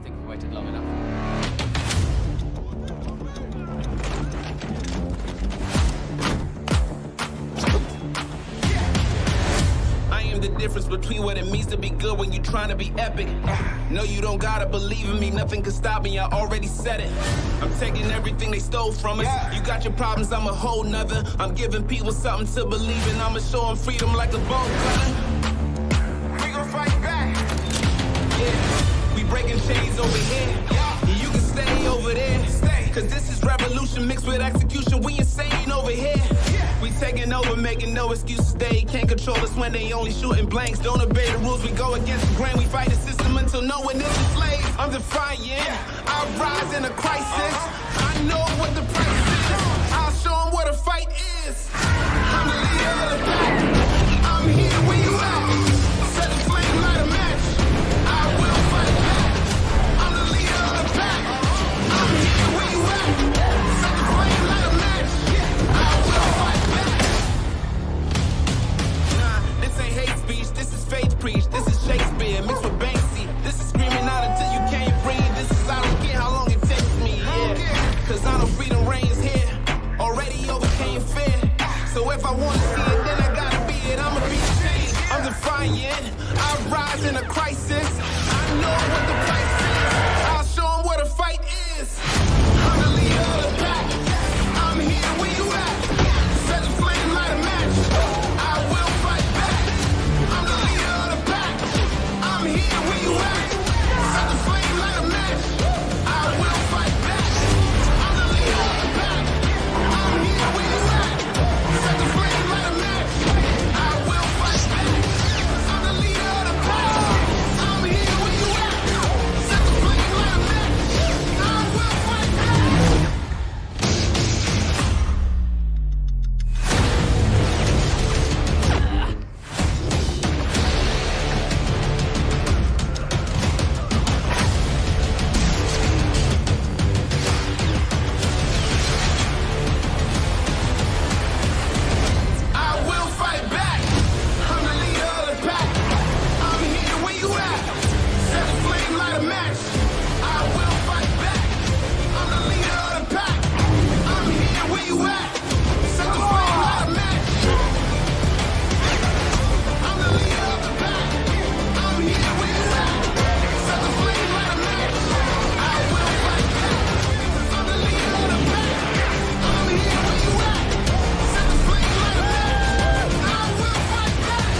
think we waited long enough. The difference between what it means to be good when you're trying to be epic. No, you don't gotta believe in me, nothing can stop me, I already said it. I'm taking everything they stole from us. You got your problems, I'm a whole nother. I'm giving people something to believe in, I'ma show them freedom like a bone cutter. We gon' fight back. Yeah, we breaking chains over here. You can stay over there. Cause this is revolution mixed with execution, we insane over here. We taking over, making no excuses. They can't control us when they only shooting blanks. Don't obey the rules, we go against the grain. We fight the system until no one is a slave. I'm defying, I rise in a crisis. I know what the price is. I'll show them what a fight is. I'm the leader of the pack. I'm here where you at. Set the flame, light a match. I will fight back. I'm the leader of the pack. I'm here where you at. Set the flame, light a match. I will fight back. Nah, this ain't hate speech. This is faith preach. This is Shakespeare mixed with Banksy. This is screaming out until you can't breathe. This is I don't care how long it takes me. Cause I know freedom reigns here. Already overcame fear. So if I wanna see it, then I gotta be it. I'ma be changed. I'm defiant. I rise in a crisis. I know what the price is. I'll show them what a fight is. I'm the leader of the pack. I'm here where you at. Set the flame, light a match. I will fight back. I'm the leader of the pack. I'm here where you at. Set the flame, light a match. I will fight back. I'm the leader of the pack. I'm here where you at. Set the flame, light a match. I will fight back. I'm the leader of the pack. I'm here where you at. Set the flame, light a match. I will fight back. I will fight back. I'm the leader of the pack. I'm here where you at. Set the flame, light a match. I will fight back. I'm the leader of the pack. I'm here where you at. Set the flame, light a match. I'm the leader of the pack. I'm here where you at. Set the flame, light a match. I will fight back. I'm the leader of the pack. I'm here where you at. Set the flame, light a match. I will fight back.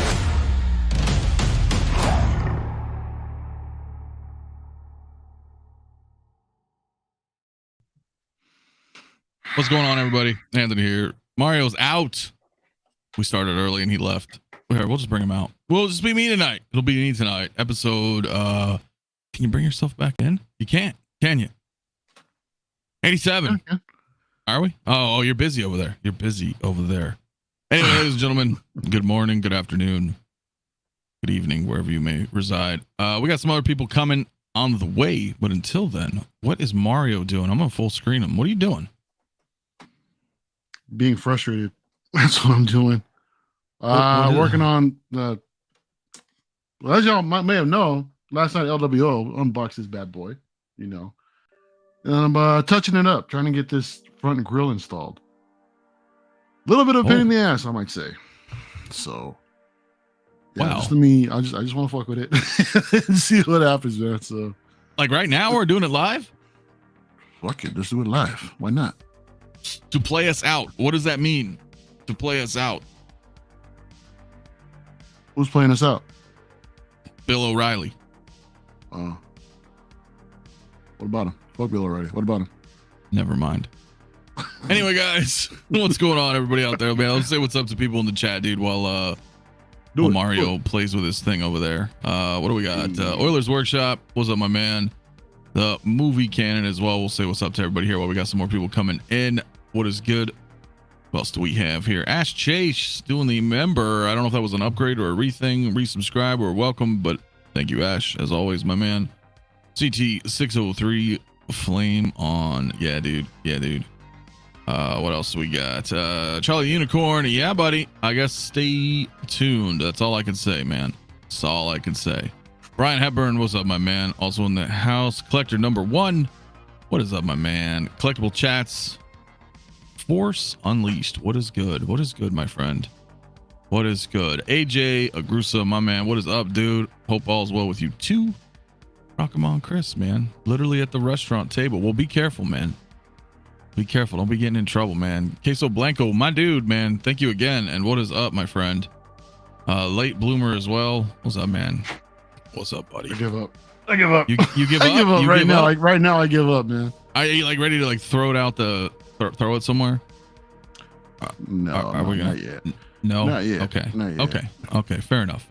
What's going on, everybody? Anthony here. Mario's out. We started early and he left. Here, we'll just bring him out. We'll just be me tonight. It'll be me tonight. Episode, can you bring yourself back in? You can't, can you? 87. Okay. Are we? Oh, you're busy over there. You're busy over there. Anyway, ladies and gentlemen, good morning, good afternoon, good evening, wherever you may reside. We got some other people coming on the way, but until then, what is Mario doing? I'm gonna full screen him. What are you doing? Being frustrated. That's what I'm doing. What is Working it? on the. Well, as y'all may have known, last night LWO unboxed this bad boy, you know, and I'm touching it up, trying to get this front grill installed. A little bit of a pain in the ass, I might say. So, yeah, Wow. just to me, I just want to fuck with it and see what happens, man. So, Like right now, we're doing it live fuck it, let's do it live. Why not? to play us out. What does that mean? To play us out? Who's playing us out? Bill O'Reilly. What about him? Fuck Bill already. What about him? Never mind. Anyway, guys, what's going on, everybody out there, man? Let's say what's up to people in the chat, dude, while Mario plays with his thing over there. What do we got? Oilers Workshop. What's up, my man? The movie canon as well. We'll say what's up to everybody here while we got some more people coming in. What is good? What else do we have here? Ash Chase doing the member. I don't know if that was an upgrade or a resubscribe or welcome, but thank you, Ash, as always, my man. CT603 flame on. Yeah, dude. Yeah, dude. What else do we got? Charlie Unicorn. Yeah, buddy. I guess stay tuned. That's all I can say, man. That's all I can say. Brian Hepburn, what's up, my man? Also in the house. Collector number 1. What is up, my man? Collectible chats. Force Unleashed. What is good? What is good, my friend? What is good? 𝗕𝗔𝗦𝗔𝗦𝗔𝗩, my man. What is up, dude? Hope all's well with you too. Rock'em Chris, man. Literally at the restaurant table. Well, be careful, man. Be careful. Don't be getting in trouble, man. Queso Blanco, my dude, man. Thank you again. And what is up, my friend? Late bloomer as well. What's up, man? What's up, buddy? I give up. I give up. You give up? I give up You right give now. up? Like right now, I give up, man. Are you like ready to like throw it out the throw it somewhere? No, are we gonna? not yet. No, Not yet. Okay, Not yet. okay. Fair enough.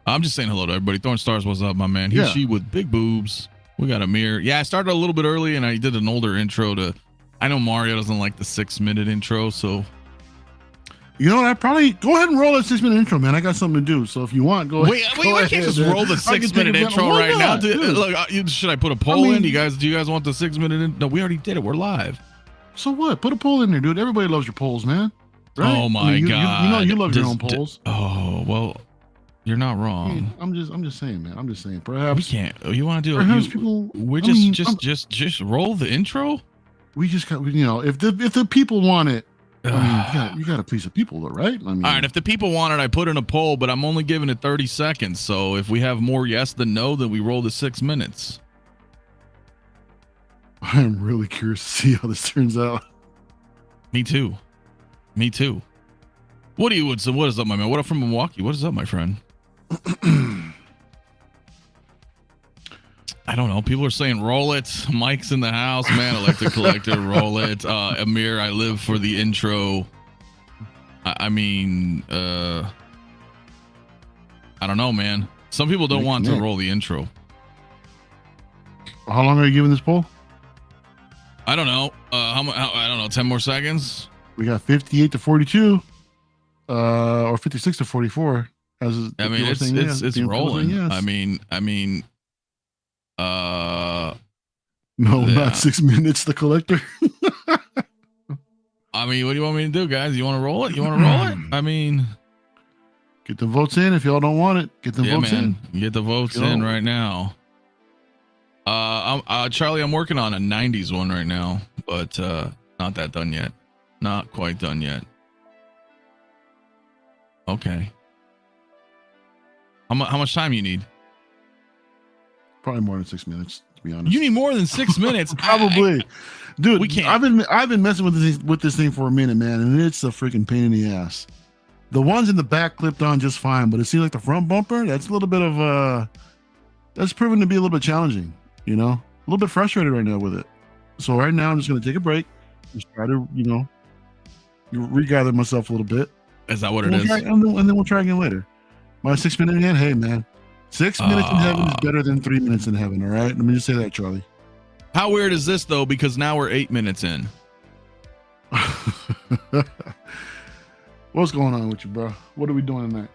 I'm just saying hello to everybody. Thorn Stars, what's up, my man? He, Yeah. she with big boobs. We got Amir. Yeah, I started a little bit early and I did an older intro to. I know Mario doesn't like the 6-minute intro, so. You know what? I probably go ahead and roll that 6-minute intro, man. I got something to do. So if you want, go Wait, ahead. we Go can't ahead, just man. roll the I can 6-minute take it intro down. Why right now. not, dude? Look, should I put a poll in? mean- Do you guys want the 6-minute? No, we already did it. We're live. So what? Put a poll in there, dude. Everybody loves your polls, man. Right? Oh my God! You know you love your Does- own polls. Oh well, you're not wrong. I'm just saying, man. I'm just saying. We Perhaps can't. You want to do perhaps it? people. We're I mean, just roll the intro. we just got, you know, if the people want it, I mean, you got to please the people, though, right? I mean, All right, if the people want it, I put in a poll, but I'm only giving it 30 seconds. So if we have more yes than no, then we roll the 6 minutes. I'm really curious to see how this turns out. Me too. What is up, my man? What up from Milwaukee? What is up, my friend? I don't know. People are saying roll it. Mike's in the house, man. Electric Collector, roll it. Amir, I live for the intro. I mean, I don't know, man. Some people don't want to roll the intro. How long are you giving this poll? I don't know. I don't know. 10 more seconds. We got 58 to 42, or 56 to 44. I mean, it's rolling. Yes. I mean, no, yeah. not 6 minutes. The collector. I mean, what do you want me to do, guys? You want to roll it? I mean, Get the votes in. If y'all don't want it, get the votes man. in. Get the votes Go. in right now. Charlie, I'm working on a 90s one right now, but not that done yet. Not quite done yet. Okay. How much time you need? Probably more than 6 minutes, to be honest. You need more than 6 minutes. Probably. Dude, We can't. I've been messing with this thing for a minute, man, and it's a freaking pain in the ass. The ones in the back clipped on just fine, but it seems like the front bumper, that's a little bit of that's proven to be a little bit challenging, you know? A little bit frustrated right now with it. So right now I'm just gonna take a break, just try to, regather myself a little bit. Is that what it is? And then we'll try again later. My 6 minute again, hey man. 6 minutes in heaven is better than 3 minutes in heaven, all right? Let me just say that, Charlie. How weird is this though? Because now we're 8 minutes in. What's going on with you, bro? What are we doing tonight?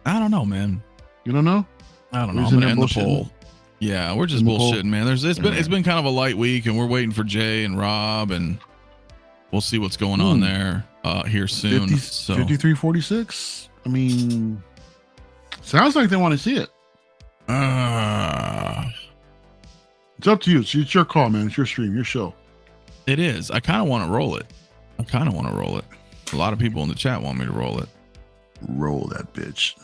I don't know, man. You don't know? I don't know. We're I'm just in gonna there end the bullshitting? poll. Yeah, we're just In the poll? bullshitting, man. It's been kind of a light week, and we're waiting for Jay and Rob, and we'll see what's going on there here soon. 53-46. I mean, sounds like they want to see it. It's up to you. It's your call, man. It's your stream, your show. It is. I kind of want to roll it. A lot of people in the chat want me to roll it. Roll that bitch.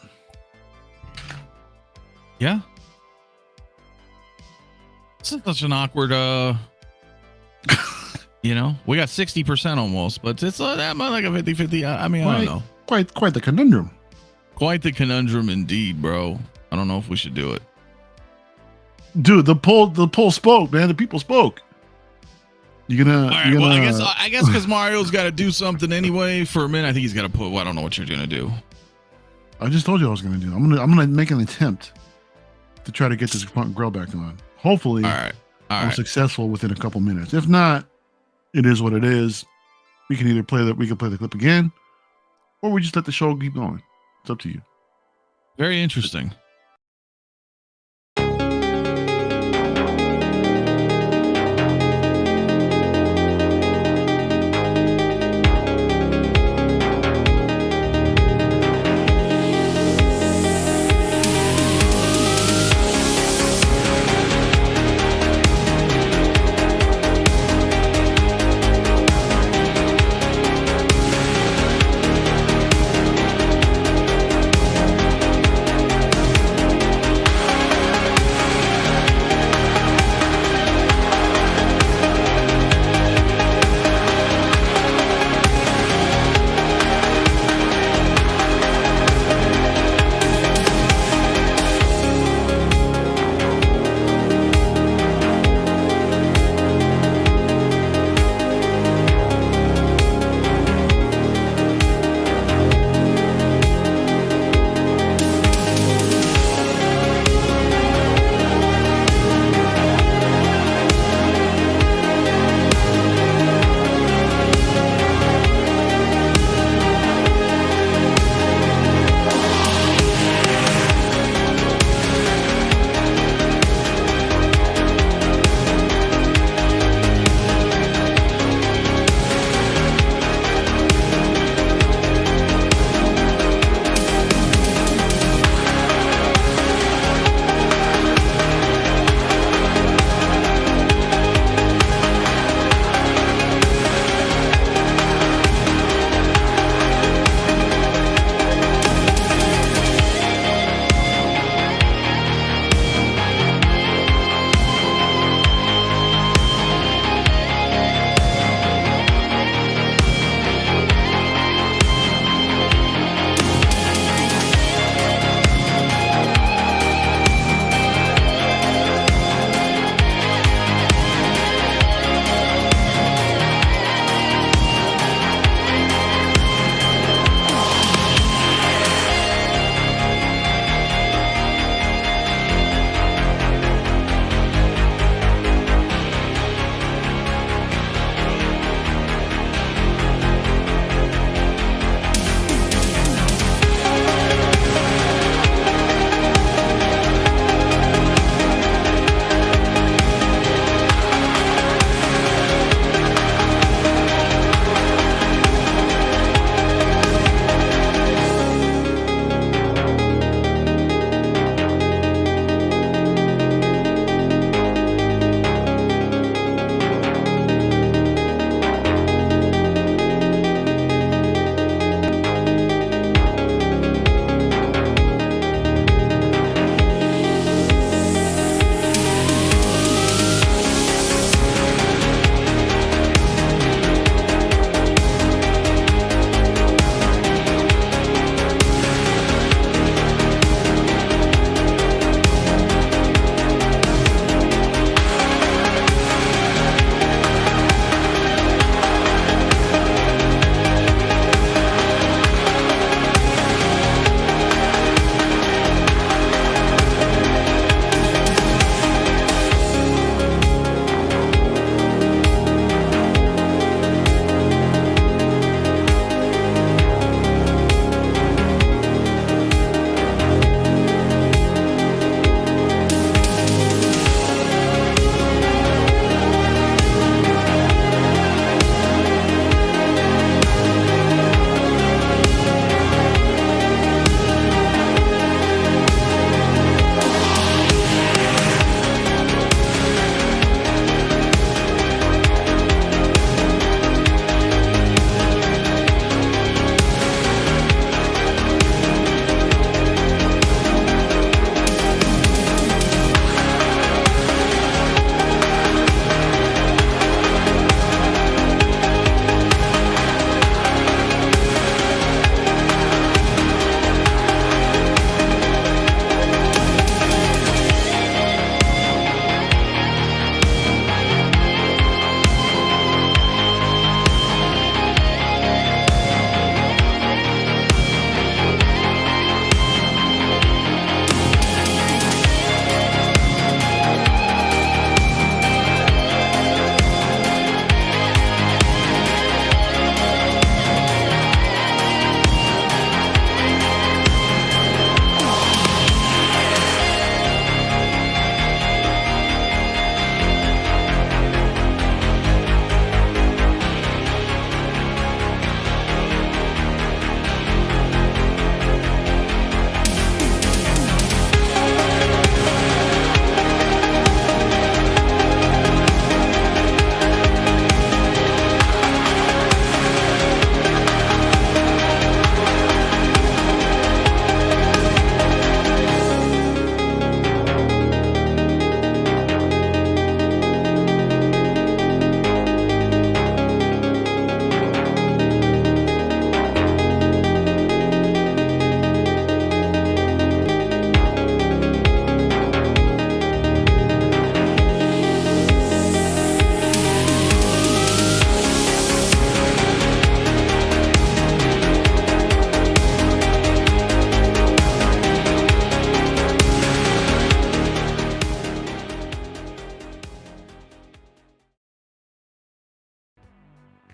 Yeah. This is such an awkward, we got 60% almost, but it's like a 50-50. I mean, I don't know. Quite the conundrum. Quite the conundrum indeed, bro. I don't know if we should do it. Dude, the poll spoke, man. The people spoke. You're gonna. All right. Well, I guess because Mario's got to do something anyway. For a minute, I think he's got to put. Well, I don't know what you're gonna do. I just told you I was gonna do. I'm gonna make an attempt to try to get this grill back on. Hopefully, All right. I'm successful within a couple minutes. If not, it is what it is. We can either play the clip again, or we just let the show keep going. It's up to you. Very interesting.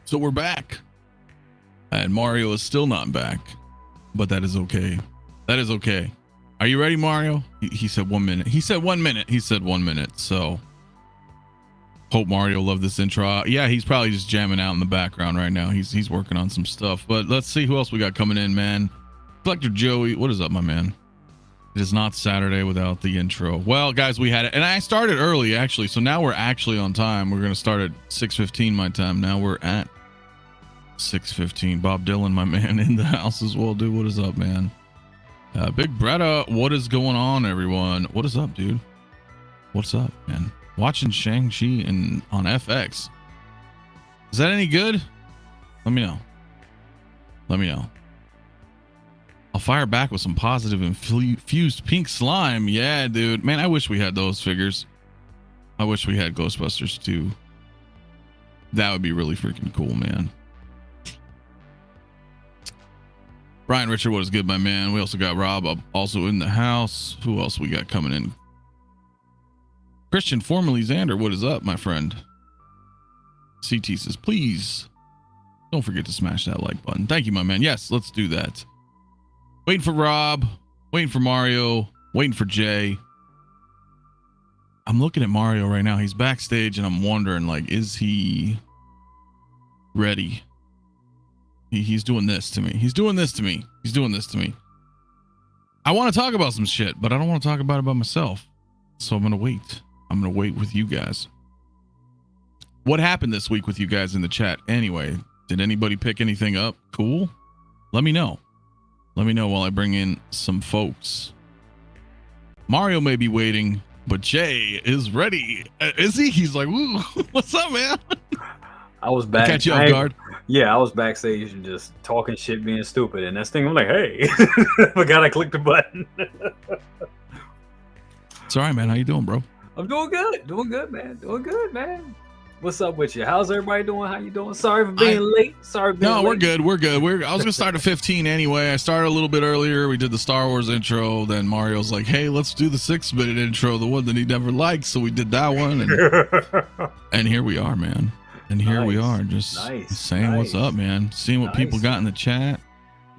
So we're back. And Mario is still not back. But that is okay. That is okay. Are you ready, Mario? He said 1 minute. He said 1 minute. He said 1 minute. So hope Mario loved this intro. Yeah, he's probably just jamming out in the background right now. He's working on some stuff. But let's see who else we got coming in, man. Collector Joey, what is up, my man? It is not Saturday without the intro. Well, guys, we had it. And I started early, actually. So now we're actually on time. We're going to start at 6:15 my time. Now we're at 6:15. Bob Dylan, my man, in the house as well, dude. What is up, man? Big Bretta, what is going on, everyone? What is up, dude? What's up, man? Watching Shang-Chi on FX. Is that any good? Let me know. Let me know. I'll fire back with some positive infused pink slime. Yeah, dude. Man, I wish we had those figures. I wish we had Ghostbusters too. That would be really freaking cool, man. Brian Richard, what is good, my man? We also got Rob also in the house. Who else we got coming in? Christian, formerly Xander, what is up, my friend? CT says, please don't forget to smash that like button. Thank you, my man. Yes, let's do that. Waiting for Rob, waiting for Mario, waiting for Jay. I'm looking at Mario right now. He's backstage and I'm wondering, like, is he ready? He's doing this to me. He's doing this to me. He's doing this to me. I want to talk about some shit, but I don't want to talk about it by myself. So I'm going to wait. I'm going to wait with you guys. What happened this week with you guys in the chat? Anyway, did anybody pick anything up? Cool. Let me know. Let me know while I bring in some folks. Mario may be waiting, but Jay is ready. Is he? He's like, woo, what's up, man? I was back. Catch you off guard. Yeah, I was backstage and just talking shit, being stupid. And next thing I'm like, hey, forgot I clicked the button. It's all right, man. How you doing, bro? I'm doing good. Doing good, man. Doing good, man. What's up with you? How's everybody doing? How you doing? Sorry for being late. Sorry for being late. No, we're good. We're good. I was going to start at 15 anyway. I started a little bit earlier. We did the Star Wars intro. Then Mario's like, hey, let's do the 6-minute intro, the one that he never liked. So we did that one. And here we are, man. And here we are, just saying what's up, man. Seeing what people got in the chat.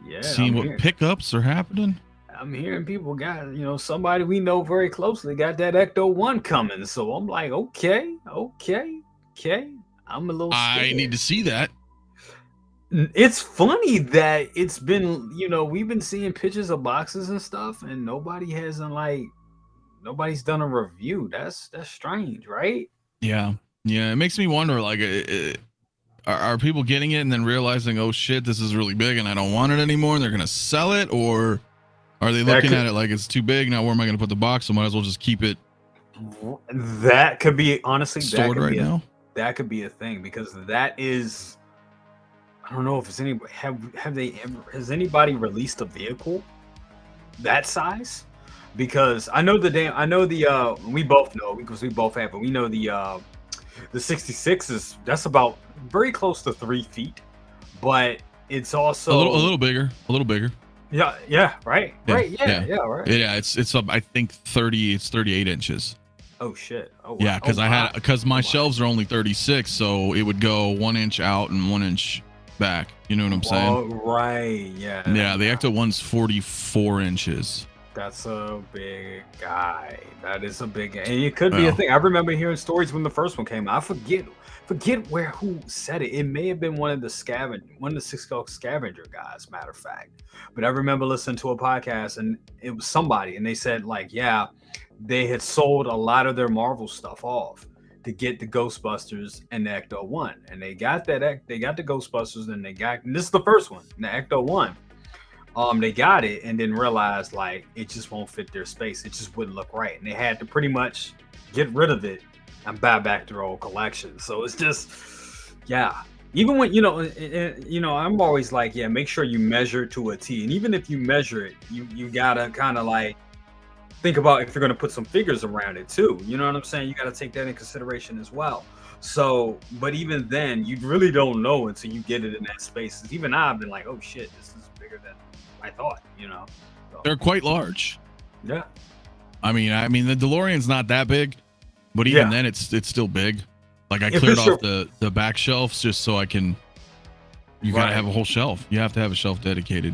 Yeah. Seeing what pickups are happening. I'm hearing people got, somebody we know very closely got that Ecto-1 coming. So I'm like, okay. I'm a little scared. I need to see that. It's funny that it's been, we've been seeing pictures of boxes and stuff, and nobody's done a review. That's strange, right? Yeah. Yeah. It makes me wonder, like, are people getting it and then realizing, oh shit, this is really big and I don't want it anymore, and they're going to sell it? Or are they looking at it like it's too big? Now, where am I going to put the box? So might as well just keep it. That could be, honestly, stored right now. That could be a thing, because that is, I don't know if it's anybody, has anybody released a vehicle that size? Because we both know, because we both have, but we know the 66 is, that's about very close to 3 feet, but it's also a little bigger. Yeah, right. Right. Yeah, it's up, I think 38 inches. Oh shit. Oh wow. Yeah, because my shelves are only 36, so it would go 1 inch out and 1 inch back. You know what I'm saying? Oh, right. Yeah. Yeah, the Ecto-1's 44 inches. That's a big guy. That is a big guy. And it could be a thing. I remember hearing stories when the first one came out. I forget who said it. It may have been one of the Six Skull Scavenger guys, matter of fact. But I remember listening to a podcast, and it was somebody, and they said, like, yeah, they had sold a lot of their Marvel stuff off to get the Ghostbusters and the Ecto-1. And they got the Ghostbusters, and this is the first one, the Ecto-1. They got it and then realized, like, it just won't fit their space. It just wouldn't look right. And they had to pretty much get rid of it and buy back their old collection. So it's just, yeah. Even when, I'm always like, yeah, make sure you measure to a T. And even if you measure it, you gotta kind of like think about if you're going to put some figures around it too. You know what I'm saying? You got to take that in consideration as well. So, but even then, you really don't know until you get it in that space. Even I've been like, oh shit, this is bigger than I thought, So, they're quite large. Yeah. I mean, the DeLorean's not that big, but even then it's still big. Like I cleared off the back shelves just so I can You gotta have a whole shelf. You have to have a shelf dedicated.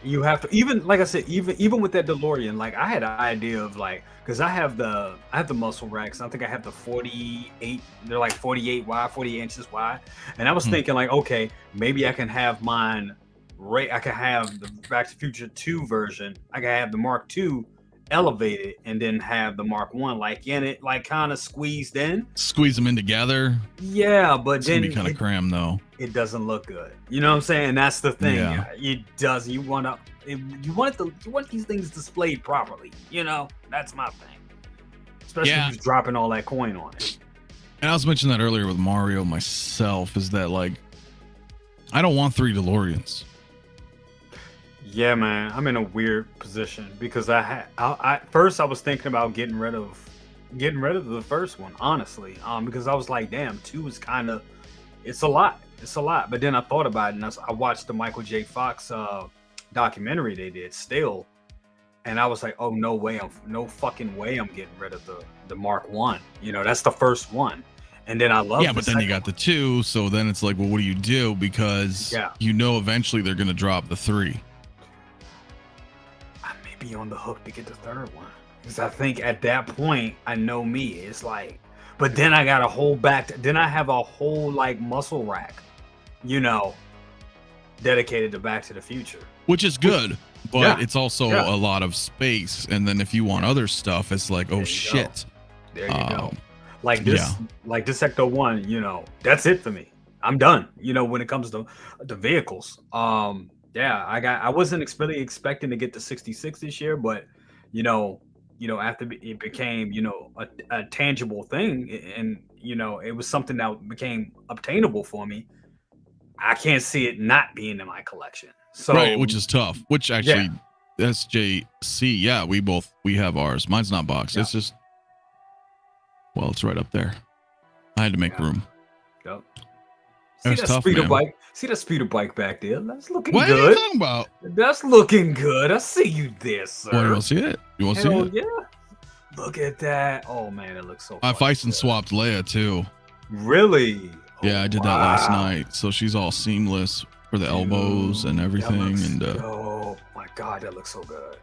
You have to, even like I said, even with that DeLorean, like I had an idea of like, because I have the muscle racks. I think I have the 48. They're like 48 wide, 48 inches wide, and I was thinking like, okay, maybe I can have mine. I can have the Back to the Future 2 version. I can have the Mark II elevated, and then have the Mark I like in it, like kind of squeezed in. Squeeze them in together. Yeah, but It's then gonna be kind of crammed though. It doesn't look good. You know what I'm saying? That's the thing. Yeah. It does. You want these things displayed properly. You know, that's my thing. Especially if you're dropping all that coin on it. And I was mentioning that earlier with Mario myself, is that like, I don't want 3 DeLoreans. Yeah, man, I'm in a weird position because I first I was thinking about getting rid of the first one, honestly, because I was like, damn, 2 is kind of, it's a lot. But then I thought about it, and I watched the Michael J. Fox documentary they did, Still, and I was like, oh, no fucking way I'm getting rid of the Mark I. You know, that's the first one. And then I love but then you got the 2, so then it's like, well, what do you do? Because you know eventually they're gonna drop the 3. I may be on the hook to get the 3rd one. Because I think at that point, I know me. It's like, but then I got a whole then I have a whole like muscle rack, you know, dedicated to Back to the Future. Which is good, but it's also a lot of space. And then if you want other stuff, it's like, oh shit. There you go. Like this, like this Ecto-1, you know, that's it for me. I'm done. You know, when it comes to the vehicles. I wasn't really expecting to get the 66 this year, but you know, after it became, you know, a tangible thing, and you know, it was something that became obtainable for me. I can't see it not being in my collection. So right, which is tough. Which actually, SJC, we have ours. Mine's not boxed. It's just, well, it's right up there. I had to make room. Yep. See that tough, speeder man. bike? See that speeder bike back there? That's looking what good. What are you talking about? That's looking good. I see you there, sir. Well, you want to see it? You want to see it? Yeah. Look at that. Oh man, it looks so. I Feist swapped Leia too. Really? Yeah, I did that last night. So she's all seamless for the elbows and everything. Oh my god, that looks so good.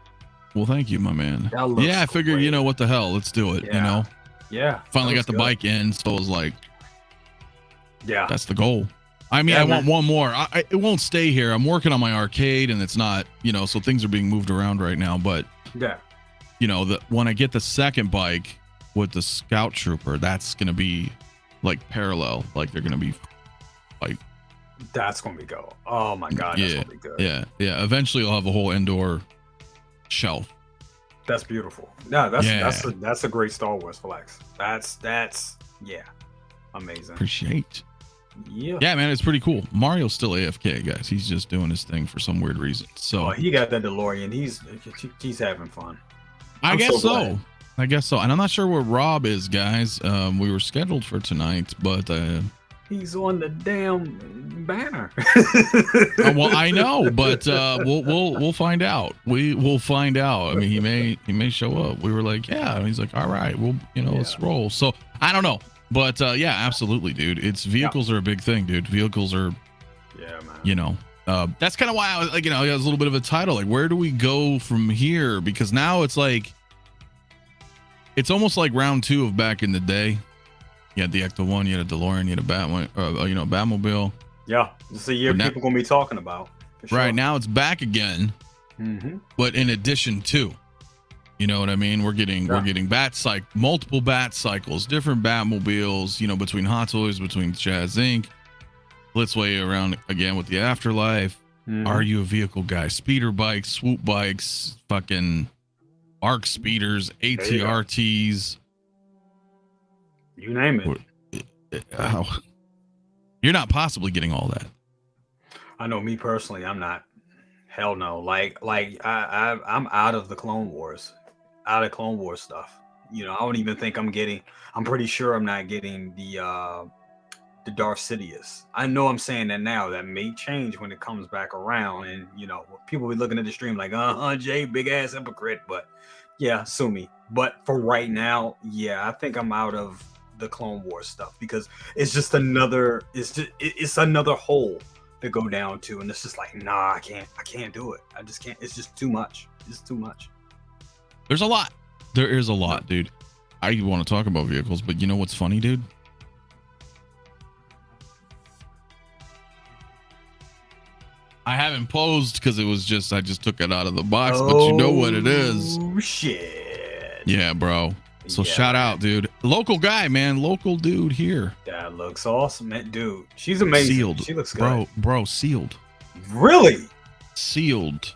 Well, thank you, my man. I figured, you know, what the hell? Let's do it. You know. Yeah. Finally got the bike in, so I was like, yeah, that's the goal. I mean, I want one more. It won't stay here. I'm working on my arcade, and it's not, you know, so things are being moved around right now. But you know, when I get the second bike with the Scout Trooper, that's gonna be like parallel. Like they're gonna be like. That's gonna be go. Oh my god, that's gonna be good. Yeah. Eventually, I'll have a whole indoor shelf. That's beautiful. No, that's a great Star Wars flex. That's amazing. Appreciate. Yeah, man, it's pretty cool. Mario's still AFK, guys. He's just doing his thing for some weird reason. So he got that DeLorean. He's having fun. I guess so. And I'm not sure where Rob is, guys. We were scheduled for tonight, but he's on the damn banner. Well, I know, but we'll find out. We will find out. I mean, he may show up. We were like, and he's like, all right, well, you know, let's roll. So I don't know, but absolutely, dude. Vehicles are a big thing, dude. Vehicles are, man. You know, that's kind of why I was like, you know, it was a little bit of a title, like, where do we go from here? Because now it's like, it's almost like round 2 of back in the day. You had the Ecto-1, you had a DeLorean, you had a Batmobile. Yeah, this is a year people gonna be talking about. Sure. Right now, it's back again. Mm-hmm. But in addition to, you know what I mean? We're getting multiple bat cycles, different Batmobiles. You know, between Hot Toys, between Chaz Inc. Blitzway around again with the Afterlife. Mm-hmm. Are you a vehicle guy? Speeder bikes, swoop bikes, fucking arc speeders, ATRTs. You name it. You're not possibly getting all that. I know me personally, I'm not. Hell no. Like I'm out of the Clone Wars. Out of Clone Wars stuff. You know, I don't even think I'm pretty sure I'm not getting the Darth Sidious. I know I'm saying that now. That may change when it comes back around. And, you know, people be looking at the stream like, Jay, big ass hypocrite. But yeah, sue me. But for right now, I think I'm out of the Clone Wars stuff because it's just another hole to go down to, and it's just like, nah, I can't do it. I just can't. It's just too much. It's too much. There's a lot. There is a lot, dude. I want to talk about vehicles, but you know what's funny, dude? I haven't posed because it was just, I just took it out of the box, but you know what it is. Oh, shit. Yeah, bro. So Yeah, shout man. out, dude. Local guy, man. Local dude here. That looks awesome, man. Dude, she's amazing. Sealed. She looks good. Bro, sealed. Really? Sealed.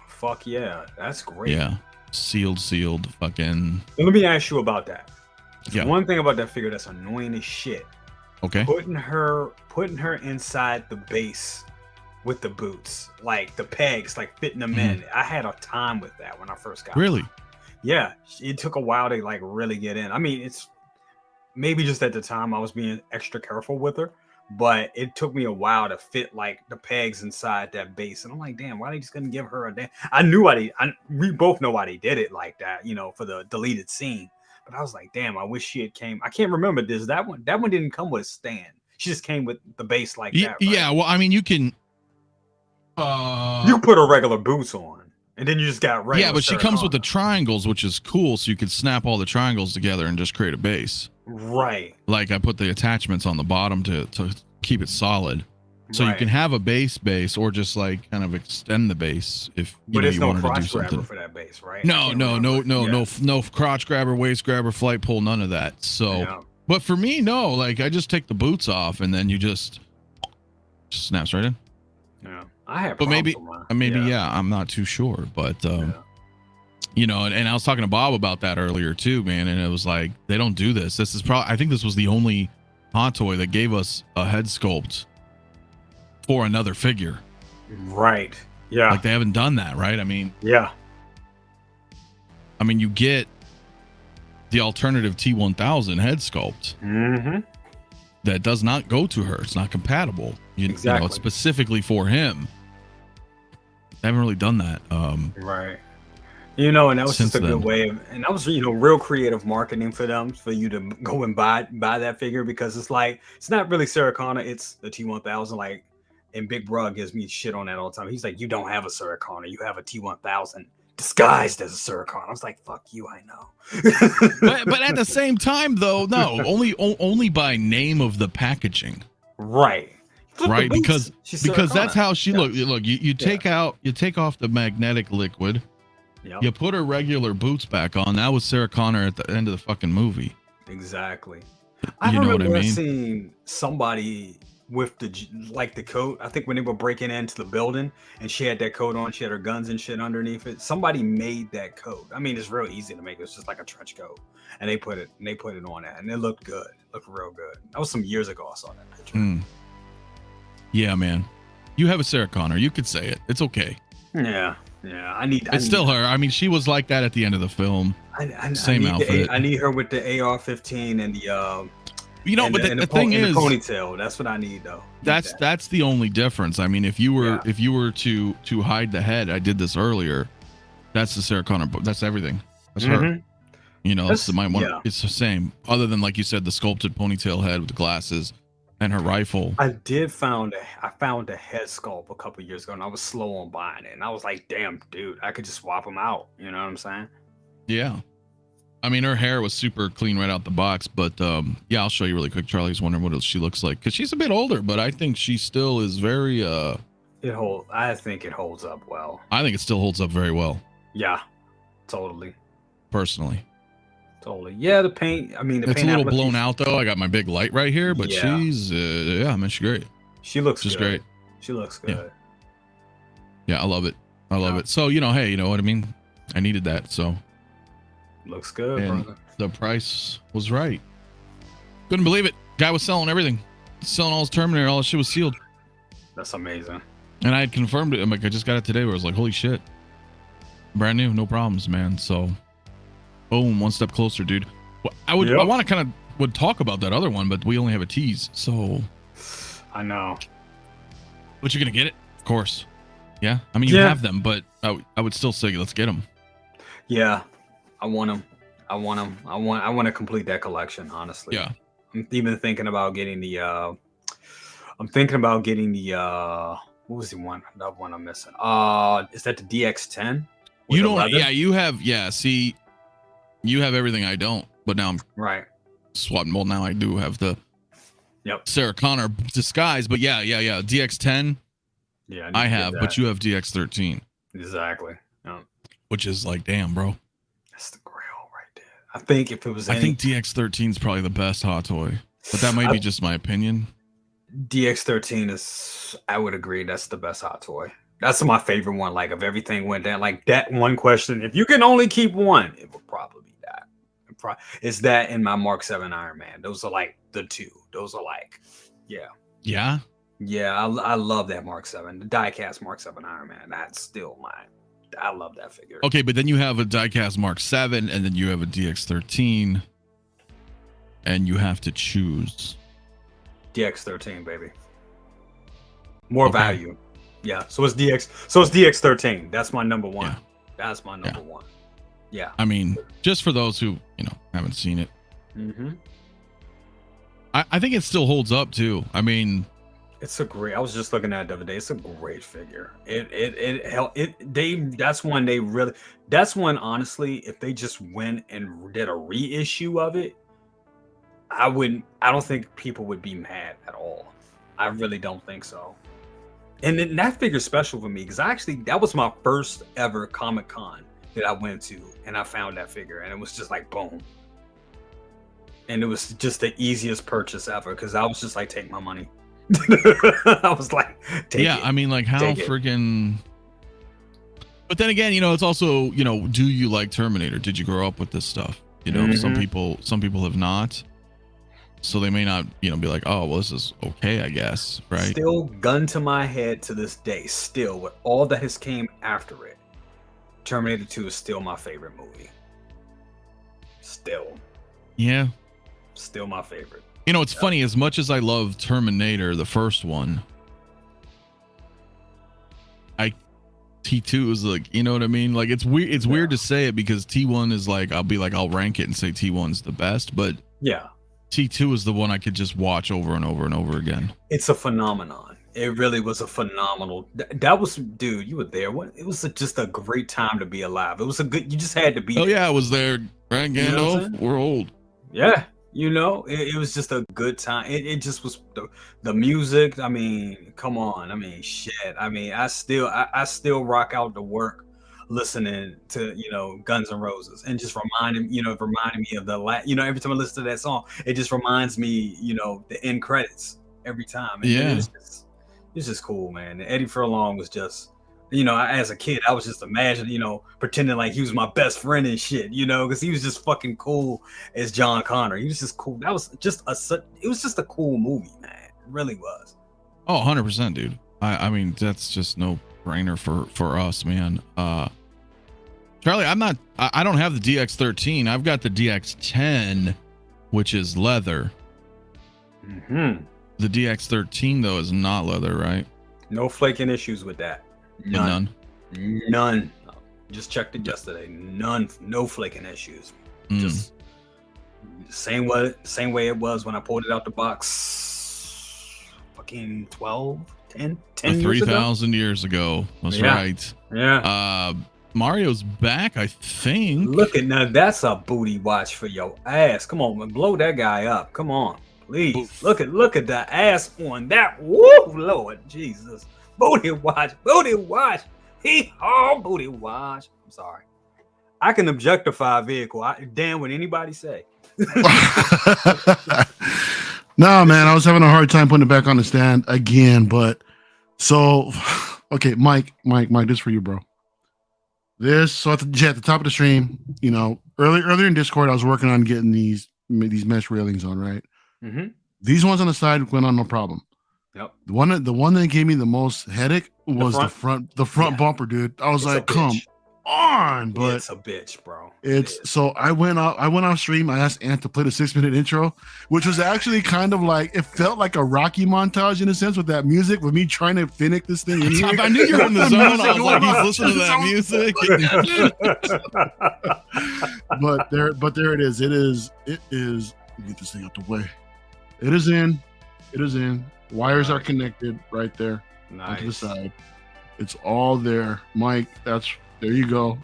Fuck yeah. That's great. Yeah. Sealed. Fucking. Let me ask you about that. Yeah. One thing about that figure that's annoying as shit. Okay. Putting her inside the base with the boots, like the pegs, like fitting them in. I had a time with that when I first got Really? mine. Yeah, it took a while to like really get in. I mean, it's maybe just at the time I was being extra careful with her, but it took me a while to fit like the pegs inside that base. And I'm like, damn, why they just couldn't give her a damn? I knew we both know why they did it like that, you know, for the deleted scene. But I was like, damn, I wish she had came. I can't remember this. That one didn't come with a stand. She just came with the base like that. Right? Yeah. Well, I mean, you can. You put her regular boots on, and then you just got regular. Yeah, but she comes with the Sarah triangles, which is cool. So you could snap all the triangles together and just create a base. Connor. Right. Like I put the attachments on the bottom to keep it solid. So you Right. can have a base or just like kind of extend the base if you, But know, it's you no wanted to do crotch grabber something. for that base, right? No, Yeah. no crotch grabber, waist grabber, flight pull, none of that. So, Yeah. but for me, no, like I just take the boots off and then you just snaps right in. Yeah. I had But maybe, problems with mine. yeah, I'm not too sure, but Yeah. you know, and I was talking to Bob about that earlier too, man, and it was like they don't do this. This is probably, I think this was the only hot toy that gave us a head sculpt for another figure. Right. Yeah. Like they haven't done that, right? I mean, Yeah. you get the alternative T1000 head sculpt Mm-hmm. that does not go to her. It's not compatible. You know, Exactly. it's specifically for him. They haven't really done that. Right. You know, and that was Since just a then. good way of, and that was, you know, real creative marketing for them, for you to go and buy that figure, because it's like, it's not really Sarah Connor, it's the T1000. Like, and Big Bruh gives me shit on that all the time. He's like, you don't have a Sarah Connor, you have a T1000 disguised as a Sarah Connor. I was like, fuck you, I know. but at the same time, though, no, only by name of the packaging. Right. Flip the Right, boots. She's Sarah because that's Connor. how she Yeah. look. Look, you take off the magnetic liquid, Yep. you put her regular boots back on. That was Sarah Connor at the end of the fucking movie. Exactly. I You know what I remember mean? seeing somebody with the coat. I think when they were breaking into the building and she had that coat on, she had her guns and shit underneath it. Somebody made that coat. I mean, it's real easy to make. It's just like a trench coat, and they put it on that, and it looked good. It looked real good. That was some years ago. I saw that picture. Yeah, man. You have a Sarah Connor. You could say it. It's okay. Yeah. I need. It's still her. I mean, she was like that at the end of the film. Same outfit. I need her with the AR-15 and the You know, and but and the thing and is, the ponytail. That's what I need, though. that's the only difference. I mean, if you were to hide the head, I did this earlier. That's the Sarah Connor. That's everything. That's her. You know, that's my one. Yeah. It's the same. Other than, like you said, the sculpted ponytail head with the glasses and her rifle. I found a head sculpt a couple years ago, and I was slow on buying it, and I was like, damn, dude, I could just swap them out. You know what I'm saying? Yeah. I mean, her hair was super clean right out the box, but yeah, I'll show you really quick. Charlie's wondering what else she looks like, because she's a bit older, but I think she still is very I think it holds up well. I think it still holds up very well, Yeah, totally. personally. Yeah, the paint. I mean, the It's a paint little blown application- out though. I got my big light right here, but Yeah. she's yeah, man, she's great. She looks She's good. great. She looks Yeah. good. Yeah, I love it. I love Yeah. it. So, you know, hey, you know what I mean? I needed that. So Looks good, And- brother. the price was right. Couldn't believe it. Guy was selling everything. Selling all his Terminator, all his shit was sealed. That's amazing. And I had confirmed it. I'm like, I just got it today where I was like, holy shit. Brand new, no problems, man. So boom, one step closer, dude. Well, I Yep. want to kind of would talk about that other one, but we only have a tease. So I know. but you're gonna get it? Of course. Yeah. I mean, you Yeah. have them, but I would still say let's get them. Yeah, I want them. I want to complete that collection. Honestly. Yeah. I'm even thinking about getting the I'm thinking about getting the what was the one? Another one I'm missing. Is that the DX10? You don't. Yeah, you have. Yeah, see, you have everything I don't. But now I'm right. swapping. Well, now I do have the Sarah Connor disguise. But yeah. DX10. Yeah, I have, but you have DX13. Exactly. Which is like, damn, bro. That's the grail right there. I think if it was, I think DX13 is probably the best hot toy, but that might be just my opinion. DX13 is, I would agree, that's the best hot toy. That's my favorite one. Like, if everything went down, like that one question, if you can only keep one, it would probably be that. It's that and my Mark 7 Iron Man. Those are like the two. Those are like, yeah. Yeah. Yeah, I love that Mark 7. The diecast Mark 7 Iron Man. That's still mine. I love that figure. Okay, but then you have a diecast Mark 7, and then you have a DX13, and you have to choose. DX13, baby. More value. Yeah. So it's DX13. That's my number one. Yeah. That's my number one. Yeah. I mean, just for those who, haven't seen it. Mm-hmm. I think it still holds up too. I mean, it's a great. I was just looking at it the other day. It's a great figure. That's one, honestly, if they just went and did a reissue of it, I don't think people would be mad at all. I really don't think so. And then that figure's special for me because that was my first ever Comic-Con that I went to, and I found that figure, and it was just like boom. And it was just the easiest purchase ever because I was just like, take my money. I was like, take it. I mean, like, how freaking. But then again, it's also, do you like Terminator? Did you grow up with this stuff? Some people have not. So they may not, be like, oh, well, this is okay, I guess, right? Still, gun to my head to this day, still, with all that has came after it, Terminator 2 is still my favorite movie. Still. Yeah. Still my favorite. It's funny, as much as I love Terminator, the first one, T2 is like, you know what I mean? Like, it's weird. It's weird to say it because T1 is like, I'll rank it and say T1's the best, but yeah, T2 is the one I could just watch over and over and over again. It's a phenomenon. It really was a phenomenal. That was, dude, you were there. It was just a great time to be alive. It was you just had to be. Oh yeah, I was there. Grand Gandalf, we're old. Yeah. It was just a good time. It just was the music. I mean, come on. I mean, shit. I mean, I still rock out to work listening to, Guns N' Roses and just reminding me of the every time I listen to that song, it just reminds me, the end credits every time. And it's just cool, man. And Eddie Furlong was just, as a kid, I was just imagining, pretending like he was my best friend and shit, because he was just fucking cool as John Connor. He was just cool. That was just it was just a cool movie, man. It really was. Oh, 100%, dude. I mean, that's just no brainer for us, man. Charlie, I don't have the DX13. I've got the DX10, which is leather. Mm-hmm. The DX13 though is not leather, right? No flaking issues with that. None. Just checked it yesterday. None. No flaking issues. Just same way it was when I pulled it out the box. Fucking 10 3,000 years ago. That's right. Yeah. Mario's back, I think. Look at now. That's a booty watch for your ass. Come on, man, blow that guy up. Come on, please. Oof. Look at the ass on that. Woo, Lord Jesus. Booty watch. Booty watch. I'm sorry. I can objectify a vehicle. Damn what anybody say. No, man, I was having a hard time putting it back on the stand again. But so, okay, Mike, this for you, bro. So at the top of the stream, earlier in Discord, I was working on getting these mesh railings on, right? Mm-hmm. These ones on the side went on no problem. Yep. The one that gave me the most headache was the front bumper, dude. I was like, come on, but it's a bitch, bro. So I went off stream. I asked Ant to play the 6-minute intro, which was actually kind of like, it felt like a Rocky montage in a sense with that music, with me trying to finish this thing. I knew you were in the zone. I was like, he's listening to that music. But there it is. It is. Let me get this thing out the way. It is in. It is in. Wires are connected right there onto the Nice. side. It's all there, Mike. There you go.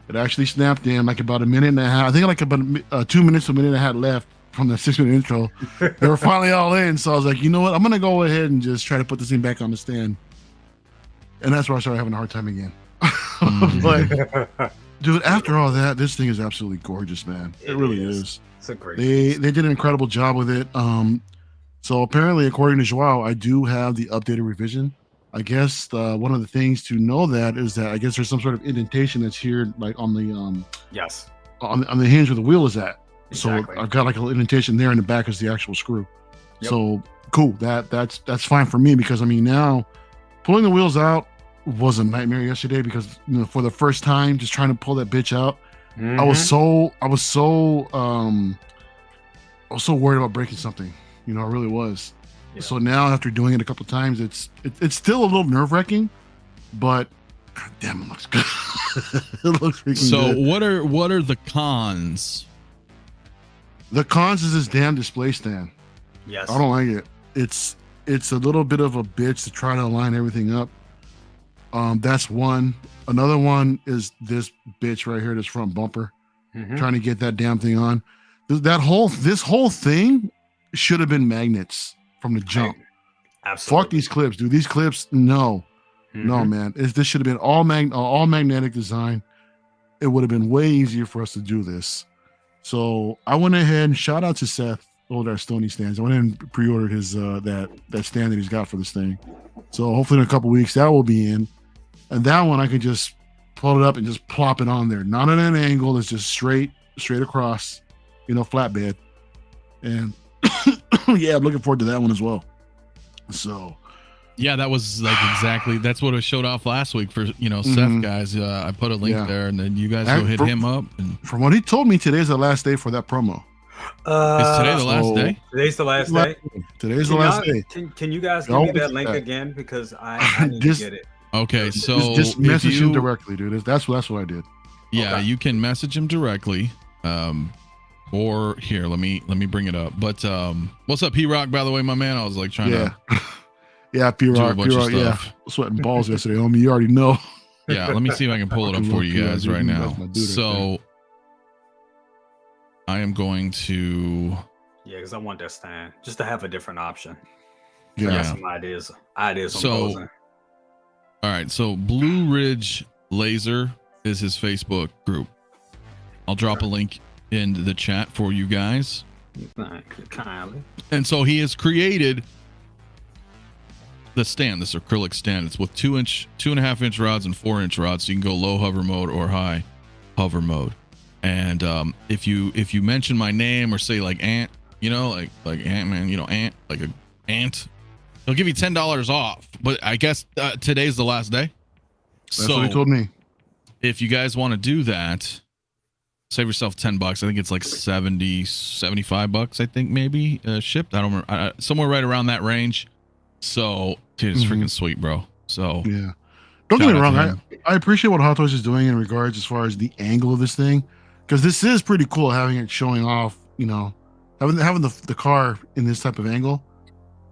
It actually snapped in like about a minute and a half. I think like about 2 minutes, a minute and a half left from the 6-minute intro. They were finally all in. So I was like, you know what? I'm gonna go ahead and just try to put this thing back on the stand. And that's where I started having a hard time again. But dude, after all that, this thing is absolutely gorgeous, man. It really is. It's a great. They did an incredible job with it. So apparently, according to Joao, I do have the updated revision. I guess one of the things to know that is that I guess there's some sort of indentation that's here, like on the yes, on the hinge where the wheel is at. exactly. So I've got like a little indentation there, in the back is the actual screw. Yep. So cool. That's fine for me, because I mean, now pulling the wheels out was a nightmare yesterday, because for the first time just trying to pull that bitch out, I was so worried about breaking something. I really was. Yeah. So now after doing it a couple of times, it's still a little nerve-wracking, but God damn, it looks good. It looks freaking good. So what are the cons? The cons is this damn display stand. Yes. I don't like it. It's a little bit of a bitch to try to align everything up. That's one. Another one is this bitch right here, this front bumper. Trying to get that damn thing on. This whole thing should have been magnets from the jump. Absolutely. Fuck these clips, dude. These clips, no, man. This should have been all magnetic design. It would have been way easier for us to do this. So I went ahead and shout out to Seth over at Stony Stands. I went ahead and pre-ordered his that stand that he's got for this thing. So hopefully in a couple weeks that will be in, and that one I could just pull it up and just plop it on there. Not at an angle. It's just straight across, flatbed. And yeah, I'm looking forward to that one as well. So yeah, that was like exactly, that's what I showed off last week for Seth guys. I put a link there, and then you guys go hit him up. And from what he told me, today's the last day for that promo. Is today the last day? Today's the last day. Today's the last day. Can you guys give me that link again, because I need to get it. Okay, so just message him directly, dude. That's what I did. Yeah, you can message him directly. Or here, let me bring it up. But what's up, P-Rock, by the way, my man? I was like trying to yeah, P-Rock, yeah. Sweating balls yesterday, homie. You already know. Yeah, let me see if I can pull it up for you guys right now. So I am going to because I want that stand just to have a different option. Yeah, I got some ideas so all right, so Blue Ridge Laser is his Facebook group. I'll drop a link in the chat for you guys. Kindly. And so he has created the stand, this acrylic stand. It's with 2.5 inch rods and 4-inch rods, so you can go low hover mode or high hover mode. And if you mention my name or say like Ant, like Ant-Man, Ant, like a ant, he'll give you $10 off. But I guess today's the last day. That's what he told me. If you guys want to do that, save yourself $10. I think it's like 75 bucks. I think maybe shipped. I don't remember. Somewhere right around that range. So, dude, it's freaking sweet, bro. So yeah, don't get me wrong. I appreciate what Hot Toys is doing in regards as far as the angle of this thing, because this is pretty cool having it showing off. Having the car in this type of angle.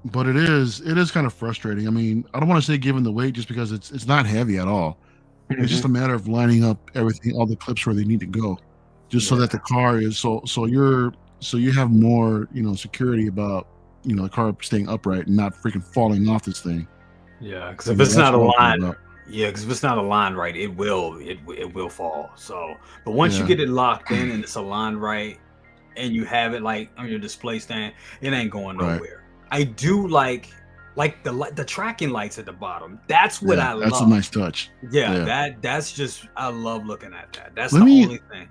But it is kind of frustrating. I mean, I don't want to say given the weight, just because it's not heavy at all. It's just a matter of lining up everything, all the clips where they need to go, just so that the car is so you have more security about the car staying upright and not freaking falling off this thing. Yeah, because if it's not aligned, because if it's not aligned right, it will fall. So, but once you get it locked in and it's aligned right, and you have it like on your display stand, it ain't going nowhere. Right. I do like the tracking lights at the bottom. That's what I love. That's a nice touch. Yeah, that's just, I love looking at that. That's the only thing.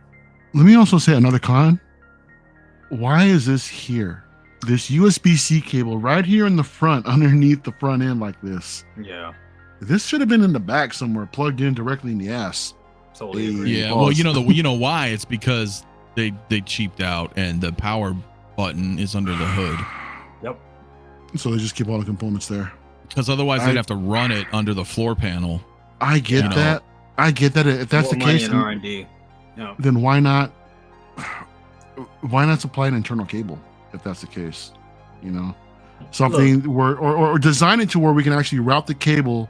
Let me also say another con. Why is this here? This USB-C cable right here in the front, underneath the front end like this. Yeah. This should have been in the back somewhere, plugged in directly in the ass. Yeah, well, you know why? It's because they cheaped out, and the power button is under the hood. Yep. So they just keep all the components there. Because otherwise they'd have to run it under the floor panel. I get that. I get that. If that's the case, then why not supply an internal cable if that's the case? something where, or design it to where we can actually route the cable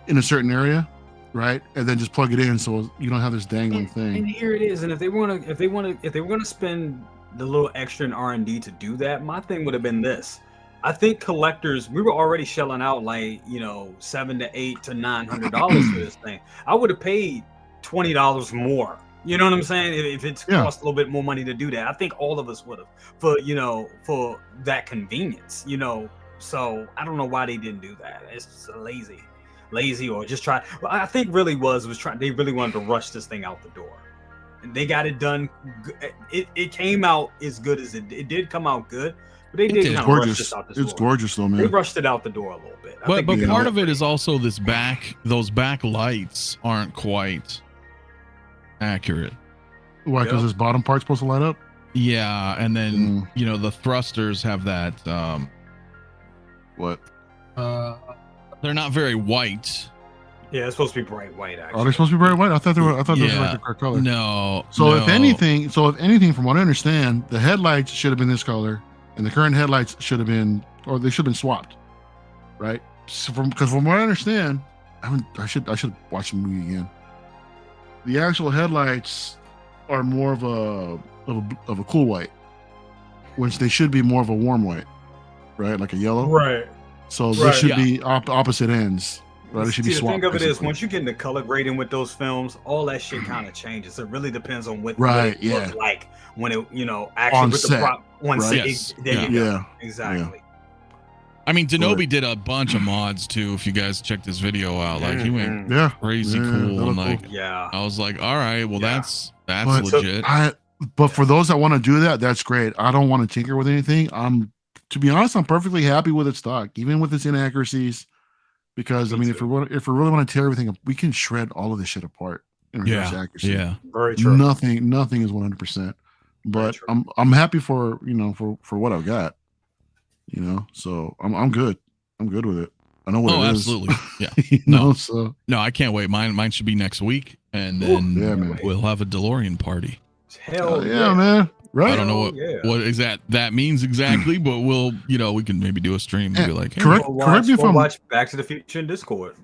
in a certain area, right, and then just plug it in so you don't have this dangling thing. And here it is. And if they were gonna spend the little extra in R&D to do that, my thing would have been this. I think collectors, we were already shelling out like, you know, $700 to $800 to $900 for this thing. I would have paid $20 more. You know what I'm saying? If it's cost a little bit more money to do that, I think all of us would have, for that convenience, you know. So I don't know why they didn't do that. It's just lazy, or just try. Well, I think really was trying. They really wanted to rush this thing out the door, and they got it done. It came out as good as it did come out good. But they did kind of rush this out the door. It's gorgeous though, man. They rushed it out the door a little bit. But part of it is also those back lights aren't quite accurate. Why? Because this bottom part's supposed to light up? Yeah, and then you know the thrusters have that what? They're not very white. Yeah, it's supposed to be bright white. Actually, they're supposed to be bright white. I thought they were like the correct color. No. If anything, from what I understand, the headlights should have been this color, and the current headlights should have been, or they should have been swapped, right? So because from what I understand, I should watch the movie again. The actual headlights are more of a cool white, which they should be more of a warm white, right? Like a yellow, right? So they should be opposite ends, right? It should be swapped. The thing of it is, once you get into color grading with those films, all that shit kind of changes. It really depends on what it looks like when it, actually on with set, the prop on set. Yes. Exactly. I mean, 𝗕𝗘𝗖𝗢 did a bunch of mods too. If you guys check this video out, like he went crazy cool, and like I was like, all right, well that's legit. But for those that want to do that, that's great. I don't want to tinker with anything. To be honest, I'm perfectly happy with its stock, even with its inaccuracies, because I mean, if we really want to tear everything up, we can shred all of this shit apart in regards to accuracy. Yeah, very true. Nothing is 100%. But I'm happy for for what I've got. So I'm good. I'm good with it. I know what it is. Absolutely. Yeah. No, I can't wait. Mine should be next week, and then we'll have a DeLorean party. Hell yeah, man. Right. I don't know what that means exactly, but we'll, we can maybe do a stream and be like, hey, correct me if I'm watch Back to the Future in Discord.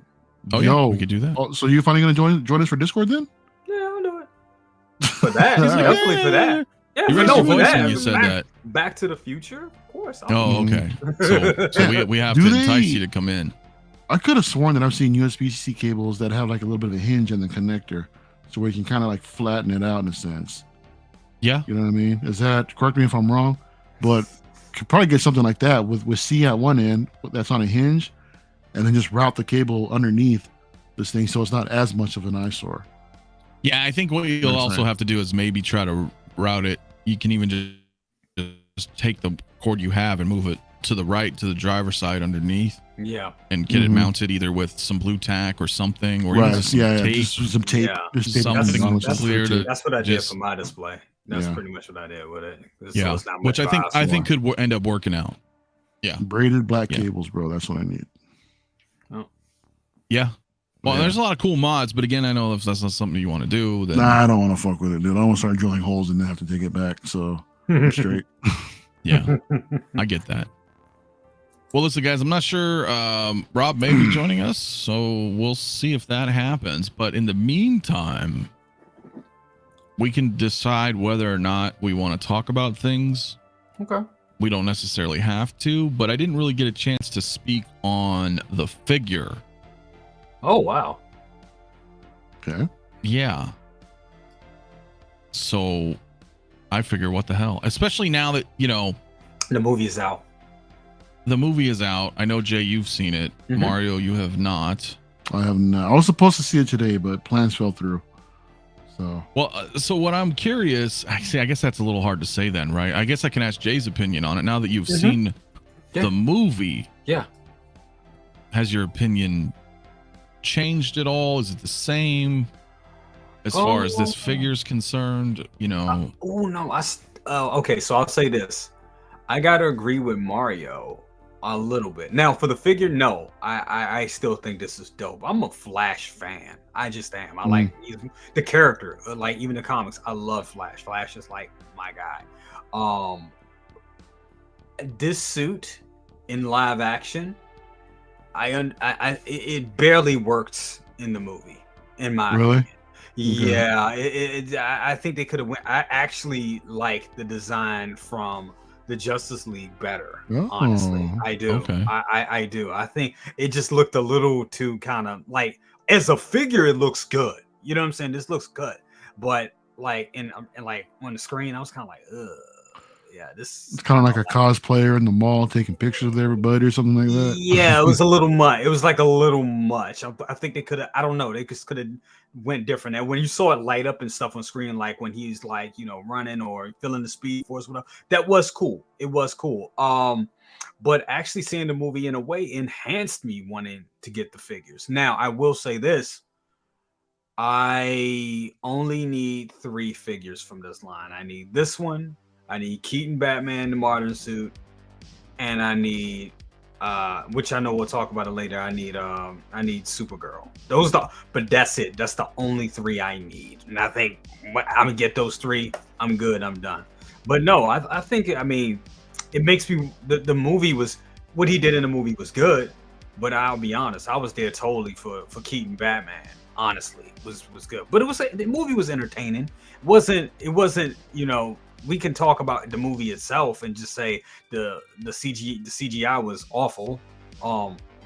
Oh yeah, we could do that. Oh, so you're finally gonna join us for Discord then? Yeah, I'll do it. For that, definitely for that. Yeah, you raised your voice when you said that. Back to the Future, of course. Okay. So we have to entice you to come in. I could have sworn that I've seen USB-C cables that have like a little bit of a hinge in the connector, so where you can kind of like flatten it out in a sense. Yeah. You know what I mean? Is that, correct me if I'm wrong, but could probably get something like that with C at one end that's on a hinge, and then just route the cable underneath this thing so it's not as much of an eyesore. Yeah, I think what you'll also have to do is maybe try to route it. You can even just take the cord you have and move it to the right, to the driver's side underneath. Yeah. And get it mounted either with some blue tack or something, or even just some tape. Something clear to. That's what I did for my display. That's pretty much what I did with it. Yeah, so which I think could end up working out. Yeah, braided black cables, bro. That's what I need. Oh, yeah. Well, there's a lot of cool mods, but again, I know if that's not something you want to do, then I don't want to fuck with it, dude. I want to start drilling holes and then have to take it back. So I'm straight. Yeah, I get that. Well, listen, guys, I'm not sure. Rob may be joining us, so we'll see if that happens. But in the meantime, we can decide whether or not we want to talk about things. Okay. We don't necessarily have to, but I didn't really get a chance to speak on the figure. Oh, wow. Okay. Yeah. So I figure, what the hell? Especially now that, the movie is out. The movie is out. I know, Jay, you've seen it. Mario, you have not. I have not. I was supposed to see it today, but plans fell through. So what I'm curious, I guess that's a little hard to say then, right? I guess I can ask Jay's opinion on it now that you've seen the movie. Yeah. Has your opinion changed at all? Is it the same as far as this figure's concerned? No. Okay, so I'll say this. I gotta agree with Mario a little bit. Now, for the figure, no. I still think this is dope. I'm a Flash fan. I just am. I like the character. Like, even the comics, I love Flash. Flash is like my guy. This suit in live action, it barely worked in the movie, in my opinion. Yeah, I think they could have went. I actually like the design from the Justice League better. Honestly, I do. Okay. I do. I think it just looked a little too kind of like, as a figure, it looks good. You know what I'm saying? This looks good, but like in like on the screen, I was kind of like, ugh. Yeah, this. It's kind of like a cosplayer in the mall taking pictures of everybody or something like that. Yeah, it was a little much. It was like a little much. I think they could have. I don't know. They just could have went different. And when you saw it light up and stuff on screen, like when he's like, you know, running or feeling the speed force, whatever, that was cool. It was cool. But actually seeing the movie in a way enhanced me wanting to get the figures. Now, I will say this. I only need 3 figures from this line. I need this one. I need Keaton Batman, the modern suit, and I need, which I know we'll talk about it later. I need Supergirl. But that's it. That's the only 3 I need. And I think I'm gonna get those 3. I'm good. I'm done. But no, I think, I mean, it makes me, the movie was, what he did in the movie was good. But I'll be honest, I was there totally for Keaton Batman. Honestly, was good. But the movie was entertaining. It wasn't, you know. We can talk about the movie itself and just say the CGI was awful,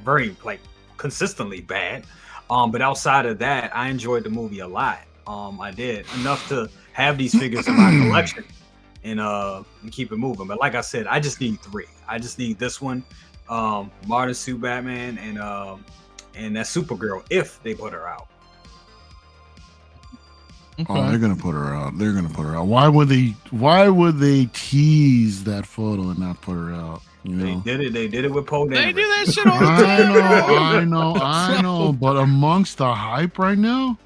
very like consistently bad. But outside of that, I enjoyed the movie a lot. I did enough to have these figures in my collection and keep it moving. But like I said, I just need 3. I just need this one, Martin Suit Batman, and that Supergirl if they put her out. Okay. Oh, they're gonna put her out. They're gonna put her out. Why would they tease that photo and not put her out? You know? They did it with Poe Dameron. They do that shit all the time. I know. But amongst the hype right now,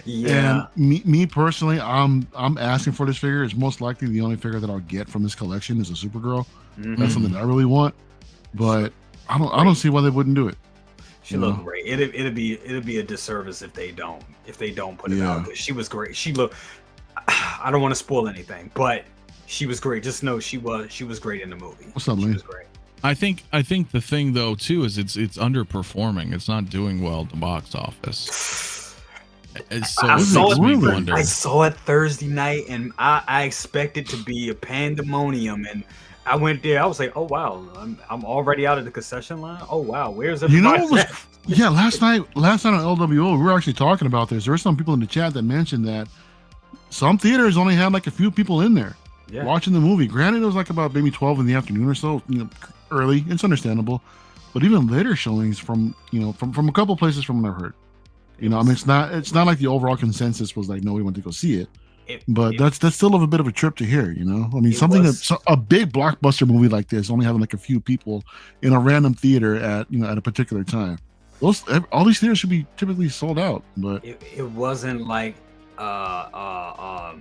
yeah. And me personally, I'm asking for this figure. It's most likely the only figure that I'll get from this collection is a Supergirl. Mm-hmm. That's something I really want. But I don't see why they wouldn't do it. She looked great. It'd be a disservice if they don't put it out. She was great. She looked. I don't want to spoil anything, but she was great. Just know she was great in the movie. What's up, Lee? She was great. I think the thing though too is it's underperforming. It's not doing well at the box office. So I wonder. I saw it Thursday night, and I expected to be a pandemonium, and I went there. I was like, "Oh wow, I'm already out of the concession line. Oh wow, where's everybody?" Yeah, last night on LWO, we were actually talking about this. There were some people in the chat that mentioned that some theaters only had like a few people in there watching the movie. Granted, it was like about maybe 12 in the afternoon or so, you know, early. It's understandable, but even later showings from a couple places from what I've heard. You know, I mean, it's not like the overall consensus was like, no, we want to go see it. But that's still a bit of a trip to hear, you know. I mean, a big blockbuster movie like this only having like a few people in a random theater at a particular time. All these theaters should be typically sold out, but it wasn't like damn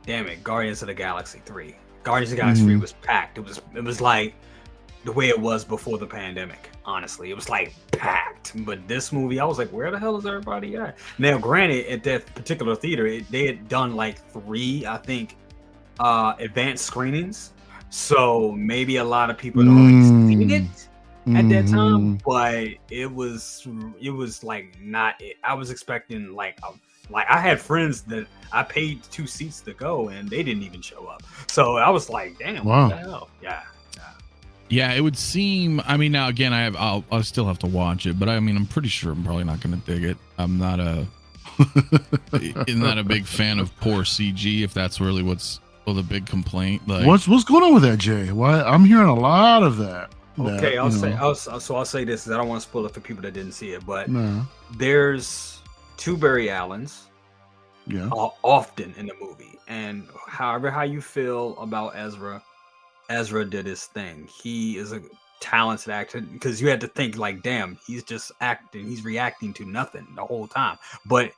it, Guardians of the Galaxy 3. Guardians of the Galaxy 3 was packed. It was like the way it was before the pandemic. Honestly, it was like packed. But this movie, I was like, where the hell is everybody at? Now, granted, at that particular theater, they had done like 3, I think, advanced screenings. So maybe a lot of people had already seen it at that time. But it was like not it. I was expecting like I had friends that I paid 2 seats to go, and they didn't even show up. So I was like, damn, what the hell? Yeah, it would seem. I mean, now again, I'll still have to watch it, but I mean, I'm pretty sure I'm probably not going to dig it. I'm not a big fan of poor CG. If that's really what's the big complaint. Like, what's going on with that, Jay? Why I'm hearing a lot of that. Okay, I'll say this. I don't want to spoil it for people that didn't see it, but there's 2 Barry Allens. Yeah. Often in the movie, and however how you feel about Ezra did his thing. He is a talented actor, because you had to think like, damn, he's just acting. He's reacting to nothing the whole time. But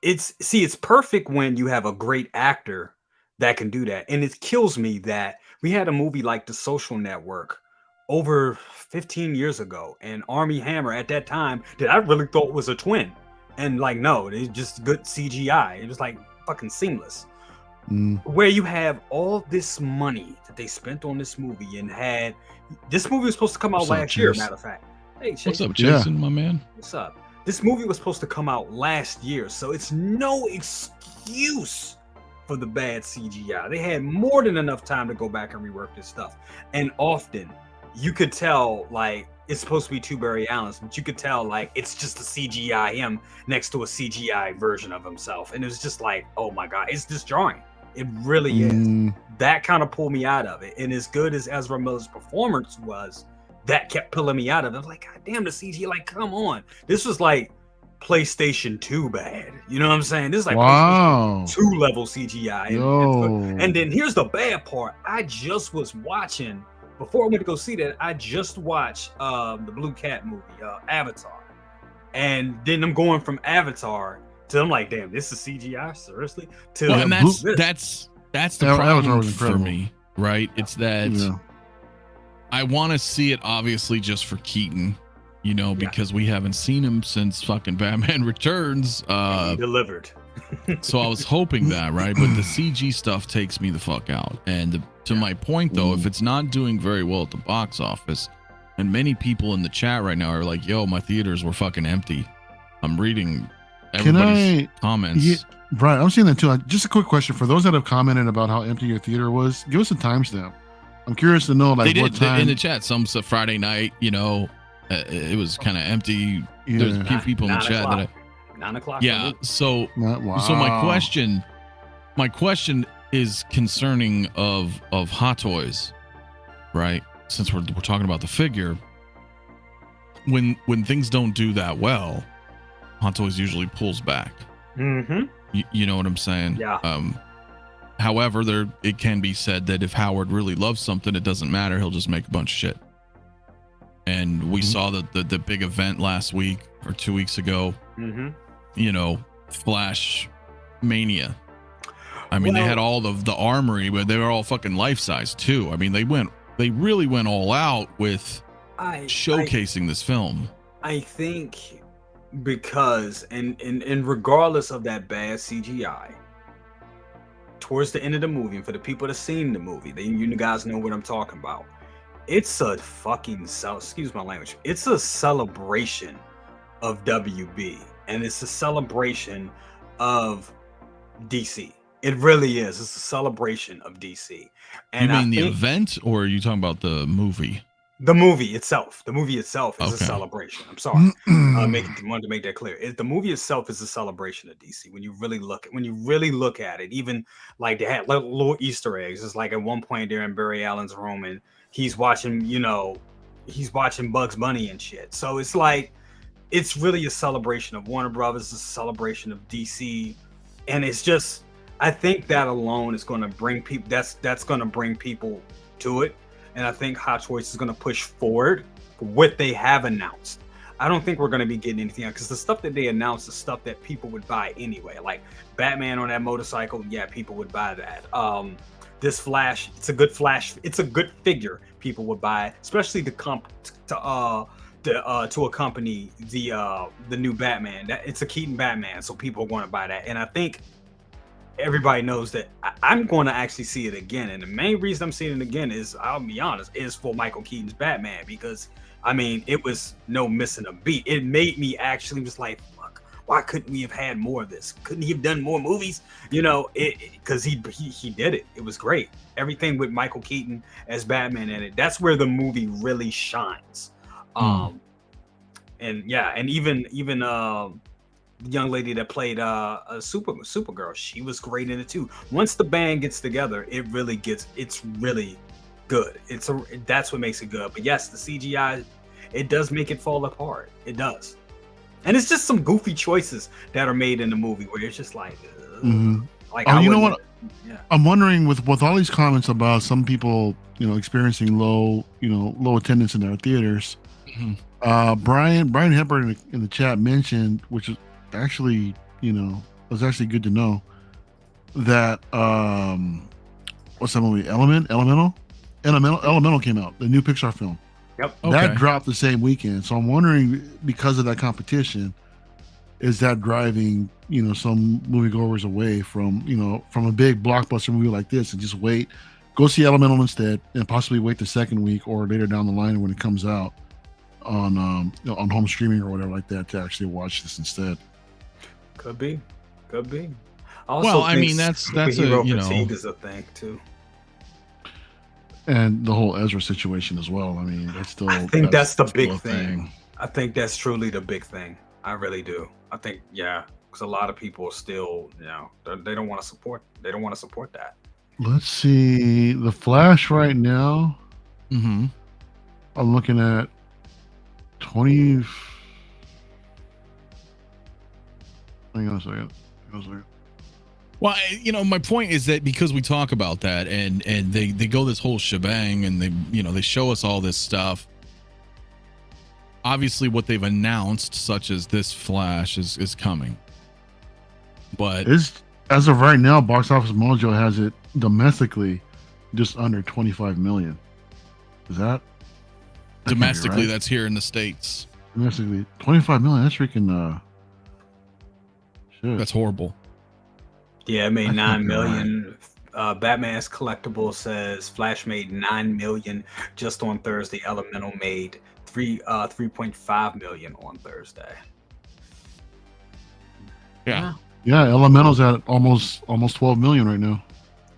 it's perfect when you have a great actor that can do that. And it kills me that we had a movie like The Social Network over 15 years ago, and Armie Hammer at that time that I really thought was a twin. And like, no, it's just good CGI. It was like fucking seamless. where you have all this money that they spent on this movie and had this movie was supposed to come out last year. Matter of fact, hey, what's up, Jason, my man? What's up? This movie was supposed to come out last year, so it's no excuse for the bad CGI. They had more than enough time to go back and rework this stuff, and often you could tell like it's supposed to be 𝗕𝗘𝗖𝗢𝗠𝗘, but you could tell like it's just a CGI him next to a CGI version of himself, and it was just like, oh my god, it's disjarring. It really is. That kind of pulled me out of it, and as good as Ezra Miller's performance was, that kept pulling me out of it. I was like, god damn, the CGI, like, come on. This was like PlayStation 2 bad. You know what I'm saying? This is like PlayStation 2 level CGI. And then here's the bad part. I just was watching, before I went to go see that, I just watched the Blue Cat movie, Avatar. And then I'm going from Avatar to, I'm like, damn, this is CGI? Seriously? And that's the problem for me, right? It's that I want to see it obviously just for Keaton, you know, because we haven't seen him since fucking Batman Returns. He delivered. So I was hoping that, right? But the CG stuff takes me the fuck out. And to my point, though, if it's not doing very well at the box office, and many people in the chat right now are like, yo, my theaters were fucking empty. I'm reading everybody's comments. Yeah, right, I'm seeing that too. Just a quick question for those that have commented about how empty your theater was. Give us a timestamp. I'm curious to know, like, what time in the chat. Some said Friday night. You know, it was kind of empty. There's a few people in the chat that 9 o'clock. Yeah. So my question is concerning of Hot Toys, right? Since we're talking about the figure, when things don't do that well, Hot Toys usually pulls back. You know what I'm saying? Yeah. However, it can be said that if Howard really loves something, it doesn't matter. He'll just make a bunch of shit. And we saw the big event last week or 2 weeks ago. You know, Flash Mania. I mean, they had all the armory, but they were all fucking life size too. I mean, they really went all out with showcasing this film. I think because and regardless of that bad CGI, towards the end of the movie, and for the people that seen the movie, you guys know what I'm talking about. It's a fucking excuse my language. It's a celebration of WB, and it's a celebration of DC. It really is. It's a celebration of DC. And you mean the event, or are you talking about the movie? The movie itself. The movie itself is a celebration. I'm sorry. Wanted to make that clear. The movie itself is a celebration of DC. When you really look at it, even like they had little Easter eggs. It's like at one point they're in Barry Allen's room and he's watching Bugs Bunny and shit. So it's like, it's really a celebration of Warner Brothers, a celebration of DC, and it's just, I think that alone is going to bring people. That's going to bring people to it. And I think Hot Toys is going to push forward for what they have announced. I don't think we're going to be getting anything else because the stuff that they announced is stuff that people would buy anyway. Like Batman on that motorcycle, yeah, people would buy that. This Flash, it's a good figure people would buy, especially to accompany the new Batman. It's a Keaton Batman, so people are going to buy that. And I think everybody knows that I'm going to actually see it again, and the main reason I'm seeing it again is, I'll be honest, is for Michael Keaton's Batman, because I mean, it was no missing a beat. It made me actually was like, fuck, why couldn't we have had more of this? Couldn't he have done more movies? You know, because he did it. It was great. Everything with Michael Keaton as Batman in it, that's where the movie really shines. And yeah, and even the young lady that played Supergirl, she was great in it too. Once the band gets together, it's really good. That's what makes it good. But yes, the CGI, it does make it fall apart. It does. And it's just some goofy choices that are made in the movie where it's just like, like, you know what? Yeah. I'm wondering with all these comments about some people, you know, experiencing low attendance in their theaters. Brian Hepburn in the chat mentioned, which is actually, was actually good to know, that what's that movie? Elemental came out, the new Pixar film. Yep. That dropped the same weekend. So I'm wondering, because of that competition, is that driving, some moviegoers away from, from a big blockbuster movie like this and just wait, go see Elemental instead, and possibly wait the second week or later down the line when it comes out on home streaming or whatever like that to actually watch this instead. Could be. Well, I mean, that's superhero fatigue is a thing too. And the whole Ezra situation as well. I mean, that's still. I think that's the big thing. I think that's truly the big thing. I really do. I think, because a lot of people still, they don't want to support. They don't want to support that. Let's see the Flash right now. Mm-hmm. I'm looking at 20. Hang on a second. Well, my point is that because we talk about that and they go this whole shebang and they show us all this stuff. Obviously, what they've announced, such as this Flash, is coming. But as of right now, Box Office Mojo has it domestically just under 25 million. Is that domestically? Right? That's here in the States. Domestically, 25 million. That's freaking. Shit. That's horrible. Yeah, it made 9 million. Right. Batman's Collectible says Flash made 9 million just on Thursday. Elemental made 3.5 million on Thursday. Yeah. Yeah, Elemental's at almost 12 million right now.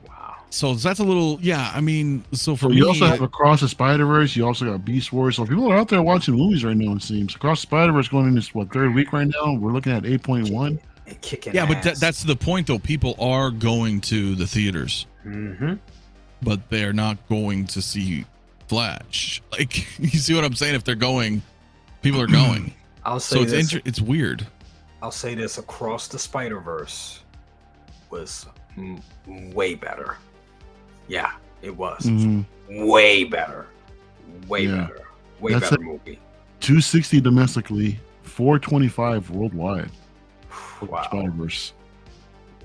Wow. So that's a little, I mean, so for me, you also have Across the Spider-Verse. You also got Beast Wars. So people are out there watching movies right now, it seems. Across the Spider-Verse going in this third week right now. We're looking at 8.1. Yeah, but that's the point though. People are going to the theaters, but they're not going to see Flash. Like, you see what I'm saying? If they're going, people are going. I'll say so it's weird. I'll say this: Across the Spider-Verse was way better. Yeah, it was way better, way better movie. 260 domestically, 425 worldwide. Wow. Spider-Verse.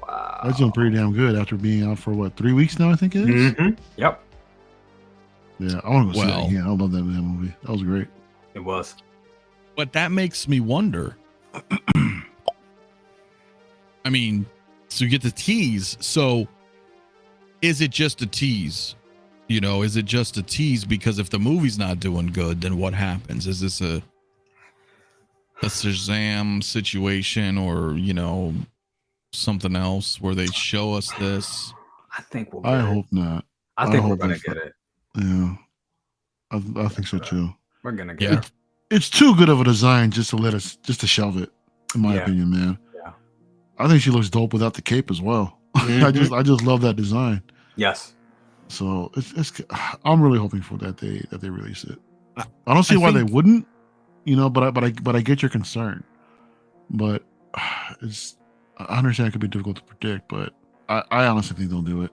Wow. That's doing pretty damn good after being out for 3 weeks now, I think it is. Yep. Yeah, I want to go see that again. I love that movie. That was great. It was. But that makes me wonder. I mean, so you get the tease. So is it just a tease? Is it just a tease? Because if the movie's not doing good, then what happens? Is this a Shazam situation or something else where they show us this? I think we'll I hope not. I think we're gonna get it. Yeah, I think so too. We're gonna get it. It's too good of a design just to shelve it, in my opinion, man. Yeah, I think she looks dope without the cape as well. I just love that design. Yes. So it's I'm really hoping for that they release it. I don't see why they wouldn't. But I get your concern. But I understand it could be difficult to predict, but I honestly think they'll do it.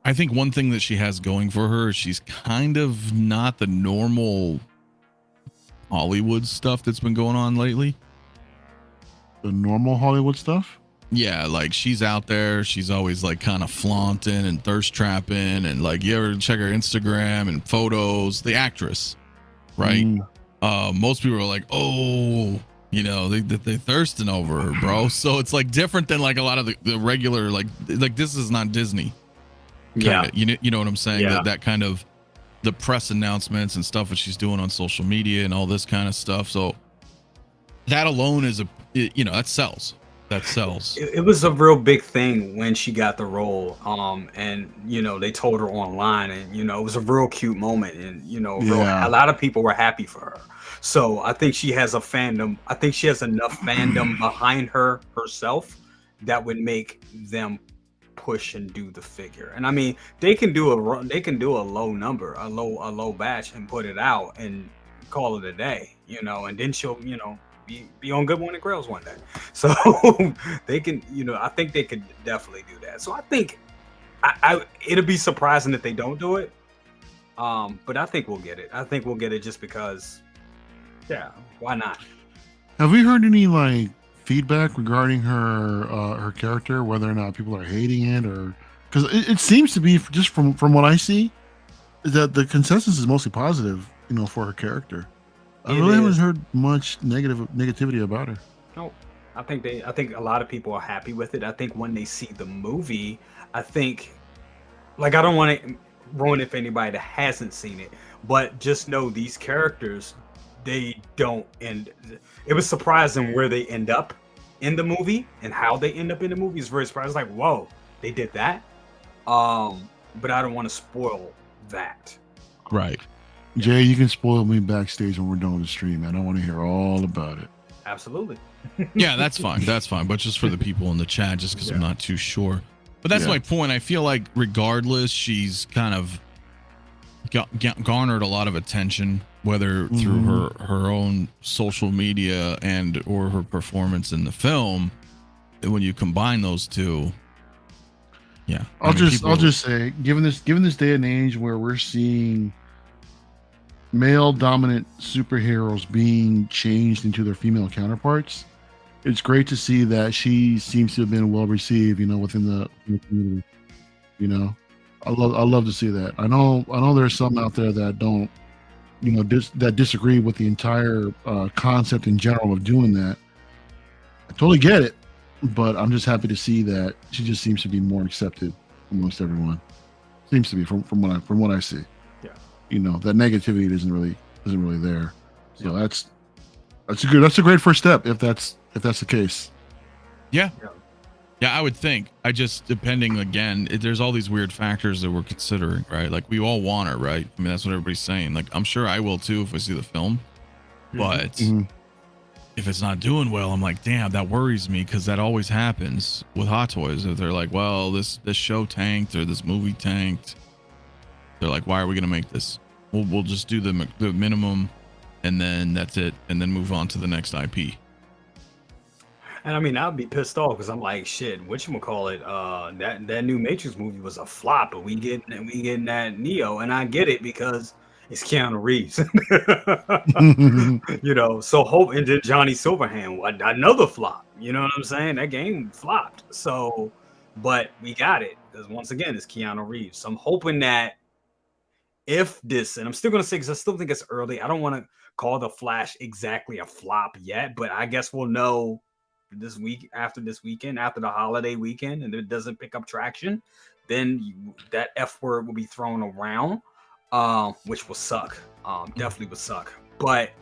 I think one thing that she has going for her is she's kind of not the normal Hollywood stuff that's been going on lately. The normal Hollywood stuff? Yeah, like she's out there. She's always like kind of flaunting and thirst trapping, and like you ever check her Instagram and photos. The actress, right? Most people are like, oh, they thirsting over her, bro. So it's like different than like a lot of the regular like this is not Disney. Kinda, you know what I'm saying? Yeah. That kind of the press announcements and stuff that she's doing on social media and all this kind of stuff. So that alone is that sells. That sells. It was a real big thing when she got the role. And they told her online, and it was a real cute moment, and a lot of people were happy for her. So I think she has a fandom. I think she has enough fandom behind her herself that would make them push and do the figure. And I mean, they can do a low number, a low batch, and put it out and call it a day. And then she'll be on Good Morning Grails one day. So they can, I think they could definitely do that. So I think it'll be surprising if they don't do it. But I think we'll get it. I think we'll get it just because, why not? Have we heard any feedback regarding her character, whether or not people are hating it, or because it seems to be just from what I see that the consensus is mostly positive, for her character. I really haven't heard much negativity about her. No, I think a lot of people are happy with it. I think when they see the movie, I think, like, I don't want to ruin it for anybody that hasn't seen it, but just know these characters, they don't end. It was surprising where they end up in the movie and how they end up in the movie is very surprising. Like, whoa, they did that. But I don't want to spoil that. Right. Jay, you can spoil me backstage when we're done with the stream, man. I want to hear all about it. Absolutely. Yeah, that's fine. That's fine. But just for the people in the chat, just because I'm not too sure. But that's my point. I feel like regardless, she's kind of garnered a lot of attention, whether through her own social media and or her performance in the film. And when you combine those two, I'll just say, given this day and age where we're seeing male dominant superheroes being changed into their female counterparts, it's great to see that she seems to have been well received, within the community. I love to see that. I know there's some out there that don't, that disagree with the entire concept in general of doing that. I totally get it, but I'm just happy to see that she just seems to be more accepted amongst everyone. Seems to be from what I see. Yeah. That negativity isn't really there. So that's a great first step if that's the case. Yeah, I would think. I just, depending, again, there's all these weird factors that we're considering, right? Like, we all want her, right? I mean, that's what everybody's saying. Like, I'm sure I will too if I see the film, but if it's not doing well, I'm like, damn, that worries me, because that always happens with Hot Toys. If they're like, well, this show tanked or this movie tanked, they're like, why are we gonna make this? We'll just do the minimum, and then that's it, and then move on to the next IP. And I mean, I'd be pissed off because I'm like, shit, whatchamacallit, that new Matrix movie was a flop, but we getting that Neo, and I get it because it's Keanu Reeves. So hope, and then Johnny Silverhand, another flop. You know what I'm saying? That game flopped. So, but we got it because once again, it's Keanu Reeves. So I'm hoping that if this, and I'm still gonna say, because I still think it's early, I don't want to call The Flash exactly a flop yet, but I guess we'll know this week, after this weekend, after the holiday weekend, and if it doesn't pick up traction, then that F word will be thrown around, which will suck. Definitely will suck. But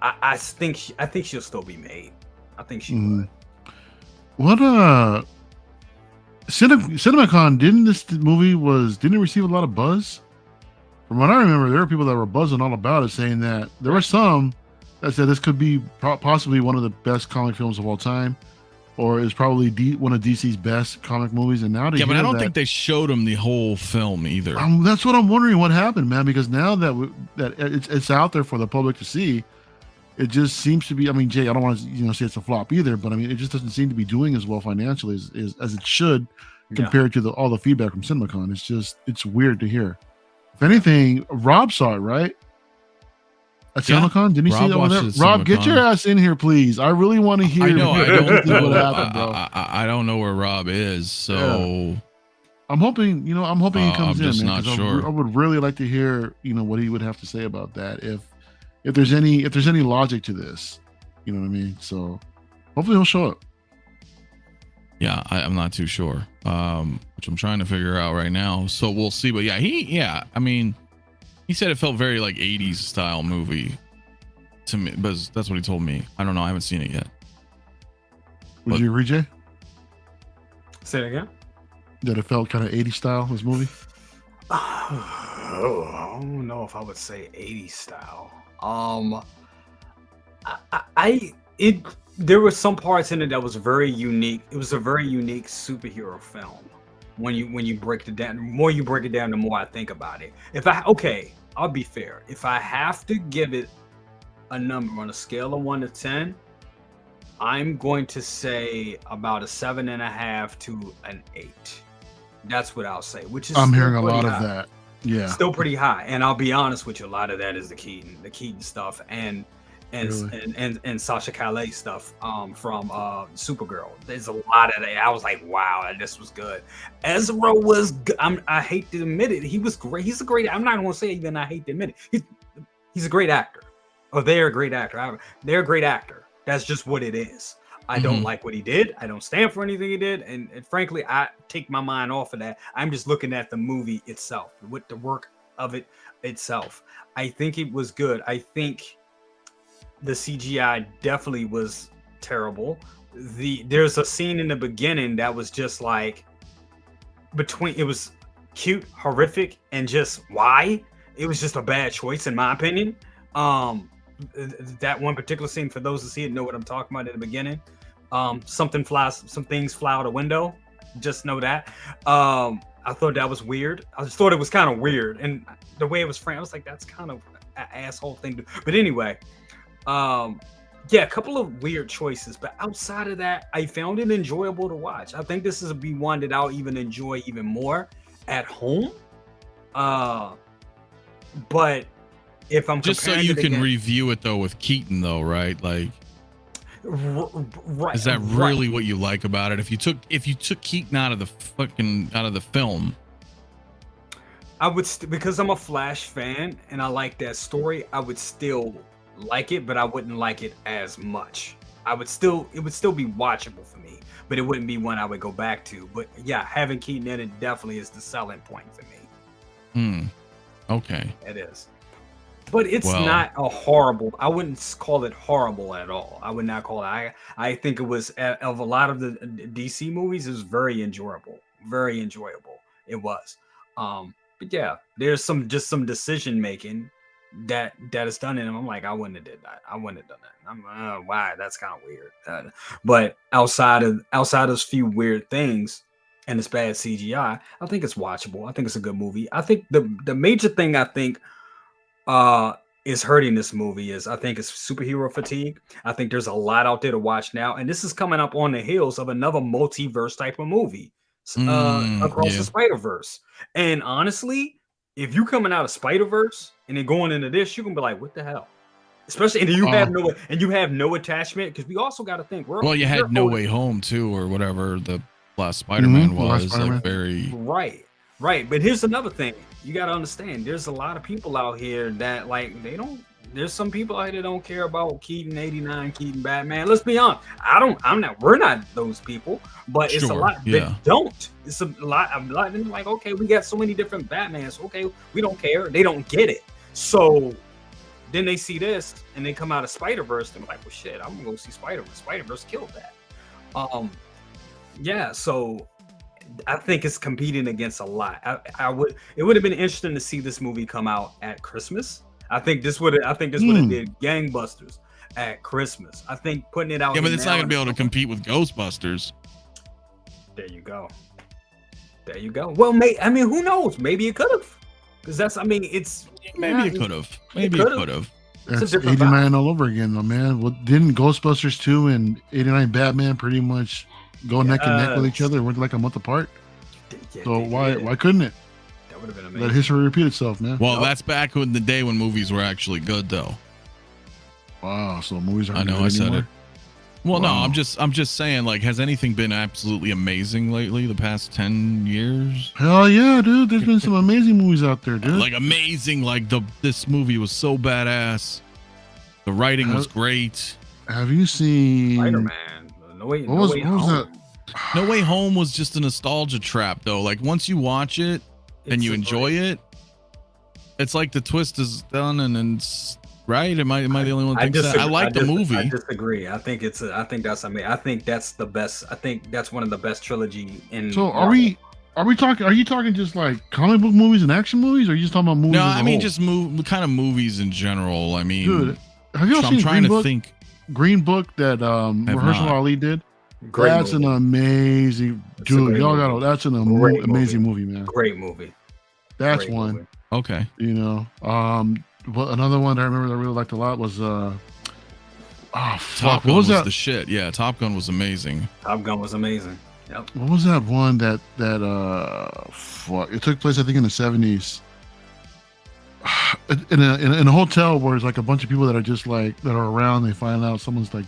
I think she'll still be made. I think she would. What CinemaCon, didn't it receive a lot of buzz? From what I remember, there were people that were buzzing all about it, saying that there were some that said this could be possibly one of the best comic films of all time, or is probably one of DC's best comic movies. And now, but I don't think they showed him the whole film either. That's what I'm wondering. What happened, man? Because now that it's out there for the public to see, it just seems to be. I mean, Jay, I don't want to say it's a flop either, but I mean, it just doesn't seem to be doing as well financially as it should, compared to all the feedback from CinemaCon. It's weird to hear. If anything, Rob saw it, right? At CinemaCon? Didn't you see that over there? Rob, get your ass in here, please. I really want to hear. I know. I don't know what happened, bro. I don't know where Rob is, so I'm hoping. He comes I'm in. Just Man, not sure. I would really like to hear, what he would have to say about that. If there's any logic to this, you know what I mean. So hopefully he'll show up. Yeah, I'm not too sure, which I'm trying to figure out right now. So we'll see. But I mean, he said it felt very like 80s style movie to me, but that's what he told me. I don't know. I haven't seen it yet. Would you agree, Jay? Say it again? That it felt kind of 80s style, this movie? I don't know if I would say 80s style. There were some parts in it that was very unique. It was a very unique superhero film. When you break it down, the more you break it down, the more I think about it. I'll be fair. If I have to give it a number on a scale of 1 to 10, I'm going to say about a 7.5 to an 8. That's what I'll say. Which is I'm hearing a lot of that. Yeah, still pretty high. And I'll be honest with you, a lot of that is the Keaton stuff and Sasha Calais stuff from Supergirl. There's a lot of that. I was like, wow, this was good. Ezra was I hate to admit it, he was great. He's a great, I'm not going to say even I hate to admit it. He's a great actor. They're a great actor. They're a great actor. That's just what it is. I don't like what he did. I don't stand for anything he did. And frankly, I take my mind off of that. I'm just looking at the movie itself, with the work of it itself. I think it was good. I think the CGI definitely was terrible. There's a scene in the beginning that was just like it was cute, horrific, and just why? It was just a bad choice in my opinion. That one particular scene, for those who see it know what I'm talking about in the beginning. Some things fly out a window. Just know that. I thought that was weird. I just thought it was kind of weird, and the way it was framed, I was like, that's kind of an asshole thing to do. But anyway, yeah, a couple of weird choices, but outside of that, I found it enjoyable to watch. I think this is be one that I'll even enjoy even more at home. But if I'm just so you can review it though with Keaton though, right? Like, right? Is that really what you like about it? If you took Keaton out of the film, I would because I'm a Flash fan and I like that story. I would still like it, but I wouldn't like it as much. It would still be watchable for me, but it wouldn't be one I would go back to. But yeah, having Keaton in it definitely is the selling point for me. Okay. It is. But it's not a horrible. I wouldn't call it horrible at all. I would not call it. I think it was, of a lot of the DC movies, it was very enjoyable. Very enjoyable. It was. But yeah, there's some decision making that is done in them. I'm like, I wouldn't have did that. I wouldn't have done that. I'm why? That's kind of weird. But outside of those few weird things and this bad CGI, I think it's watchable. I think it's a good movie. I think the major thing I think is hurting this movie is I think it's superhero fatigue. I think there's a lot out there to watch now, and this is coming up on the heels of another multiverse type of movie across the Spider-Verse. And honestly, if you coming out of Spider-Verse and then going into this, you can be like, what the hell? Especially, and you have no attachment, because we also got to think. You had No Way Home too, or whatever the last Spider-Man was. Like very right. But here's another thing. You got to understand, there's a lot of people out here that there's some people out here that don't care about Keaton 89, Keaton Batman. Let's be honest. We're not those people, but it's a lot that don't. It's a lot of them like, okay, we got so many different Batmans. Okay, we don't care. They don't get it. So then they see this and they come out of Spider-Verse and they're like, well, shit, I'm gonna go see Spider-Verse. Spider-Verse killed that. Yeah, so I think it's competing against a lot. It would have been interesting to see this movie come out at Christmas. I think this would have did gangbusters at Christmas. I think putting it out. Yeah, but it's not gonna be able to compete with Ghostbusters. There you go. Well, who knows? Maybe it could have. Because maybe it could have. Maybe it could have. That's 89 all over again, though, man. Well, didn't Ghostbusters 2 and 89 Batman pretty much go neck and neck with each other? We're like a month apart. So why couldn't it? That would have been amazing. Let history repeat itself, man. Well, that's back in the day when movies were actually good, though. Wow, so movies aren't I know good I said anymore? it. Well, Wow. no, I'm just saying, like, has anything been absolutely amazing lately? The past 10 years? Hell yeah, dude. There's been some amazing movies out there, dude. Like amazing. Like this movie was so badass. The writing was great. Have you seen Spider-Man? What was that? No Way Home was just a nostalgia trap, though. Like once you watch it and you enjoy it, it's like the twist is done and then right. Am I the only one that thinks that? I like the movie. I disagree. I think that's the best. I think that's one of the best trilogy in. So are you talking just like comic book movies and action movies, or are you just talking about movies? No, I mean just kind of movies in general. I mean, dude, have you all seen Green Book that Mahershala Ali did? That's an amazing dude. Y'all got that's an amazing movie, man. Great movie. That's one. Movie. Okay. You know, but another one that I remember that I really liked a lot was Top Gun was the shit. Yeah, Top Gun was amazing. Top Gun was amazing. Yep. What was that one that it took place, I think, in the 70s in a hotel where it's like a bunch of people that are just like that are around. They find out someone's like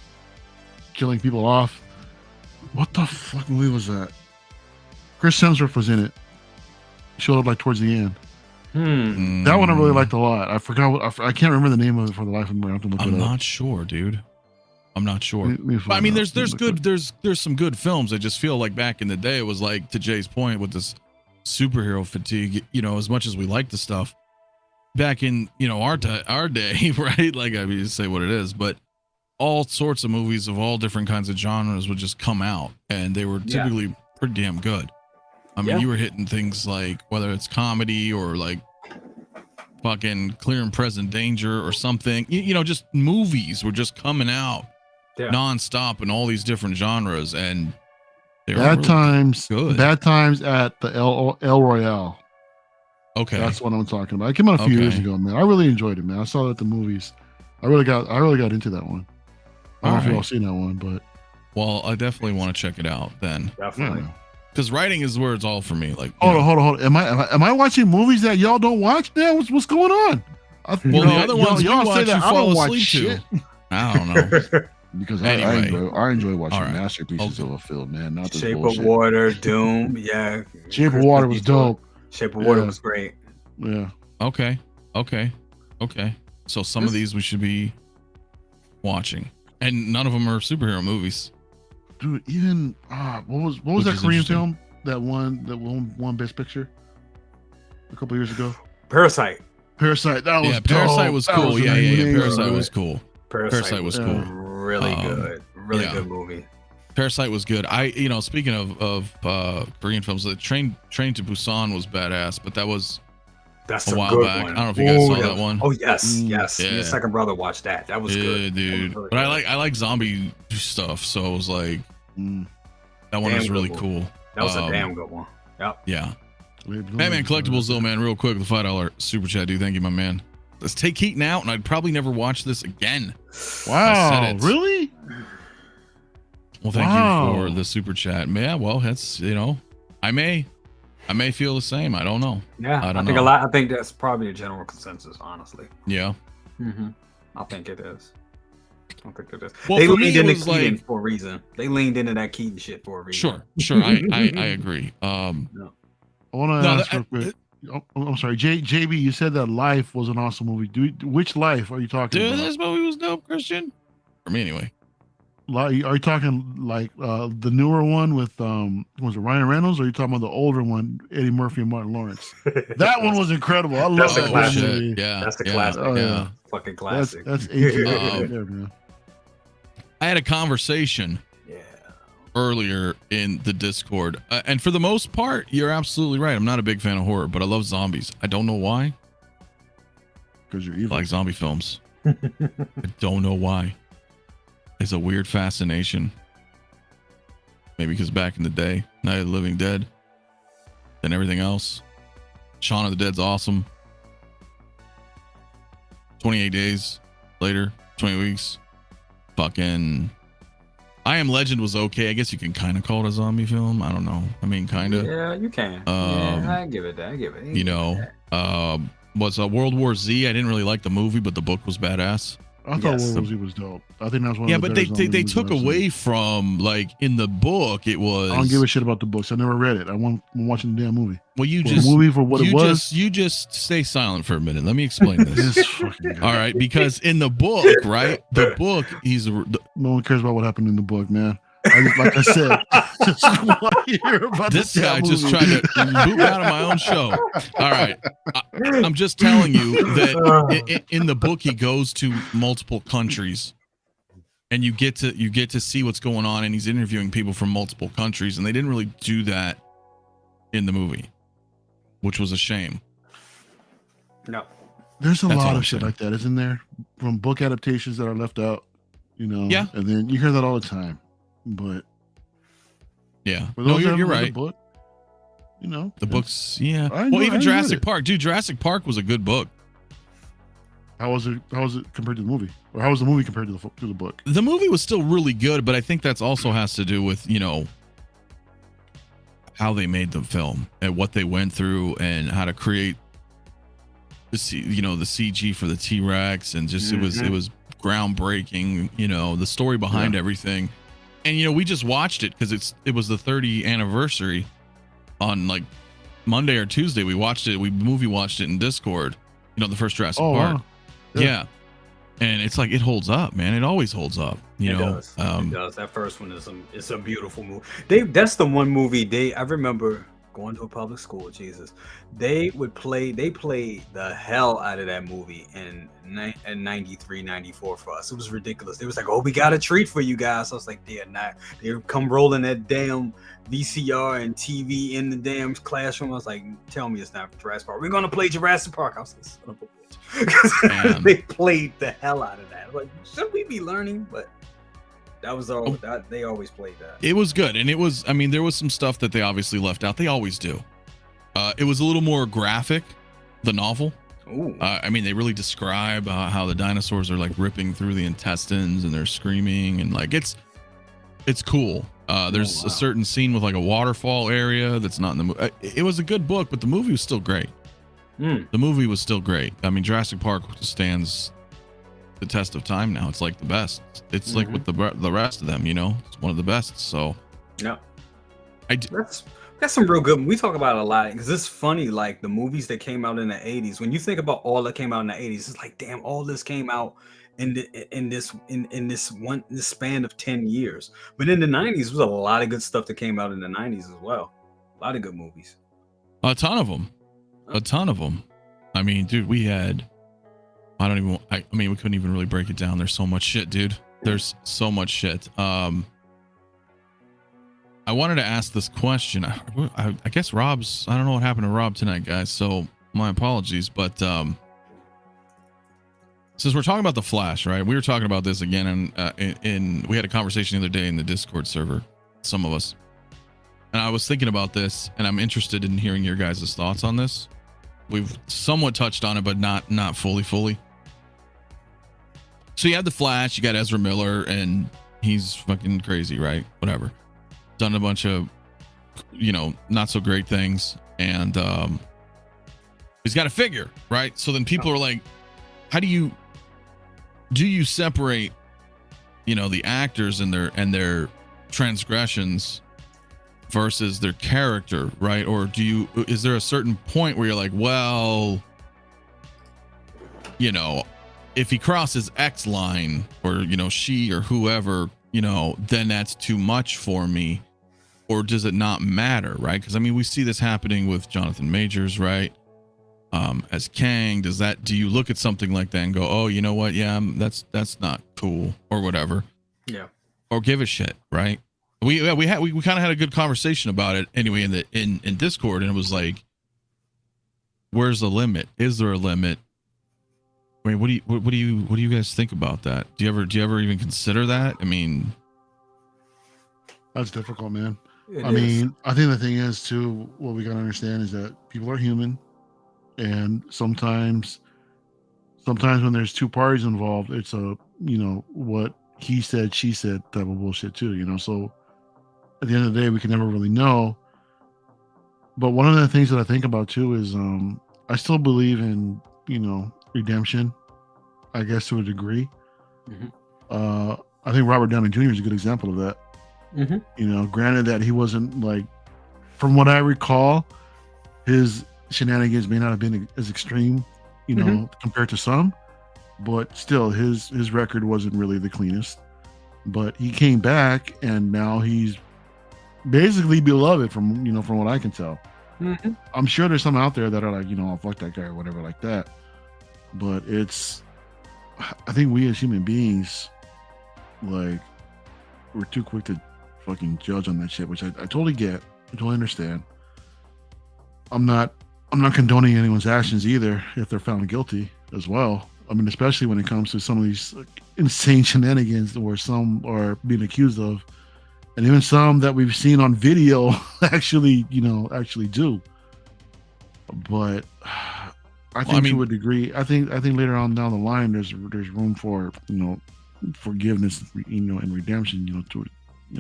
killing people off. What the fuck movie was that? Chris Hemsworth was in it. Showed up like towards the end. That one I really liked a lot. I forgot. I can't remember the name of it for the life of me. I have to look it up. I'm not sure, dude. I'm not sure. But, I mean, there's some good films. I just feel like back in the day, it was like, to Jay's point with this superhero fatigue, you know, as much as we like the stuff back in, you know, our day, right? Like, I mean, say what it is, but all sorts of movies of all different kinds of genres would just come out, and they were typically pretty damn good. I mean, you were hitting things like, whether it's comedy or like fucking Clear and Present Danger or something, you know, just movies were just coming out nonstop in all these different genres, and they were Bad Times at the El Royale. Okay, that's what I'm talking about. It came out a few years ago, man. I really enjoyed it, man. I saw it at the movies. I really got into that one. I don't know if you all seen that one, but I definitely want to check it out then. Definitely. Because writing is where it's all for me. Like, hold on. Am I watching movies that y'all don't watch now? What's going on? The other ones y'all say that I don't watch shit. I don't know. Because I enjoy watching masterpieces of a film, man. Not this Shape bullshit. of Water, Doom, Shape of Water was dope. Shape of Water was great. Yeah. Okay. So some of these we should be watching, and none of them are superhero movies. Dude, even what was that Korean film that won Best Picture a couple years ago? Parasite. That was Parasite was cool. Parasite was cool. Parasite was cool. Really good. Really good movie. Parasite was good. Speaking of Korean films, the Train to Busan was badass, but that's a while back. One. I don't know if you guys saw that one. Oh yes. Yeah. Your second brother watched that. That was good, dude. Really but I like zombie stuff, so it was like that one was really cool. That was a damn good one. Yep. Yeah. Batman Collectibles though, man, real quick, the $5 super chat, dude. Thank you, my man. Let's take Keaton out, and I'd probably never watch this again. Wow, really? Well, thank you for the super chat. Yeah, well, that's I may feel the same. I don't know. Yeah, I think that's probably a general consensus, honestly. Yeah. I think it is. Well, they leaned into Keaton for a reason. They leaned into that Keaton shit for a reason. Sure. I agree. I want to ask real quick. I'm sorry, JB. You said that Life was an awesome movie. Which Life are you talking about? Dude, this movie was dope, Christian. For me, anyway. Are you talking like the newer one with was it Ryan Reynolds, or are you talking about the older one, Eddie Murphy and Martin Lawrence? That one was incredible. I love that movie. Yeah, that's the classic. Fucking classic. That's right there, man. I had a conversation earlier in the Discord, and for the most part, you're absolutely right. I'm not a big fan of horror, but I love zombies. I don't know why. Because you're evil. I like zombie films. I don't know why. It's a weird fascination. Maybe because back in the day, Night of the Living Dead, then everything else. Shaun of the Dead's awesome. 28 days later, 20 weeks. Fucking I Am Legend was okay. I guess you can kind of call it a zombie film. I don't know. I mean, kind of. Yeah, you can. I give it that. Was World War Z. I didn't really like the movie, but the book was badass. I thought World War Z was dope. I think that's one. But they took away from, like, in the book it was. I don't give a shit about the books. I never read it. I'm watching the damn movie. Well, the movie for what it was. You just stay silent for a minute. Let me explain this. All right, because in the book, right? The book, no one cares about what happened in the book, man. Like I said, just want to hear about this guy just tried to boot out of my own show. All right, I'm just telling you that in the book he goes to multiple countries, and you get to see what's going on, and he's interviewing people from multiple countries, and they didn't really do that in the movie, which was a shame. No, there's a lot of shit like that, isn't there? From book adaptations that are left out, Yeah, and then you hear that all the time. But no, you're right. The book, the books, even Jurassic Park, dude. Jurassic Park was a good book. How was it compared to the movie, or how was the movie compared to the book? The movie was still really good, but I think that's also has to do with how they made the film and what they went through and how to create the CG for the T-Rex, and just it was groundbreaking. The story behind everything. And we just watched it because it was the 30th anniversary on like Monday or Tuesday. We watched it. We movie watched it in Discord. The first Jurassic Park. Wow. Yeah. And it's like, it holds up, man. It always holds up. You know, does. It does. That first one is a beautiful movie. That's the one movie I remember going to a public school. Jesus, they played the hell out of that movie in 93, 94 for us. It was ridiculous. They was like, oh, we got a treat for you guys. I was like, they're not. They come rolling that damn VCR and TV in the damn classroom. I was like, tell me it's not Jurassic Park. We're gonna play Jurassic Park. I was like, son of a bitch. They played the hell out of that. Like, should we be learning? But that was all. They always played that. It was good, and it was. I mean, there was some stuff that they obviously left out. They always do. It was a little more graphic, the novel. Ooh. I mean, they really describe how the dinosaurs are like ripping through the intestines and they're screaming, and like it's cool. There's a certain scene with like a waterfall area that's not in the movie. It was a good book, but the movie was still great. The movie was still great. I mean, Jurassic Park stands the test of time now. It's like the best. It's like with the rest of them, you know, it's one of the best. So yeah, that's some real good. We talk about it a lot because it's funny. Like the movies that came out in the 80s. When you think about all that came out in the 80s, it's like, damn, all this came out in this span of 10 years. But in the 90s, there was a lot of good stuff that came out in the 90s as well. A lot of good movies. A ton of them. I mean, dude, we had. I mean, we couldn't even really break it down. There's so much shit, dude. There's so much shit. I wanted to ask this question. I guess Rob's. I don't know what happened to Rob tonight, guys. So my apologies. But since we're talking about the Flash, right? We were talking about this again, and we had a conversation the other day in the Discord server. Some of us, and I was thinking about this, and I'm interested in hearing your guys' thoughts on this. We've somewhat touched on it, but not fully. So you have the Flash, you got Ezra Miller, and he's fucking crazy, right? Whatever. Done a bunch of, you know, not so great things, and he's got a figure, right? So then people are like, how do you separate, you know, the actors and their transgressions versus their character, right? Or is there a certain point where you're like, well, you know, if he crosses X line, or, you know, she or whoever, you know, then that's too much for me? Or does it not matter, right? Because I mean, we see this happening with Jonathan Majors, right? As Kang. Do you look at something like that and go, oh, you know what? Yeah, that's not cool, or whatever. Yeah. Or give a shit, right? We kind of had a good conversation about it anyway in Discord, and it was like, where's the limit? Is there a limit? I mean, what do you guys think about that? Do you ever even consider that? I mean, that's difficult, man. I mean, I think the thing is too, what we gotta understand is that people are human, and sometimes when there's two parties involved, it's a, you know, what he said, she said type of bullshit too, you know. So at the end of the day, we can never really know. But one of the things that I think about too is I still believe in, you know, redemption, I guess, to a degree. I think Robert Downey Jr. is a good example of that. You know, granted that he wasn't, like, from what I recall, his shenanigans may not have been as extreme, you know, compared to some, but still his record wasn't really the cleanest. But he came back, and now he's basically beloved from what I can tell. I'm sure there's some out there that are like, you know, oh, fuck that guy or whatever like that. But I think we as human beings, like, we're too quick to fucking judge on that shit, which I totally get. I totally understand. I'm not condoning anyone's actions either if they're found guilty as well. I mean, especially when it comes to some of these, like, insane shenanigans where some are being accused of, and even some that we've seen on video actually do. But I think, to a degree, I think later on down the line, there's room for, you know, forgiveness, you know, and redemption, you know,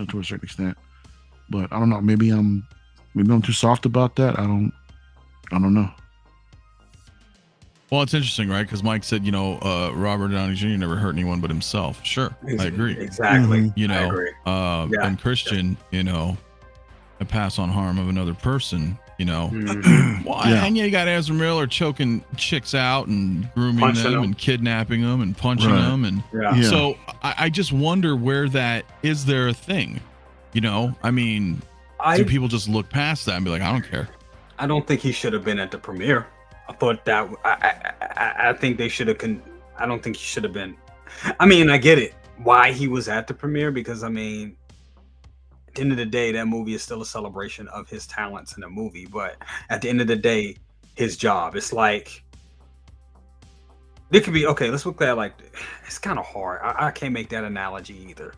to a certain extent. But I don't know. Maybe I'm too soft about that. I don't know. Well, it's interesting, right? Because Mike said, you know, Robert Downey Jr. never hurt anyone but himself. Sure, I agree. Exactly. You know, I agree. And Christian, you know, a pass on harm of another person, you know. Well, Yeah. and you got Ezra Miller choking chicks out and grooming Punching them them. and kidnapping them and punching Right. them. And Yeah. so I just wonder where that is. There a thing, you know? I mean, do people just look past that and be like, I don't care? I don't think he should have been at the premiere. I thought that I think they should have. I don't think he should have been. I mean, I get it why he was at the premiere, because I mean, at the end of the day, that movie is still a celebration of his talents in the movie. But at the end of the day, his job. It's like it could be okay. Let's look at it like it's kind of hard. I can't make that analogy either.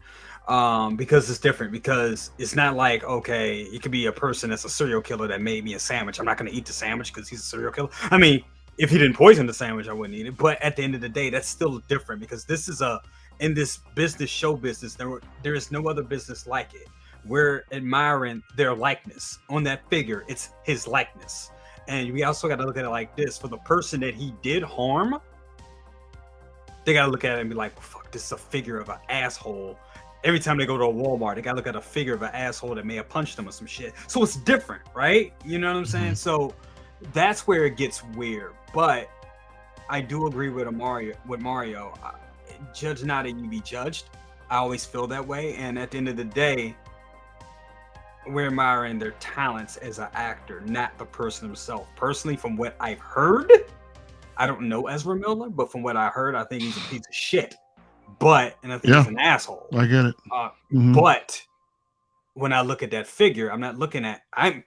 Because it's different, because it's not like, okay, it could be a person that's a serial killer that made me a sandwich. I'm not going to eat the sandwich because he's a serial killer. I mean, if he didn't poison the sandwich, I wouldn't eat it. But at the end of the day, that's still different, because this is in this business, show business, there is no other business like it. We're admiring their likeness on that figure. It's his likeness. And we also got to look at it like this: for the person that he did harm, they got to look at it and be like, well, fuck, this is a figure of an asshole. Every time they go to a Walmart, they gotta look at a figure of an asshole that may have punched them or some shit. So it's different, right? You know what I'm saying? So that's where it gets weird. But I do agree with Mario. Judge not and you be judged. I always feel that way. And at the end of the day, we're admiring their talents as an actor, not the person himself. Personally, from what I've heard, I don't know Ezra Miller, but from what I heard, I think he's a piece of shit. And I think he's an asshole. I get it. But when I look at that figure, I'm not looking at, I'm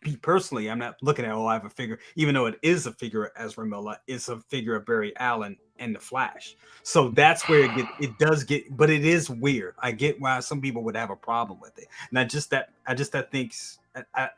not looking at, oh, I have a figure, even though it is a figure of Ezra Miller, it's a figure of Barry Allen and the Flash. So that's where it does get, but it is weird. I get why some people would have a problem with it. And I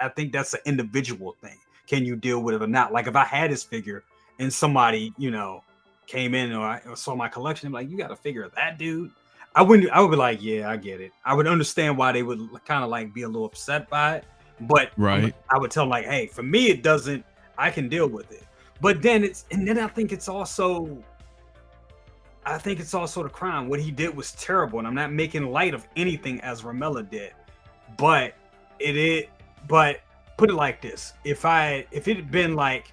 think that's an individual thing. Can you deal with it or not? Like if I had his figure and somebody, you know, came in or saw my collection, I'm like, you got a figure of that dude? I would be like, yeah, I get it. I would understand why they would kind of like be a little upset by it, but right. I would tell them like, hey, for me, it doesn't, I can deal with it. But then I think it's also the crime. What he did was terrible, and I'm not making light of anything Ezra Miller did, but put it like this: if it had been like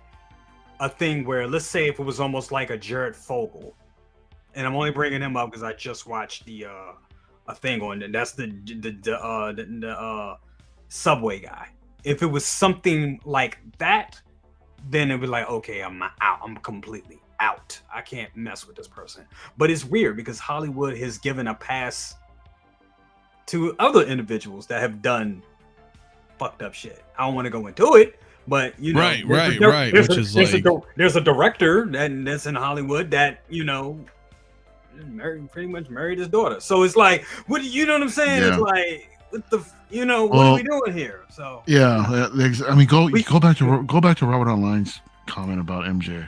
a thing where, let's say, if it was almost like a 𝗕𝗘𝗥𝗖𝗓, and I'm only bringing him up because I just watched the a thing on it. That's the subway guy. If it was something like that, then it would be like, okay, I'm out. I'm completely out. I can't mess with this person. But it's weird because Hollywood has given a pass to other individuals that have done fucked up shit. I don't want to go into it, but you know, right. Which is like, there's a director that's in Hollywood that, you know, pretty much married his daughter. So it's like, what do you know what I'm saying? Yeah. It's like, what the, you know, what are we doing here? So yeah, I mean, go back to Robert Online's comment about MJ.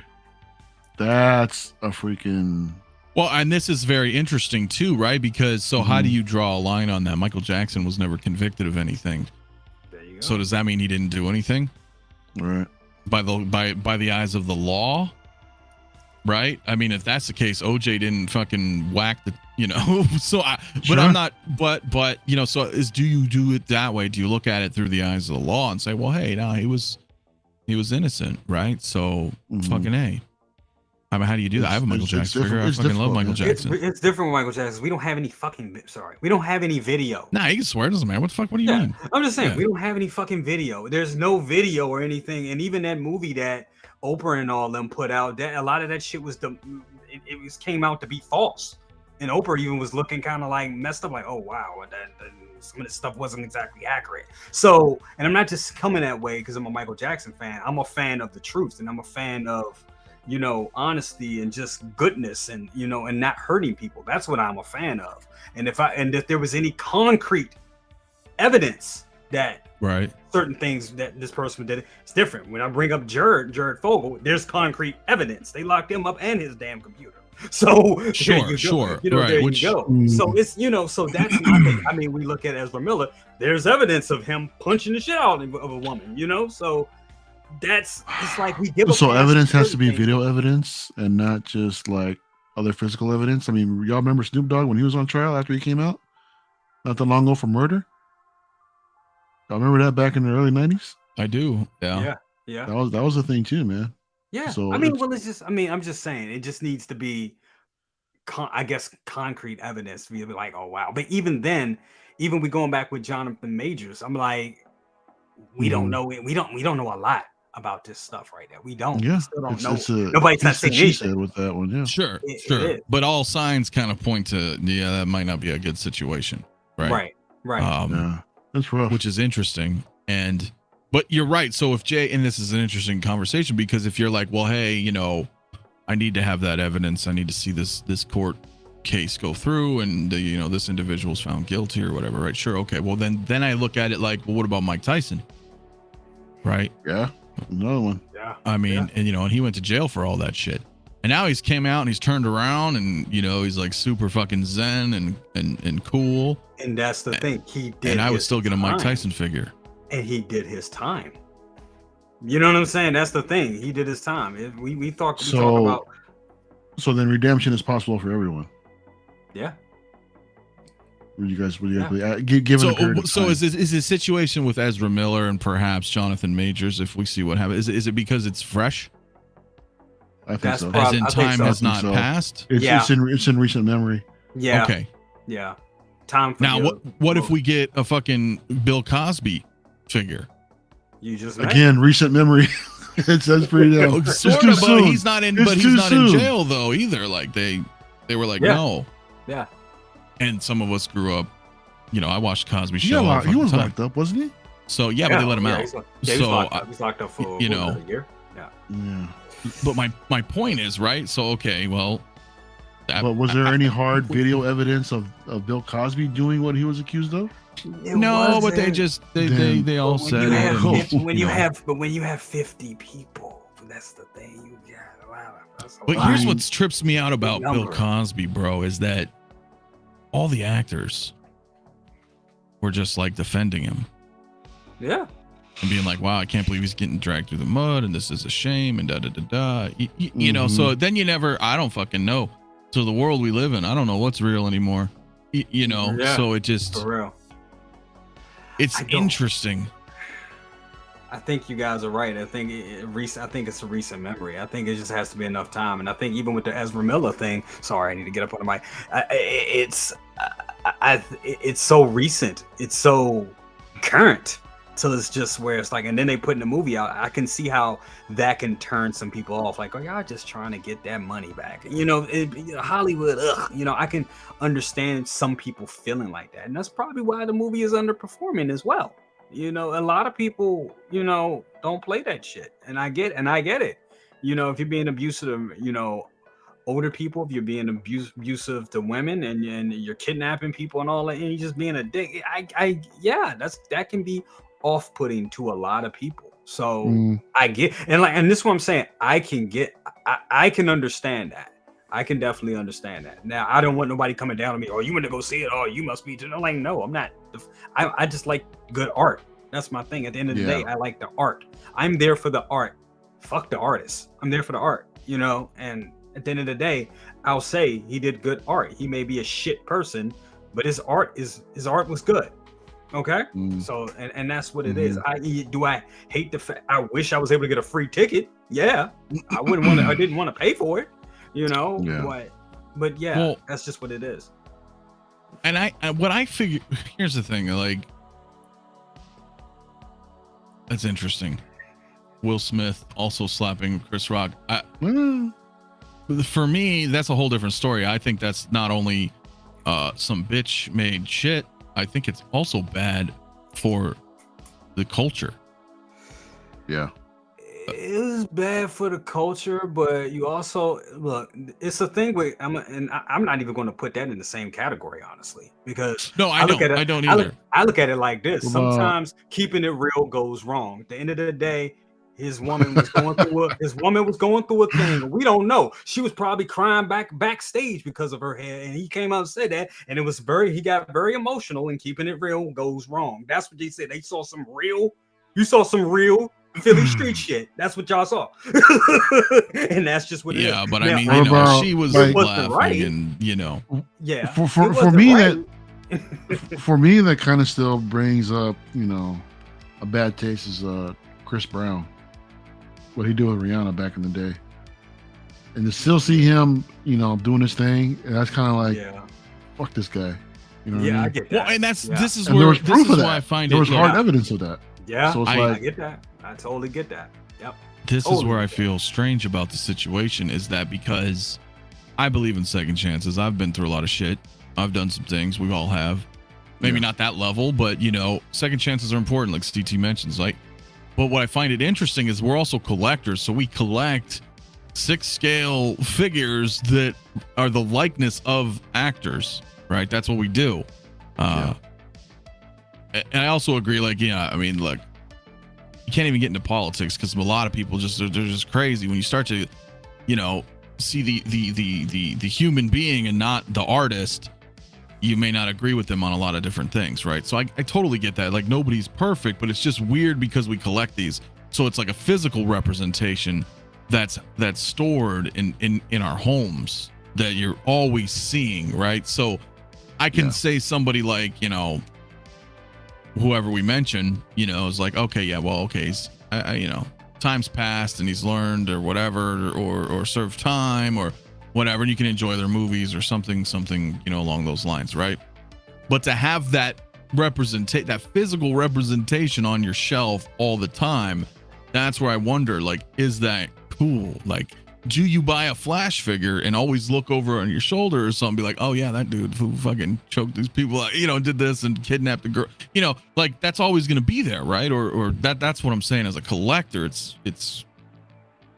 That's a freaking. Well, and this is very interesting too, right? Because how do you draw a line on that? Michael Jackson was never convicted of anything. there you go. So does that mean he didn't do anything? Right. By the eyes of the law, right? I mean, if that's the case, OJ didn't fucking whack the, you know. So Sure. but I'm not, but you know, so do you do it that way? Do you look at it through the eyes of the law and say, well, hey, no, he was innocent, right? So fucking A. I mean, how do you do that? I have a Michael Jackson figure. I fucking love Michael Jackson. It's different with Michael Jackson. We don't have any we don't have any video. Nah, you can swear, it doesn't matter. What the fuck? What do you mean? I'm just saying, Yeah. we don't have any fucking video. There's no video or anything. And even that movie that Oprah and all them put out, that a lot of that shit was came out to be false. And Oprah even was looking kind of like messed up, like, oh wow, that some of this stuff wasn't exactly accurate. So, and I'm not just coming that way because I'm a Michael Jackson fan. I'm a fan of the truth, and I'm a fan of, you know, honesty and just goodness, and, you know, and not hurting people. That's what I'm a fan of. And if there was any concrete evidence that Right. certain things that this person did, it's different. When I bring up 𝗕𝗘𝗥𝗖𝗓, there's concrete evidence. They locked him up and his damn computer. So Sure. you know, right. there Which, you go. So it's, you know, so that's my thing. I mean, we look at Ezra Miller, there's evidence of him punching the shit out of a woman, you know. So it's like we give. So evidence has to be video evidence and not just like other physical evidence. I mean, y'all remember Snoop Dogg when he was on trial after he came out not that long ago for murder? I remember that back in the early 90s. I do. Yeah. Yeah. That was a thing too, man. Yeah. So I mean, well, it's just, I mean, I'm just saying it just needs to be, I guess, concrete evidence to be like, oh, wow. But even then, even we going back with Jonathan Majors, I'm like, we don't know. We don't know a lot about this stuff right now. We don't. Yeah. We still don't know. Nobody's not saying she anything said with that one. Yeah. Sure. It But all signs kind of point to, that might not be a good situation. Right. Yeah. That's rough. Which is interesting. But you're right. So if Jay, and this is an interesting conversation, because if you're like, well, hey, I need to have that evidence. I need to see this court case go through, and this individual's found guilty or whatever, right? Sure, okay. Well, then I look at it like, well, what about Mike Tyson? Right? Yeah, another one. Yeah. I mean, and he went to jail for all that shit, and now he's came out and he's turned around, and he's like super fucking zen and cool. And that's the thing, he did. And I would still get a Mike Tyson figure. And he did his time. You know what I'm saying? That's the thing. He did his time. We talk about. So then redemption is possible for everyone. Yeah. Would you guys given a period of so time? is the situation with Ezra Miller and perhaps Jonathan Majors, if we see what happens, is it because it's fresh? I think so. As in time has not passed? It's in recent memory. Yeah. Okay. Yeah. Time. Now what if we get a fucking Bill Cosby figure? You just again recent memory. That's pretty damn. Sort of, but he's not in. But he's not in jail though either. Like they were like no. Yeah. And some of us grew up. I watched Cosby Show. Yeah, he was locked up, wasn't he? So yeah, but they let him out. He's locked up for a year. Yeah. But my point is, right? So okay, well. But was there any hard video evidence of Bill Cosby doing what he was accused of? No, but they all said it. When you have 50 people, that's the thing. But here's what trips me out about Bill Cosby, bro, is that all the actors were just like defending him. Yeah. And being like, wow, I can't believe he's getting dragged through the mud, and this is a shame, and da-da-da-da. You know, so then I don't fucking know. So the world we live in, I don't know what's real anymore. So it just... For real. It's interesting. I think you guys are right. I think it's a recent memory. I think it just has to be enough time. And I think even with the Ezra Miller thing, sorry, I need to get up on the mic. It's so recent. It's so current. So it's just where it's like, and then they put in the movie out. I can see how that can turn some people off. Like, oh, y'all just trying to get that money back. Hollywood. I can understand some people feeling like that, and that's probably why the movie is underperforming as well. A lot of people, don't play that shit, and I get it. If you're being abusive, older people, if you're being abusive to women, and you're kidnapping people and all that, and you're just being a dick. That can be off-putting to a lot of people. So I get, and this is what I'm saying. I can understand that. I can definitely understand that. Now, I don't want nobody coming down on me. Oh, you want to go see it? Oh, you must be. I'm like, no, I'm not. I just like good art. That's my thing. At the end of the day, I like the art. I'm there for the art. Fuck the artist. I'm there for the art. And at the end of the day, I'll say he did good art. He may be a shit person, but his art was good. Okay, so and that's what it is. I hate the fact. I wish I was able to get a free ticket. Yeah, I wouldn't want to. I didn't want to pay for it. But yeah, well, that's just what it is. And what I figure, here's the thing, like, that's interesting. Will Smith also slapping Chris Rock. For me, that's a whole different story. I think that's not only some bitch made shit. I think it's also bad for the culture. Yeah. It is bad for the culture, but you also look. It's a thing with I'm not even going to put that in the same category, honestly, because I don't either. I look at it like this. Sometimes keeping it real goes wrong. At the end of the day, his woman was going through a thing. We don't know. She was probably crying backstage because of her hair, and he came out and said that, and he got very emotional. And keeping it real goes wrong. That's what they said. You saw some real Philly street shit. That's what y'all saw. And that's just what it is. Yeah, but I mean, she was laughing, right? And for me that kind of still brings up, a bad taste is Chris Brown. What he did with Rihanna back in the day, and to still see him, you know, doing his thing, and that's kind of like, fuck this guy. You know what I mean? I get that. Well, and this is and where there was proof of that. I find there was hard yeah. evidence of that. Yeah, so it's I get that. I totally get that. Yep. This totally is where I feel strange about the situation is that because I believe in second chances. I've been through a lot of shit. I've done some things. We all have. Maybe not that level, but you know, second chances are important, like CT mentions. Like, but what I find it interesting is we're also collectors, so we collect 6-scale figures that are the likeness of actors, right? That's what we do. And I also agree, like, yeah, I mean, look, you can't even get into politics because a lot of people they're just crazy when you start to, you know, see the human being and not the artist. You may not agree with them on a lot of different things, right? So I totally get that. Like, nobody's perfect, but it's just weird because we collect these. So it's like a physical representation that's stored in our homes that you're always seeing, right? So I can say somebody like, you know, whoever we mention, you know, is like, okay, yeah, well, okay, you know, time's passed and he's learned or whatever, or served time or whatever, and you can enjoy their movies or something, you know, along those lines, right? But to have that that physical representation on your shelf all the time, that's where I wonder, like, is that cool? Like, do you buy a Flash figure and always look over on your shoulder or something, be like, oh yeah, that dude who fucking choked these people out, you know, did this and kidnapped the girl, you know, like that's always going to be there, right? Or that's what I'm saying. As a collector, it's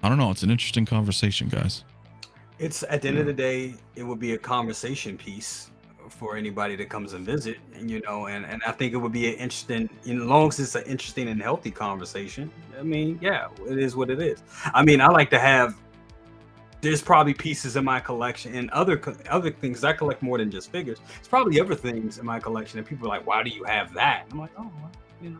I don't know, it's an interesting conversation, guys. It's at the end of the day, it would be a conversation piece for anybody that comes and visit, and you know, and I think it would be an interesting, as long as it's an interesting and healthy conversation. I mean, yeah, it is what it is. I mean, I like to have. There's probably pieces in my collection and other things. I collect more than just figures. It's probably other things in my collection that people are like, why do you have that? And I'm like, oh, well, you know,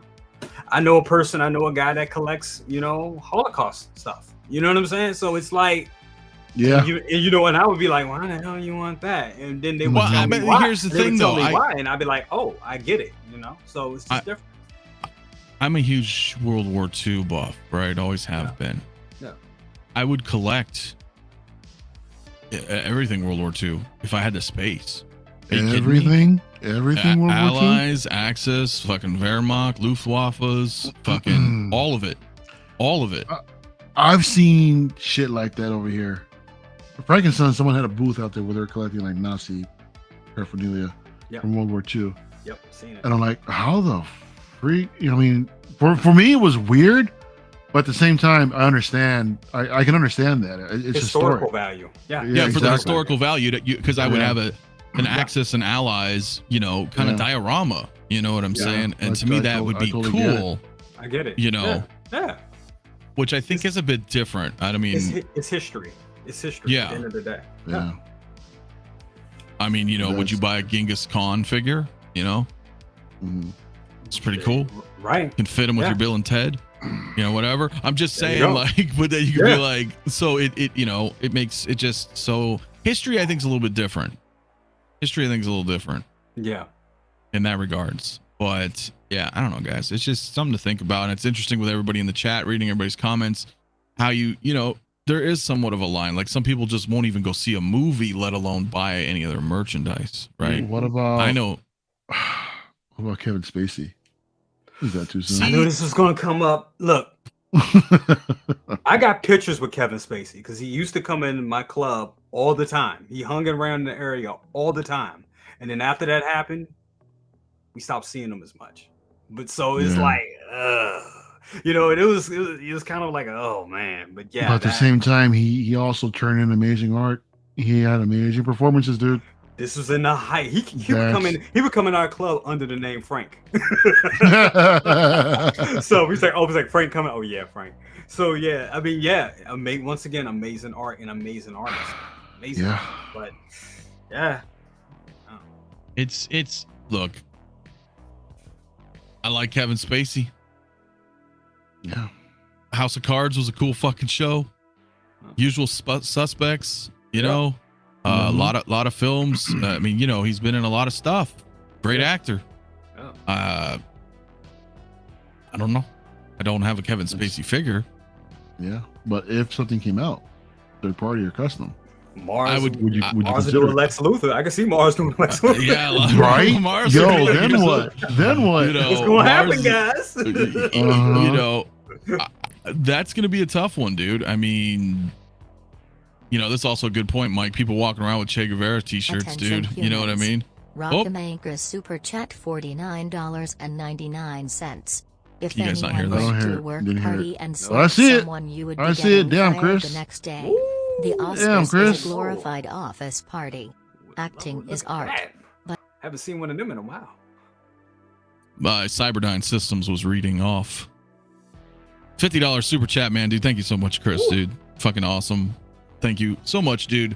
I know a guy that collects, you know, Holocaust stuff. You know what I'm saying? So it's like. Yeah, you know, and I would be like, why the hell you want that? And then they would tell me why. Here's the thing, though, why, and I'd be like, oh, I get it, you know. So it's just different. I'm a huge World War II buff, right? Always have been. Yeah. I would collect everything World War II if I had the space. Everything World War II? Allies, Axis, fucking Wehrmacht, Luftwaffe's, fucking all of it. I've seen shit like that over here. Frankenstein, someone had a booth out there where they're collecting like Nazi paraphernalia from World War II. Yep, seen it. And I'm like, how the freak? You know, I mean, for me, it was weird, but at the same time, I understand. I can understand that. It's historical value. Yeah, exactly. For the historical value that because I would have an Axis and Allies, you know, kind of diorama. You know what I'm saying? And to me, that would be cool. I get it. You know, which I think it's is a bit different. I mean, it's history. It's history at the end of the day. Yeah. I mean, you know, would you buy a Genghis Khan figure? You know, it's pretty cool. Right. Can fit them with your Bill and Ted. You know, whatever. I'm just saying, like, but then you can be like, so it, you know, it makes it just so history. I think is a little bit different. History, I think, is a little different. Yeah. In that regards, but yeah, I don't know, guys. It's just something to think about, and it's interesting with everybody in the chat, reading everybody's comments. How you know. There is somewhat of a line. Like some people just won't even go see a movie, let alone buy any of their merchandise, right? What about? I know. What about Kevin Spacey? Is that too soon? I knew this was going to come up. Look, I got pictures with Kevin Spacey because he used to come in my club all the time. He hung around in the area all the time, and then after that happened, we stopped seeing him as much. But so it's like, you know, it was kind of like, oh man, but yeah. But at the same time, he also turned in amazing art. He had amazing performances, dude. This was in the height. He would come in. He would come in our club under the name Frank. So he's like Frank coming. Oh yeah, Frank. So yeah, I mean, once again, amazing art and amazing artist. Amazing. Yeah. But yeah. It's look. I like Kevin Spacey. Yeah. House of Cards was a cool fucking show. Usual Suspects, you know, a lot of films. I mean, you know, he's been in a lot of stuff. Great actor. I don't know. I don't have a Kevin Spacey figure. Yeah, but if something came out, third party or custom, Mars, I would. would you Mars consider doing it? Lex Luthor. I can see Mars doing Lex Luthor. Yeah, like, Right? Mars Yo, would be like, then what? Then what? You know, What's going to happen, Mars- guys? You know, that's going to be a tough one, dude. I mean, you know, that's also a good point, Mike. People walking around with 𝗕𝗓𝗓𝗓 t-shirts, Attention, dude. You know what I mean? Rockamangra super chat $49.99. If You guys not hear anyone that? went I don't to hear a it. work Didn't hear party it. and I slapped see it. someone, you would I be see it. getting Damn, fired Chris. the next day. Ooh, The Damn, Oscars is Chris. a glorified office party. Acting Look is at art. that. But- Haven't seen one of them in a while. Cyberdyne Systems was reading off. $50 super chat, man, dude. Thank you so much, Chris, Ooh. dude. Fucking awesome. Thank you so much, dude.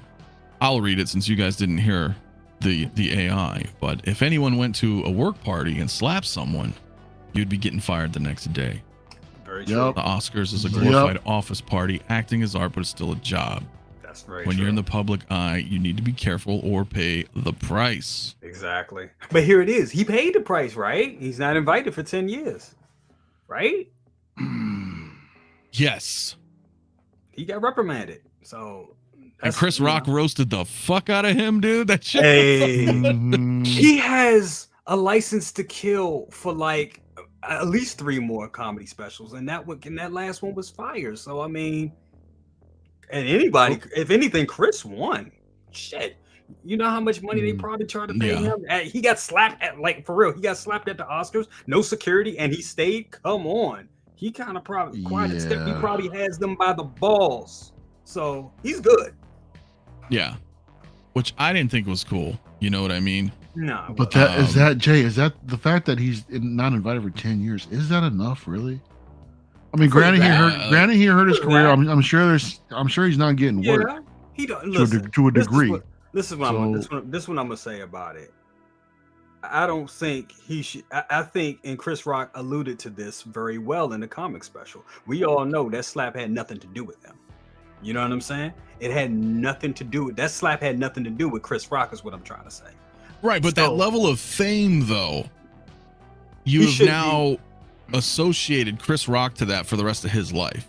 I'll read it since you guys didn't hear the AI. But if anyone went to a work party and slapped someone, you'd be getting fired the next day. Very Yep. true. The Oscars is a Yep. glorified office party. Acting is art, but it's still a job. That's very When true. you're in the public eye, you need to be careful or pay the price. Exactly. But here it is. He paid the price, right? He's not invited for 10 years. Right? Yes. He got reprimanded. So And Chris Rock roasted the fuck out of him, dude. That shit. Hey, Mhm. he has a license to kill for like at least 3 more comedy specials, and that last one was fire. So I mean, and anybody, if anything, Chris won. Shit, you know how much money they probably tried to pay Yeah. him? He got slapped at, like, for real. He got slapped at the Oscars, no security, and he stayed. Come on, he kind of probably quite a step. He Yeah. probably has them by the balls. So he's good. Yeah. Which I didn't think was cool. You know what I mean? No, But that is that Jay? Is that the fact that he's not invited for 10 years? Is that enough, really? I mean, For granted, that- he hurt his for career. that. I'm sure he's not getting work yeah, he don't to listen. to a This is degree. what- This is what So- this one I'm gonna say about it. I don't think he should. I think, and Chris Rock alluded to this very well in the comic special. We all know that slap had nothing to do with him. You know what I'm saying? It had nothing to do with that slap. Had nothing to do with Chris Rock, is what I'm trying to say. Right, but So- that level of fame, though, you He have should now associated Chris Rock to that for the rest of his life.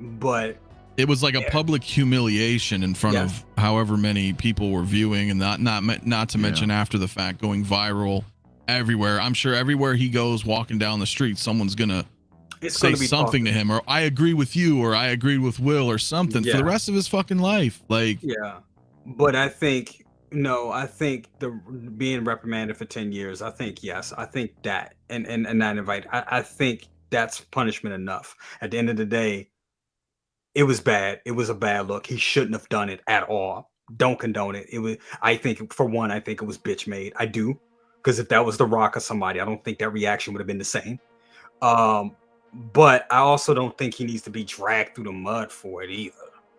But It was like a Yeah. public humiliation in front Yes. of however many people were viewing, and not to mention after the fact going viral everywhere. I'm sure everywhere he goes, walking down the street, someone's gonna it's say gonna be something to him, or I agree with you, or I agreed with Will, or something for Yeah. the rest of his fucking life. Like, Yeah, but I think I think the being reprimanded for 10 years. I think yes, I think that and not invited. I think that's punishment enough. At the end of the day, it was bad. It was a bad look. He shouldn't have done it at all. Don't condone it. It was. I think for one, I think it was bitch made. I do, because if that was The Rock or somebody, I don't think that reaction would have been the same. But I also don't think he needs to be dragged through the mud for it either.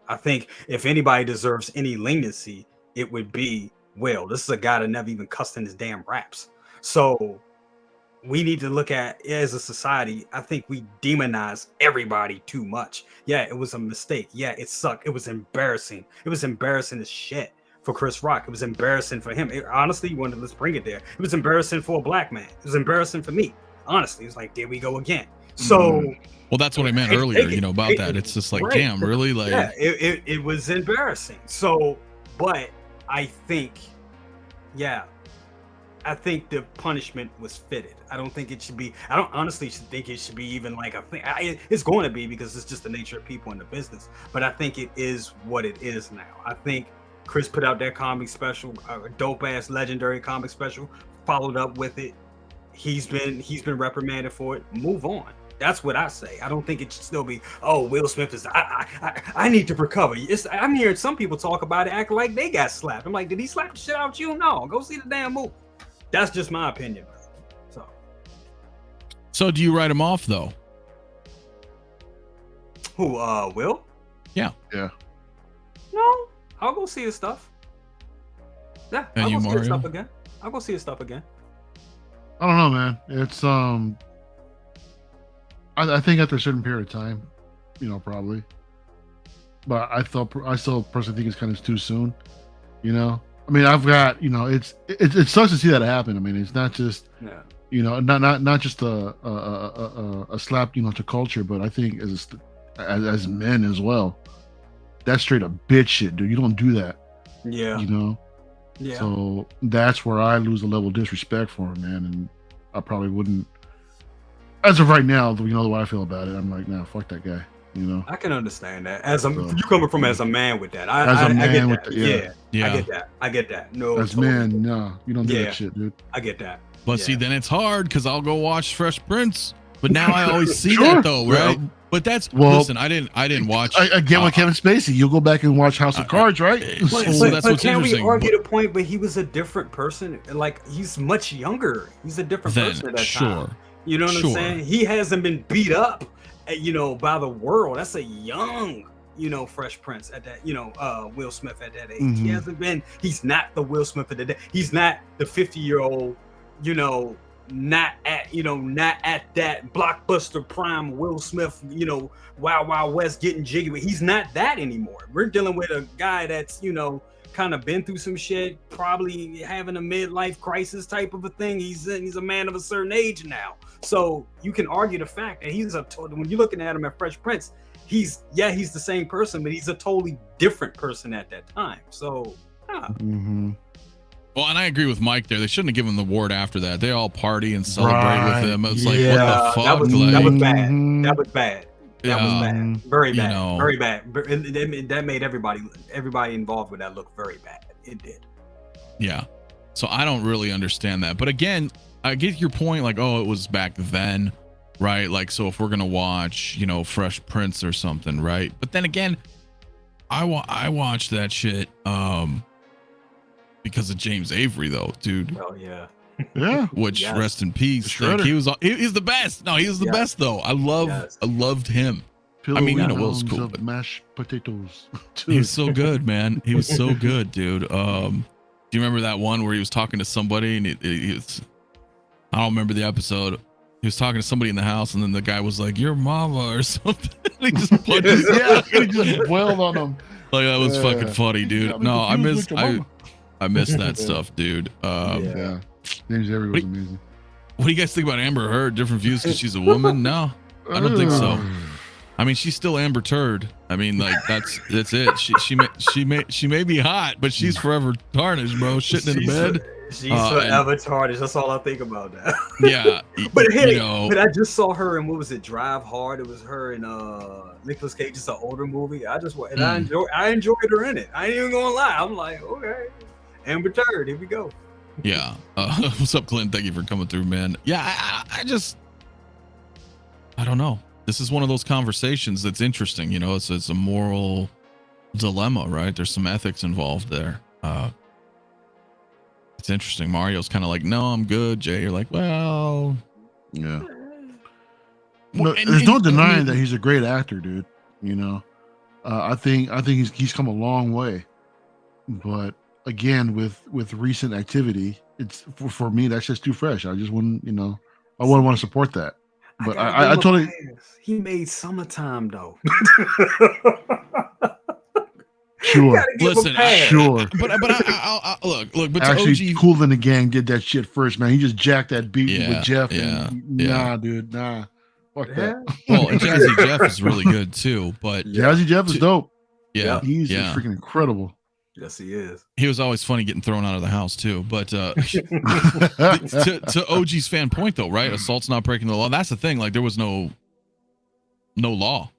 I think if anybody deserves any leniency, it would be Will. This is a guy that never even cussed in his damn raps. So we need to look at, as a society, I think we demonize everybody too much. Yeah, it was a mistake. Yeah, it sucked. It was embarrassing. It was embarrassing as shit for Chris Rock. It was embarrassing for him. Honestly, let's bring it there. It was embarrassing for a black man. It was embarrassing for me. Honestly, it's like, there we go again. So well, that's what I meant earlier, you know, about that. It's just like, right. damn, really? Like, yeah, it was embarrassing. So, but I think, I think the punishment was fitted. I don't think it should be. I don't honestly think it should be even like a thing. It's going to be, because it's just the nature of people in the business. But I think it is what it is now. I think Chris put out that comic special, a dope ass legendary comic special, followed up with it. He's been reprimanded for it. Move on. That's what I say. I don't think it should still be, oh, Will Smith is, I need to recover. I'm hearing some people talk about it, acting like they got slapped. I'm like, did he slap the shit out you? No, go see the damn movie. That's just my opinion. So do you write him off though? Who, Will? Yeah. Yeah. No, I'll go see his stuff. Yeah, And I'll you, go see his Mario? stuff again. I'll go see his stuff again. I don't know, man. It's I think after a certain period of time, probably. But I still personally think it's kind of too soon. I mean, I've got, it sucks to see that happen. I mean, it's not just Yeah. You know, not just a slap, you know, to culture, but I think as men as well, that's straight up bitch shit, dude. You don't do that. Yeah. You know. Yeah. So that's where I lose a level of disrespect for him, man, and I probably wouldn't. As of right now, you know the way I feel about it. I'm like, nah, fuck that guy. You know. I can understand that. You coming from as a man with that. I get that. Yeah. I get that. I get that. No. As totally. man, no, you don't do that shit, dude. I get that. But see, then it's hard because I'll go watch Fresh Prince. But now I always see Sure. that though, right? But that's listen. I didn't watch. I get with Kevin Spacey. You'll go back and watch House of Cards, right? But that's what's can we interesting. argue the point? But he was a different person. Like he's much younger. He's a different person at that time. You know what I'm saying? He hasn't been beat up, you know, by the world. That's a young, you know, Fresh Prince at that, you know, Will Smith at that age. Mm-hmm. He hasn't been. He's not the Will Smith of the day. He's not the 50-year-old, you know. Not at that blockbuster prime Will Smith, you know, Wild West getting jiggy with. He's not that anymore. We're dealing with a guy that's, you know, kind of been through some shit, probably having a midlife crisis type of a thing. He's a man of a certain age now. So you can argue the fact that when you're looking at him at Fresh Prince, he's the same person, but he's a totally different person at that time. So Well, and I agree with Mike there. They shouldn't have given him the award after that. They all party and celebrate with him. It's like, what the fuck? That was bad. That was bad. That was bad. Very bad. You know. Very bad. That made everybody involved with that look very bad. It did. Yeah. So I don't really understand that. But again, I get your point. Like, oh, it was back then, right? Like, so if we're gonna watch, you know, Fresh Prince or something, right? But then again, I watched that shit because of James Avery, though, dude. Oh yeah. Yeah. Which rest in peace. Like, he's the best. No, he was the best though. I loved him. I mean, you know, Will's cool. But mashed potatoes. He was so good, man. He was so good, dude. Do you remember that one where he was talking to somebody and he was, I don't remember the episode. He was talking to somebody in the house and then the guy was like, "Your mama" or something. He just punched he just wailed on him. Like, that was fucking funny, dude. No, I miss that stuff, dude. Yeah. James Avery was amazing. What do you guys think about Amber Heard? Different views because she's a woman? No, I don't think so. I mean, she's still Amber Turd. I mean, like that's it. She may be hot, but she's forever tarnished, bro. Shitting in the bed. She's forever tarnished. That's all I think about now. Yeah, but hey, you know, but I just saw her in, what was it, Drive Hard? It was her in Nicolas Cage. It's an older movie. I enjoyed her in it. I ain't even gonna lie. I'm like, okay, Amber Turd. Here we go. Yeah. What's up, Clint? Thank you for coming through, man. Yeah, I don't know. This is one of those conversations that's interesting. You know, it's a moral dilemma, right? There's some ethics involved there. It's interesting. Mario's kind of like, no, I'm good. Jay, you're like, well, yeah. No, there's no denying that he's a great actor, dude. You know, I think he's come a long way, but again, with recent activity, it's for me that's just too fresh. I just wouldn't, you know, I wouldn't want to support that. But I totally. He made Summertime though. Sure. Listen, sure. But I look. But actually, OG... Kool and the Gang did that shit first, man. He just jacked that beat with Jeff. Yeah. Nah, dude, nah. Fuck that. Well, and Jazzy Jeff is really good too. But Jazzy Jeff is dope. Yeah, he's freaking incredible. Yes, he is. He was always funny getting thrown out of the house too. But to OG's fan point though, right? Assault's not breaking the law. That's the thing. Like there was no law.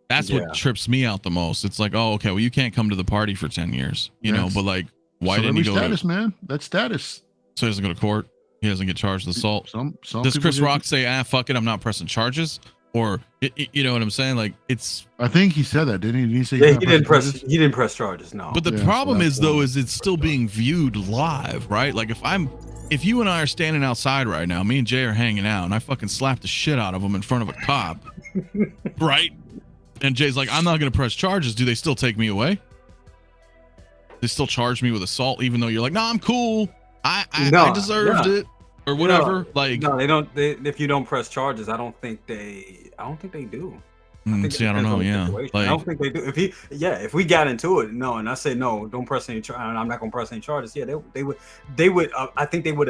That's what trips me out the most. It's like, oh, okay, well, you can't come to the party for 10 years, you know, but like, why didn't he go status, man? That's status. So he doesn't go to court. He doesn't get charged with assault. Some Does Chris Rock say, fuck it, I'm not pressing charges? Or, you know what I'm saying? Like, it's. I think he said that, didn't he? Did he say he didn't press charges, no. But the problem is, though, is it's still being viewed live, right? Like, if you and I are standing outside right now, me and Jay are hanging out, and I fucking slap the shit out of him in front of a cop, right? And Jay's like, I'm not going to press charges. Do they still take me away? They still charge me with assault, even though you're like, no, I'm cool. I deserved it or whatever. No, they don't. If you don't press charges, I don't think they do. See, I don't know. Yeah, I like don't think they do. If we got into it, no, and I say no, don't press any charge. I'm not gonna press any charges. Yeah, they would. I think they would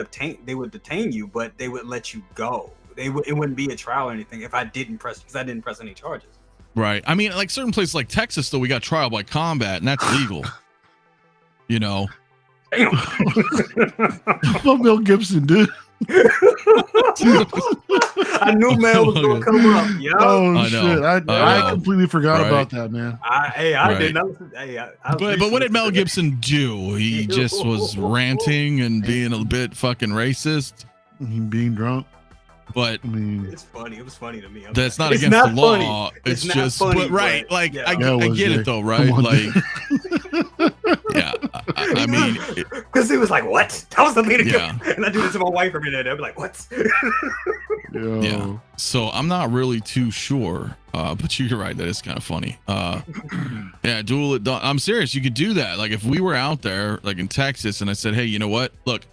detain you, but they would let you go. It wouldn't be a trial or anything if I didn't press any charges. right. I mean, like certain places like Texas, though, we got trial by combat, and that's legal. You know. Damn. Fuck Mel Gibson, dude. I knew Mel was gonna come up. Yeah. Oh I know. shit! I completely forgot about that, man. I did not. But what did Mel Gibson do? He just was ranting and being a bit fucking racist. Being drunk. But I mean, it's funny. It was funny to me. That's not against the law. It's just, but right, like yeah. I get it though, right? Like, yeah. I mean, because it was like, what? That was the leading. Yeah. And I do this to my wife every day. I'd be like, what? yo. Yeah. So I'm not really too sure, but you're right. That is kind of funny. Yeah, I'm serious. You could do that. Like if we were out there, like in Texas, and I said, hey, you know what? Look,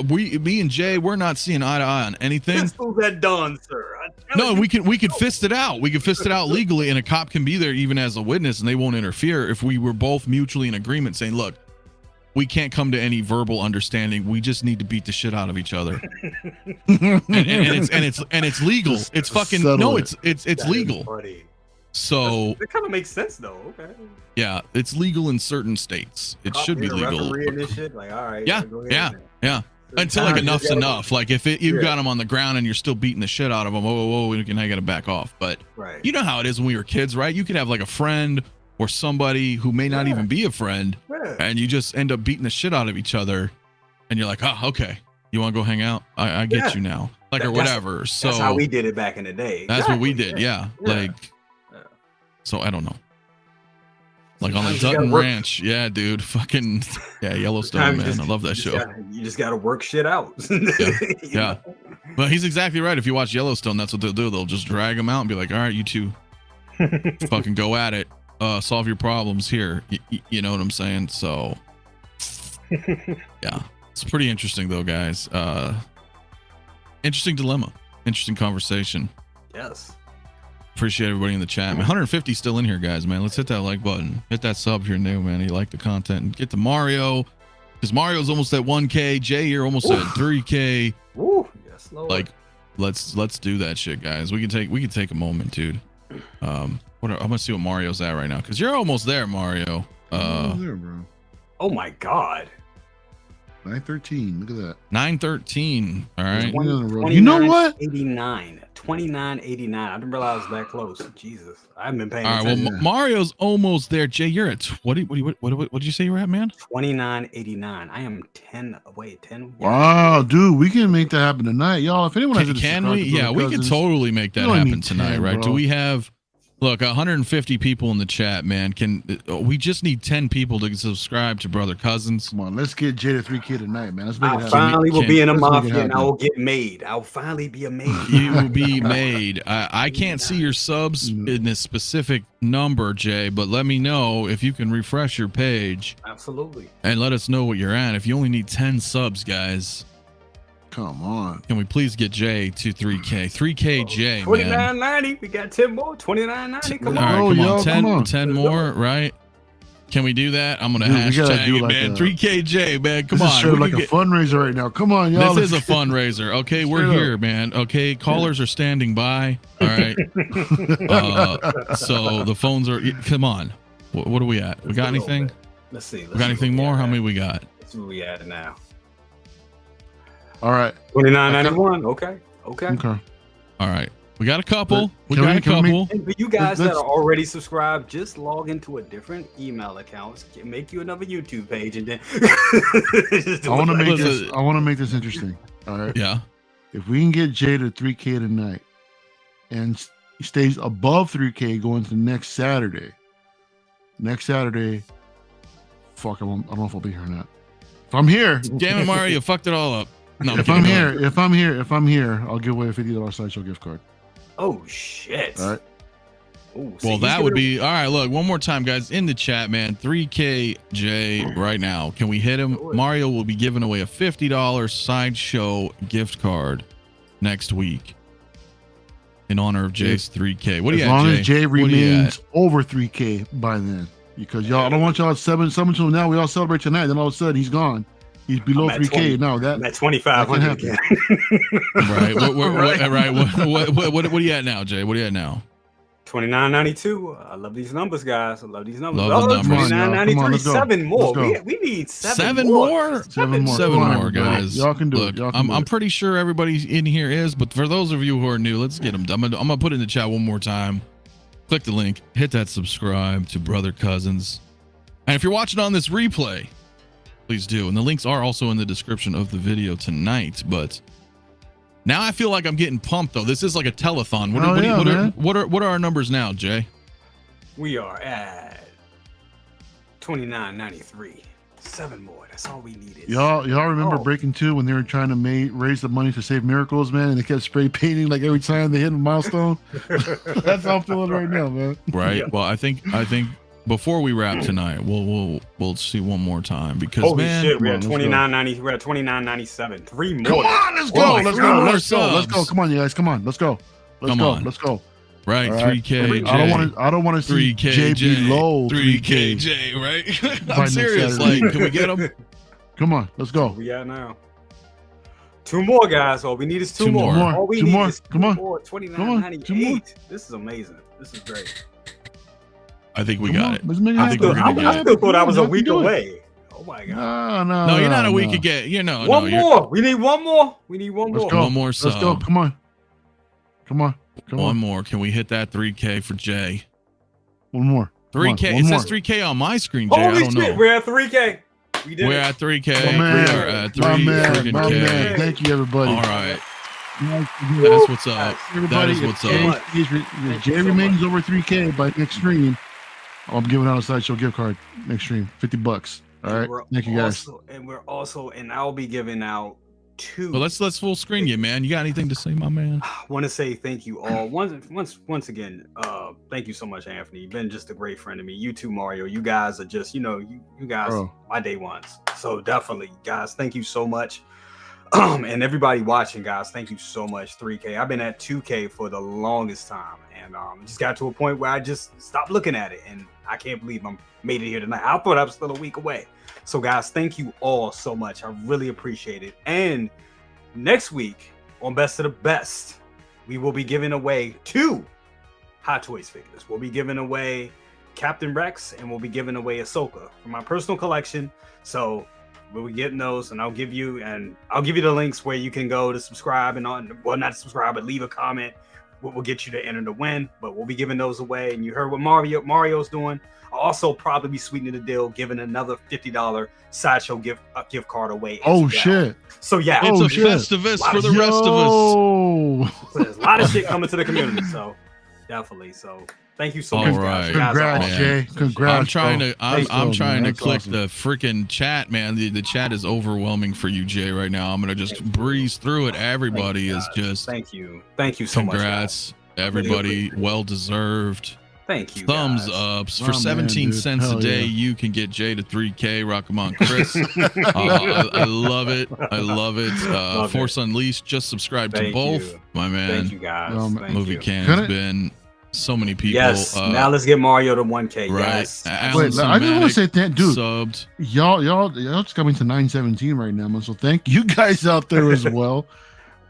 me and Jay, we're not seeing eye to eye on anything. Pistol that done, sir. No, we could fist it out. We could fist it out legally, and a cop can be there even as a witness, and they won't interfere if we were both mutually in agreement, saying, look, we can't come to any verbal understanding. We just need to beat the shit out of each other. and it's legal. It's fucking no. It's legal. So it kind of makes sense though. Okay. Yeah, it's legal in certain states. It should be legal. Like, all right. Yeah. Until like enough's enough. Like if you got them on the ground and you're still beating the shit out of them, whoa, I gotta back off. But you know how it is when we were kids, right? You could have like a friend or somebody who may not even be a friend, and you just end up beating the shit out of each other, and you're like, oh, okay, you want to go hang out? I get you now, like or whatever. So that's how we did it back in the day. That's what we did, yeah. Like, so I don't know. Like on the Dutton Ranch, yeah, dude, fucking Yellowstone, man. I love that show. You just gotta work shit out. Yeah. But he's exactly right. If you watch Yellowstone, that's what they'll do. They'll just drag them out and be like, all right, you two, fucking go at it. Solve your problems here. You know what I'm saying? So, yeah, it's pretty interesting though, guys. Interesting dilemma, interesting conversation. Yes. Appreciate everybody in the chat, man. 150 still in here, guys, man. Let's hit that like button. Hit that sub if you're new, man. You like the content, and get to Mario, because Mario's almost at 1K. Jay, you're almost at 3K. Ooh, yes, Lord. Like, let's do that shit, guys. We can take a moment, dude. I'm gonna see what Mario's at right now, because you're almost there, Mario. There, bro. Oh my God. 913. Look at that. 913. All right. You know what? 29.89. I didn't realize it was that close. Jesus, I haven't been paying All right. Well, attention. Mario's almost there. Jay, you're at what did you say you were at, man? 29.89. I am 10. Wait, 10. Wow, dude, we can make that happen tonight, y'all. If anyone has Can we? Yeah, we can totally make that happen tonight, right? Bro. Do we have? Look, 150 people in the chat, man. We just need 10 people to subscribe to Brother Cousins? Come on, let's get Jay to 3K tonight, man. Let's make it happen. Finally will be in a mafia and I will get made. I'll finally be a maid. You will be made. I can't see your subs in this specific number, Jay, but let me know if you can refresh your page. Absolutely. And let us know what you're at. If you only need 10 subs, come on. Can we please get Jay to 3K? 3K Jay, man. 29.90. We got 10 more. 29.90. Come All on. right, come on. 10 more, right? Can we do that? I'm gonna hashtag it, man. 3K Jay, man. Come on. This is like a fundraiser right now. Come on, y'all. This is a fundraiser. Okay, we're here, man. Okay, callers are standing by. All right. So the phones are. Come on. What are we at? We got anything? Let's see. We got anything more? How many we got? Let's see where we at now. All right. 29.91. Okay. All right. We got a couple. And for you guys that are already subscribed, just log into a different email account, make you another YouTube page, and then I want to make this interesting. All right. Yeah. If we can get Jay to 3K tonight, and he stays above 3K going to next Saturday. Fuck, I don't know if I'll be here or not. If I'm here, damn it, Mario, you fucked it all up. No, if I'm here, I'll give away a $50 sideshow gift card. Oh shit! All right. Ooh, well, that would be all right. Look, one more time, guys, in the chat, man. 3K Jay right now. Can we hit him? Mario will be giving away a $50 sideshow gift card next week. in honor of Jay's 3K. What do you As at, long Jay? as Jay What do you remains at? over 3K by then, because y'all, I don't want y'all at 7 till now. We all celebrate tonight. Then all of a sudden he's gone. He's below I'm at 3K 20. now. I'm That at 2,500 again. Right. What are you at now, Jay? What are you at now? 29.92. I love these numbers, guys. I love these numbers. Love the numbers. 29.93. Let's go. 7 more. Let's go. We need 7 Seven more. more? Seven more. Seven Come on, more, everybody. guys. Y'all can do Look, it. Y'all can do I'm it. pretty sure everybody in here is, but for those of you who are new, let's get them. I'm gonna put it in the chat one more time. Click the link, hit that subscribe to Brother Cousins, and if you're watching on this replay, please do. And the links are also in the description of the video tonight. But now I feel like I'm getting pumped though. This is like a telethon. What are our numbers now, Jay? We are at 29.93. 7 more. That's all we needed. Y'all remember Oh. Breaking 2 when they were trying to raise the money to save miracles, man, and they kept spray painting like every time they hit a milestone. That's how I'm feeling right now, man. Right. Yeah. Well, I think before we wrap tonight, we'll see one more time because Holy man, shit, we're come at on, let's go. 29.90. We're at 29.97. 3 more. Come on, let's go. Oh, Let's three go. more Let's go. Let's go. subs. Come on, you guys. Come on. Let's go. Let's Come go. on. Let's go. right? All right. 3K. I don't want to see 3K Jay below 3K 3K. J, right? By I'm next serious. Saturday. Like, can we get them? Come on. Let's go. We at now. 2 more, guys. All we need is 2 Two more. more. All we Two need more. is 2 Come on. more. Come on. 2 more. 29.98. This is amazing. This is great. I think we Come got on. it. Let's make it I I think happen. we're gonna get it. still thought I was a Y'all can week do it. away. Oh my god. No, No, you're not a week no. again. You know, One no, you're more. We need one more. We need one Let's more. go. one more Let's sub. go. Come on. Come on. Come One on. more. Can we hit that 3K for Jay? One more. Come on. 3K. One It more. says 3K on my screen, Jay. I Holy don't shit, know. we're at 3K. We did We're it. at 3K. My We man. are at 3 My man. freaking My K. man. Thank you, everybody. All right. Nice to do That's it. what's up. That Everybody, is what's if up. if Jay remains over 3K by next stream, I'm giving out a sideshow gift card next stream, $50. All right, We're thank you guys. And I'll be giving out 2. Well, let's full screen you, man. You got anything to say, my man? I want to say thank you all once again. Thank you so much, Anthony. You've been just a great friend to me. You too, Mario. You guys are just, you guys, Bro. my day ones. So definitely, guys, thank you so much. And everybody watching, guys, thank you so much. 3K. I've been at 2K for the longest time, and just got to a point where I just stopped looking at it, and I can't believe I made it here tonight. I thought I was still a week away. So, guys, thank you all so much. I really appreciate it. And next week on Best of the Best, we will be giving away 2 Hot Toys figures. We'll be giving away Captain Rex, and we'll be giving away Ahsoka from my personal collection. So we'll be getting those, and I'll give you the links where you can go to subscribe and not subscribe, but leave a comment. We'll get you to enter to win. But we'll be giving those away. And you heard what Mario's doing. I'll also probably be sweetening the deal, giving another $50 sideshow gift card away. Oh as well. shit! So yeah, It's Oh, a shit. Festivus for the rest of us. us. so there's a lot of shit coming to the community. So definitely. So thank you so All much, right. guys. You guys are Congrats, awesome. man. Jay. Congrats. I'm trying bro. to I'm Thanks, trying man. to That's click awesome. the freaking chat, man. The chat is overwhelming for you, Jay, right now. I'm gonna just breeze through it. Everybody is just Thank you so much. congrats. Everybody, well deserved. Thank you. Thumbs guys. ups Oh, for man, 17 dude. cents Hell a day. yeah. You can get Jay to 3K. Rock 'em on, Chris. I love it. I love it. Love Force Unleashed. Just subscribe to Thank both, you. my man. Thank you guys. Thank Movie you. Can Can has I- been so many people. Yes. Now let's get Mario to 1K. right. Yes. Alan Wait, I just want to say that, dude. Subbed. Y'all just coming to 917 right now, man. So thank you guys out there as well.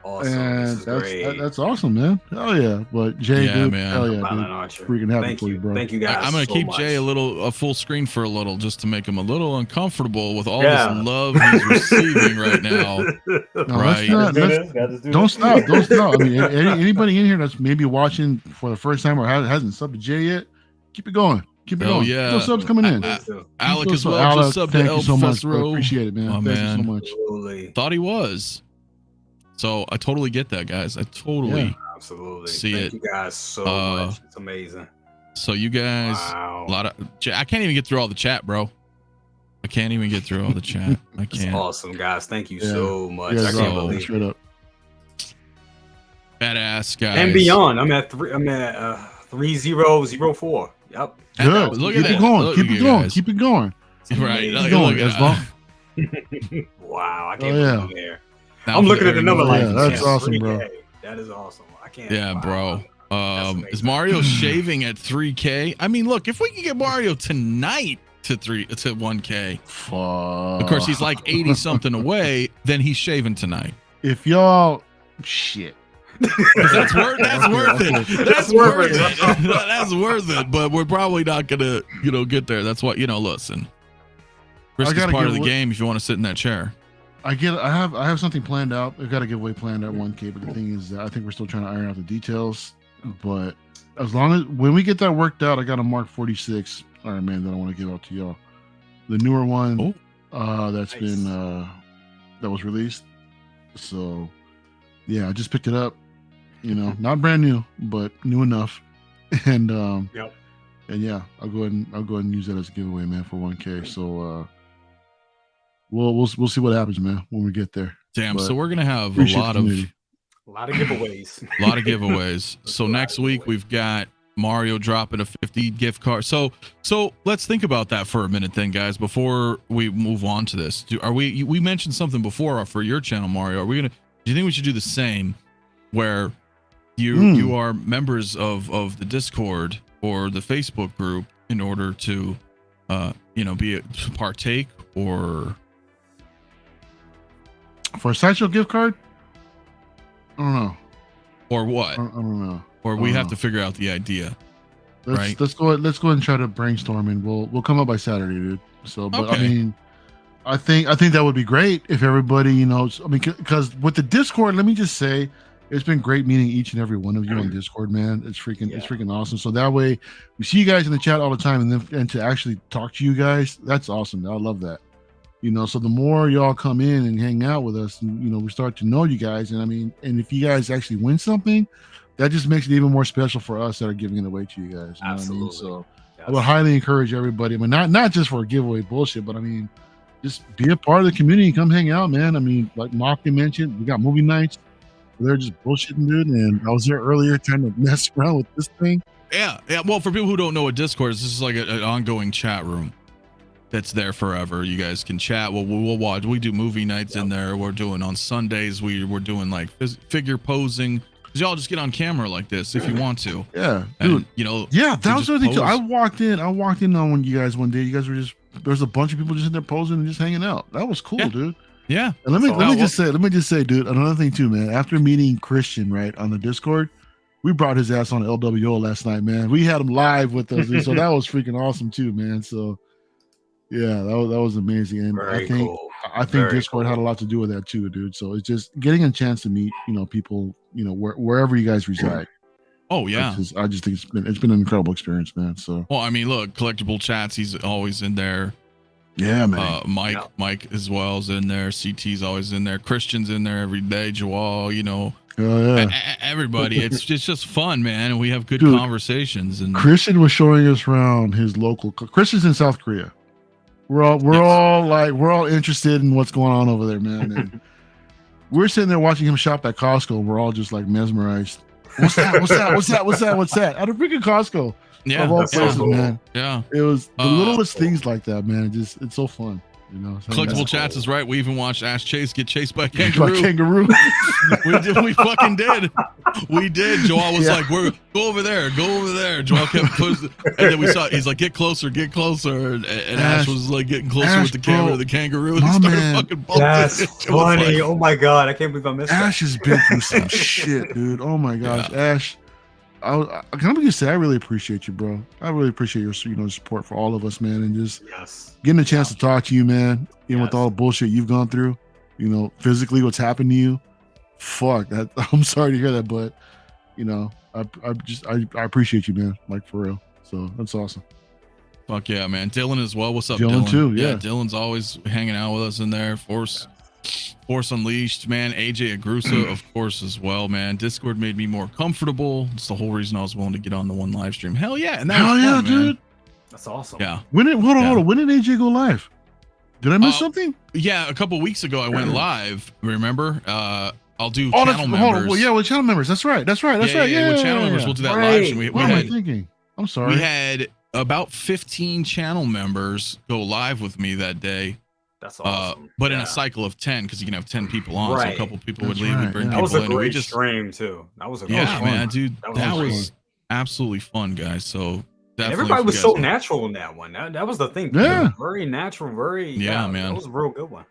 Awesome. And This is great. that's awesome, man. Hell yeah. But Jay, Yeah, dude, man. hell yeah, Violent dude. Archer. Freaking happy Thank for you, you. bro. Thank you guys. I'm gonna so keep much. Jay a full screen for a little, just to make him a little uncomfortable with all Yeah. this love he's receiving right now. No, Right. don't stop. Don't stop. I mean, anybody in here that's maybe watching for the first time or hasn't subbed to Jay yet, keep it going. Keep it Hell going. yeah. Those subs coming in. Alec as Those- well, Alec, just subbed thank to you El so much, bro. Professor. Appreciate it, man. Oh, Thank man. you so much. Absolutely. Thought he was. So I totally get that, guys. I totally. Yeah. Absolutely. See Thank it. you guys so much. It's amazing. So you guys, Wow. a lot of. I can't even get through all the chat, bro. I can't even get through all the chat. I It's can't. awesome, guys. Thank you Yeah. so much. Yeah, I can't so- believe straight up. Badass guys. And beyond. I'm at 3004. Yep. And Good. look Keep at it that. going. Look Keep at it you going. guys. Keep it going. Right. Amazing. Look, going, look at Esbon. Wow. I Oh, can't believe I'm there. Now I'm for looking at the every- number Oh, like yeah, that's yeah, awesome, bro. 3K. That is awesome. I can't. Yeah, wow. bro. Is Mario shaving at 3K? I mean, look, if we can get Mario tonight to 1K, Fuck. of course he's like 80 something away, then he's shaving tonight. If y'all shit. That's worth it. That's worth it. That's worth it. But we're probably not gonna, get there. That's what, listen. Risk is part of the game if you want to sit in that chair. I have something planned out. I've got a giveaway planned at 1K, but the thing is that I think we're still trying to iron out the details. But as long as when we get that worked out, I got a Mark 46 Iron Man that I want to give out to y'all. The newer one that's been that was released. So yeah, I just picked it up. Not brand new, but new enough. And and yeah, I'll go ahead and use that as a giveaway, man, for 1K. So we'll see what happens, man, when we get there. Damn, so we're gonna have a lot of giveaways. A lot of giveaways. So next week we've got Mario dropping a 50 gift card. So let's think about that for a minute then, guys, before we move on to this. We mentioned something before for your channel, Mario. Do you think we should do the same where you are members of the Discord or the Facebook group in order to to partake, or for a Sideshow gift card? I don't know. Or what? I don't know. Or we have to figure out the idea. Let's go ahead and try to brainstorm, and we'll come up by Saturday, dude. So, but okay. I mean, I think that would be great if everybody, because with the Discord, let me just say, it's been great meeting each and every one of you on Discord, man. It's freaking awesome. So that way we see you guys in the chat all the time, and to actually talk to you guys, that's awesome. I love that. So the more y'all come in and hang out with us, and we start to know you guys. And I mean, and if you guys actually win something, that just makes it even more special for us that are giving it away to you guys. You Absolutely. know what I mean? So I would highly encourage everybody. I mean, not just for giveaway bullshit, but I mean, just be a part of the community. Come hang out, man. I mean, like Mafia mentioned, we got movie nights. They're just bullshitting, dude. And I was there earlier trying to mess around with this thing. Yeah. Well, for people who don't know what Discord is, this is like an ongoing chat room that's there forever. You guys can chat. We'll watch. We do movie nights in there. We're doing on Sundays. We're doing like figure posing. Y'all just get on camera like this if you want to. Yeah, and, dude. Yeah, that was the thing too. I walked in on when you guys one day. You guys were there's a bunch of people just in there posing and just hanging out. That was cool, dude. Yeah. And let me just say, dude, another thing too, man. After meeting Christian, right, on the Discord, we brought his ass on LWO last night, man. We had him live with us, and so that was freaking awesome too, man. So yeah, that was amazing. And I think Discord had a lot to do with that too, dude. So it's just getting a chance to meet, people, wherever you guys reside. Oh yeah. I just think it's been an incredible experience, man. So well, I mean, look, collectible chats, he's always in there. Yeah, man. Mike as well is in there. CT's always in there. Christian's in there every day. Joel, everybody. It's just fun, man, and we have good conversations. And Christian was showing us around his local. Christian's in South Korea. We're all interested in what's going on over there, man. And we're sitting there watching him shop at Costco. And we're all just like mesmerized. What's that? At a freaking Costco. Yeah, of all places, man. Yeah, it was the littlest things like that, man. It's so fun, Collectible chats is right. We even watched Ash Chase get chased by a kangaroo. We fucking did. We did. Joel was like, "Go over there." Joel kept pushing, and then we saw he's like, "Get closer." And Ash was like getting closer with the camera. The kangaroo and started fucking bumping. That's funny. Oh my god, I can't believe I missed Ash has been through some shit, dude. Oh my gosh, Ash. I just say I really appreciate you, bro. I really appreciate your support for all of us, man, and just getting a chance to talk to you, man. Even with all the bullshit you've gone through, physically what's happened to you. Fuck that. I'm sorry to hear that, but I appreciate you, man. Like for real. So that's awesome. Fuck yeah, man. Dylan as well. What's up, Dylan? Too, yeah. Dylan's always hanging out with us in there. Force Unleashed, man. 𝗕𝗔𝗦𝗔𝗪, of course, as well, man. Discord made me more comfortable. It's the whole reason I was willing to get on the one live stream. Hell yeah. And that was fun, dude. Man. That's awesome. Yeah. Hold on. When did AJ go live? Did I miss something? Yeah, a couple weeks ago I went live. Remember? I'll do channel members. With channel members. That's right. Yeah, with channel members, we'll do that live stream. What am I thinking? I'm sorry. We had about 15 channel members go live with me that day. That's awesome. But in a cycle of 10, because you can have 10 people on, so a couple people would That's leave, right, we'd bring yeah. That was people a in. We great just stream too. That was a yeah, great man, dude, that fun. was absolutely fun, guys. So definitely everybody if was you so guys- natural in that one. That was the thing. Yeah. Very natural. Very man. That was a real good one.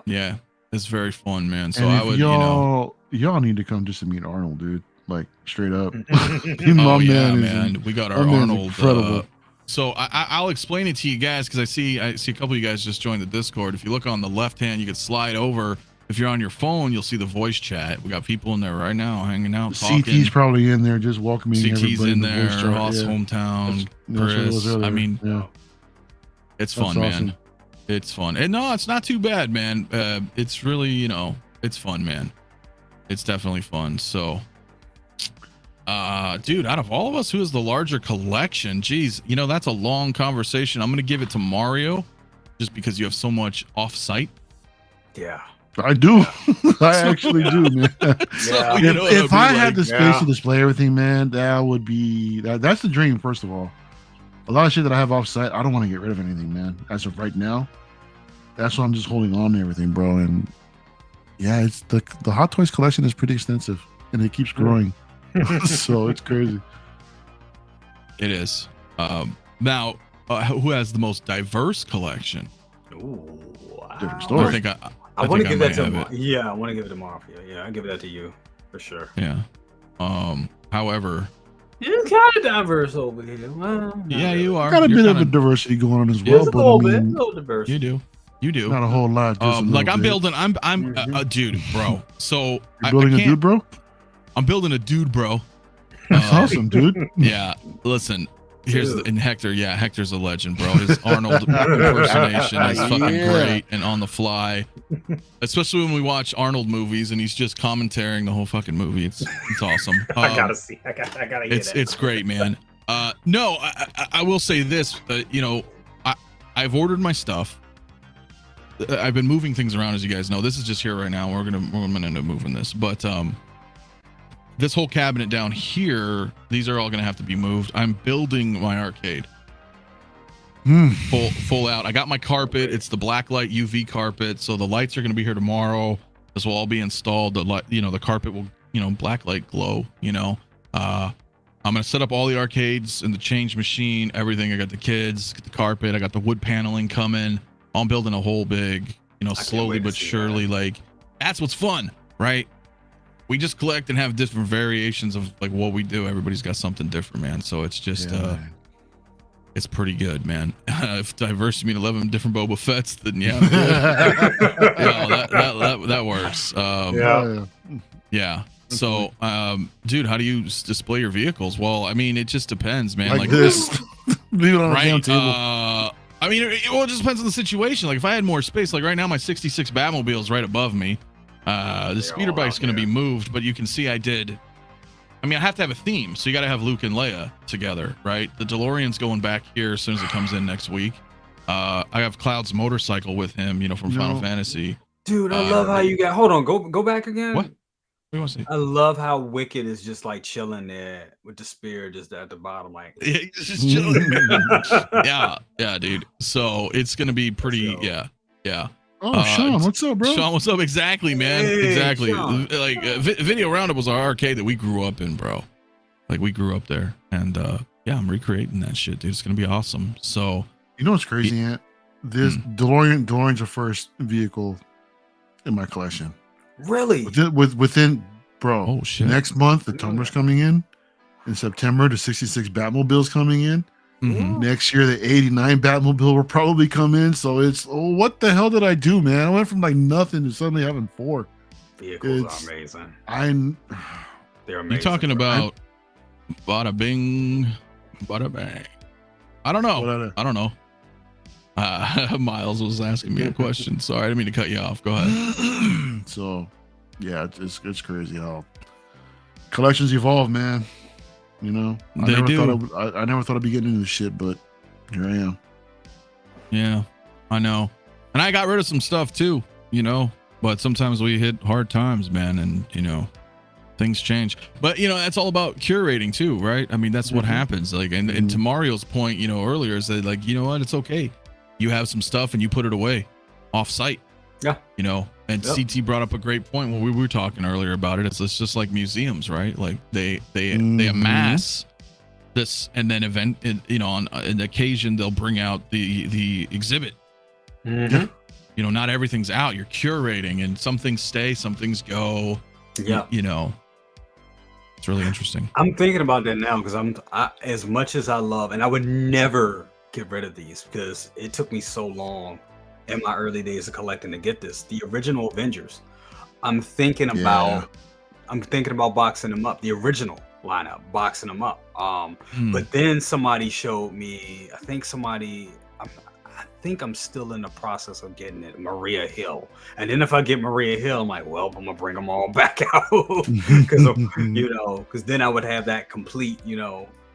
Yeah, it's very fun, man. So And I if would, you know. y'all need to come just to meet Arnold, dude. Like straight up. Oh yeah, man. We got our Arnold. Incredible. So I'll explain it to you guys because I see a couple of you guys just joined the Discord. If you look on the left hand, you can slide over. If you're on your phone, you'll see the voice chat. We got people in there right now hanging out, talking. CT's probably in there just welcoming CT's everybody in the voice there. chat, Hoss yeah. hometown. That's what it was Chris. I earlier. mean, yeah. it's That's fun, man. awesome. It's fun. And no, it's not too bad, man. It's really, you know, it's fun, man. It's definitely fun. So, dude, out of all of us, who has the larger collection? Geez, you know, that's a long conversation. I'm going to give it to Mario just because you have so much off-site. Yeah. I do. I actually do, man. Yeah. You know what If I I mean? had the Like, space to display everything, man, that would be that's the dream. First of all, a lot of shit that I have off site, I don't want to get rid of anything, man. As of right now, that's why I'm just holding on to everything, bro. And yeah, it's the Hot Toys collection is pretty extensive, and it keeps growing. So it's crazy. It is. Now, who has the most diverse collection? Ooh, Different I story. think I want to give that to Mafia. Yeah, I want to give it to Mafia. Yeah, I give that to you for sure. Yeah. However, It's kind of diverse over here. Well, not yeah, really. you are. Got a You're bit of a kinda- diversity going on as Yeah, well, It's a but little I bit, a mean, little diverse. You do. You do. not a whole lot. Just a Like little I'm bit. building. I'm dude, bro. So You're building a can't- dude, bro. I'm building a dude, bro. That's awesome, dude. Yeah. Listen, here's Dude. and Hector. Yeah, Hector's a legend, bro. His Arnold impersonation is fucking Yeah. great and on the fly. Especially when we watch Arnold movies and he's just commentating the whole fucking movie. It's awesome. I gotta see. I gotta get it. It's great, man. No, I will say this. You know, I've ordered my stuff. I've been moving things around, as you guys know. This is just here right now. We're gonna end up moving this, but this whole cabinet down here, these are all gonna have to be moved. I'm building my arcade. Full out. I got my carpet. It's the black light UV carpet, so the lights are gonna be here tomorrow. This will all be installed. The light, you know, the carpet will, you know, black light glow. You know, I'm gonna set up all the arcades and the change machine, everything. I got the kids, the carpet. I got the wood paneling coming. I'm building a whole big, you know, can't slowly wait to but see surely. that. Like that's what's fun, right? We just collect and have different variations of like what we do. Everybody's got something different, man. So it's just man. it's pretty good, man. If diverse mean 11 different Boba Fett's, then yeah, yeah, that works. Yeah. Yeah. So, dude, how do you display your vehicles? Well, I mean, it just depends, man. Like this. Leave it on the damn right? table. I mean, it just depends on the situation. Like, if I had more space, like right now, my 66 Batmobile is right above me. The speeder all bike's out going to be there. moved, but you can see I have to have a theme. So you got to have Luke and Leia together, right? The DeLorean's going back here as soon as it comes in next week. I have Cloud's motorcycle with him, you know, from Final Fantasy. Dude, I love how you got. Hold on, go back again. What? What do you want to say? I love how Wicked is just like chilling there with the spear just at the bottom, like. Yeah, he's just chilling. yeah, dude. So it's gonna be pretty. Let's Yeah. Oh, Sean, what's up, bro? Sean, what's up? Exactly, man. Hey, Exactly. Sean. Like Video Roundup was our arcade that we grew up in, bro. Like we grew up there, and yeah, I'm recreating that shit, dude. It's gonna be awesome. So You know what's crazy, Ant? This DeLorean's the first vehicle in my collection. Really? Within, bro. Oh, shit. Next month, the Tumblr's coming in. In September, the 66 Batmobile's coming in. mhm. Next year, the 89 Batmobile will probably come in. So it's, what the hell did I do, man? I went from like nothing to suddenly having 4. Vehicles It's- are amazing. They're amazing. You talking about bada bing, bada bang? I don't know. I don't know. Miles was asking me a question. Sorry, I didn't mean to cut you off. Go ahead. So, yeah, it's crazy how collections evolve, man. You know, They do. I never thought I'd be getting into this shit, but here I am. Yeah, I know. And I got rid of some stuff too, you know, but sometimes we hit hard times, man. And, you know, things change, but you know, that's all about curating too, right? I mean, that's what happens. Like, and to Mario's point, you know, earlier is that like, you know what, it's okay. You have some stuff and you put it away. off-site. Yeah. You know, and Yep. CT brought up a great point when we were talking earlier about it. It's just like museums, right? Like they amass this, and then you know, on an occasion they'll bring out the exhibit. Mm-hmm. You know, not everything's out. You're curating, and some things stay, some things go. Yeah. You know, it's really interesting. I'm thinking about that now because as much as I love, and I would never get rid of these because it took me so long in my early days of collecting to get this. The original Avengers. I'm thinking about boxing them up. The original lineup, boxing them up. But then somebody showed me. I think I'm still in the process of getting it, Maria Hill. And then if I get Maria Hill, I'm like, well, I'm gonna bring them all back out because then I would have that complete,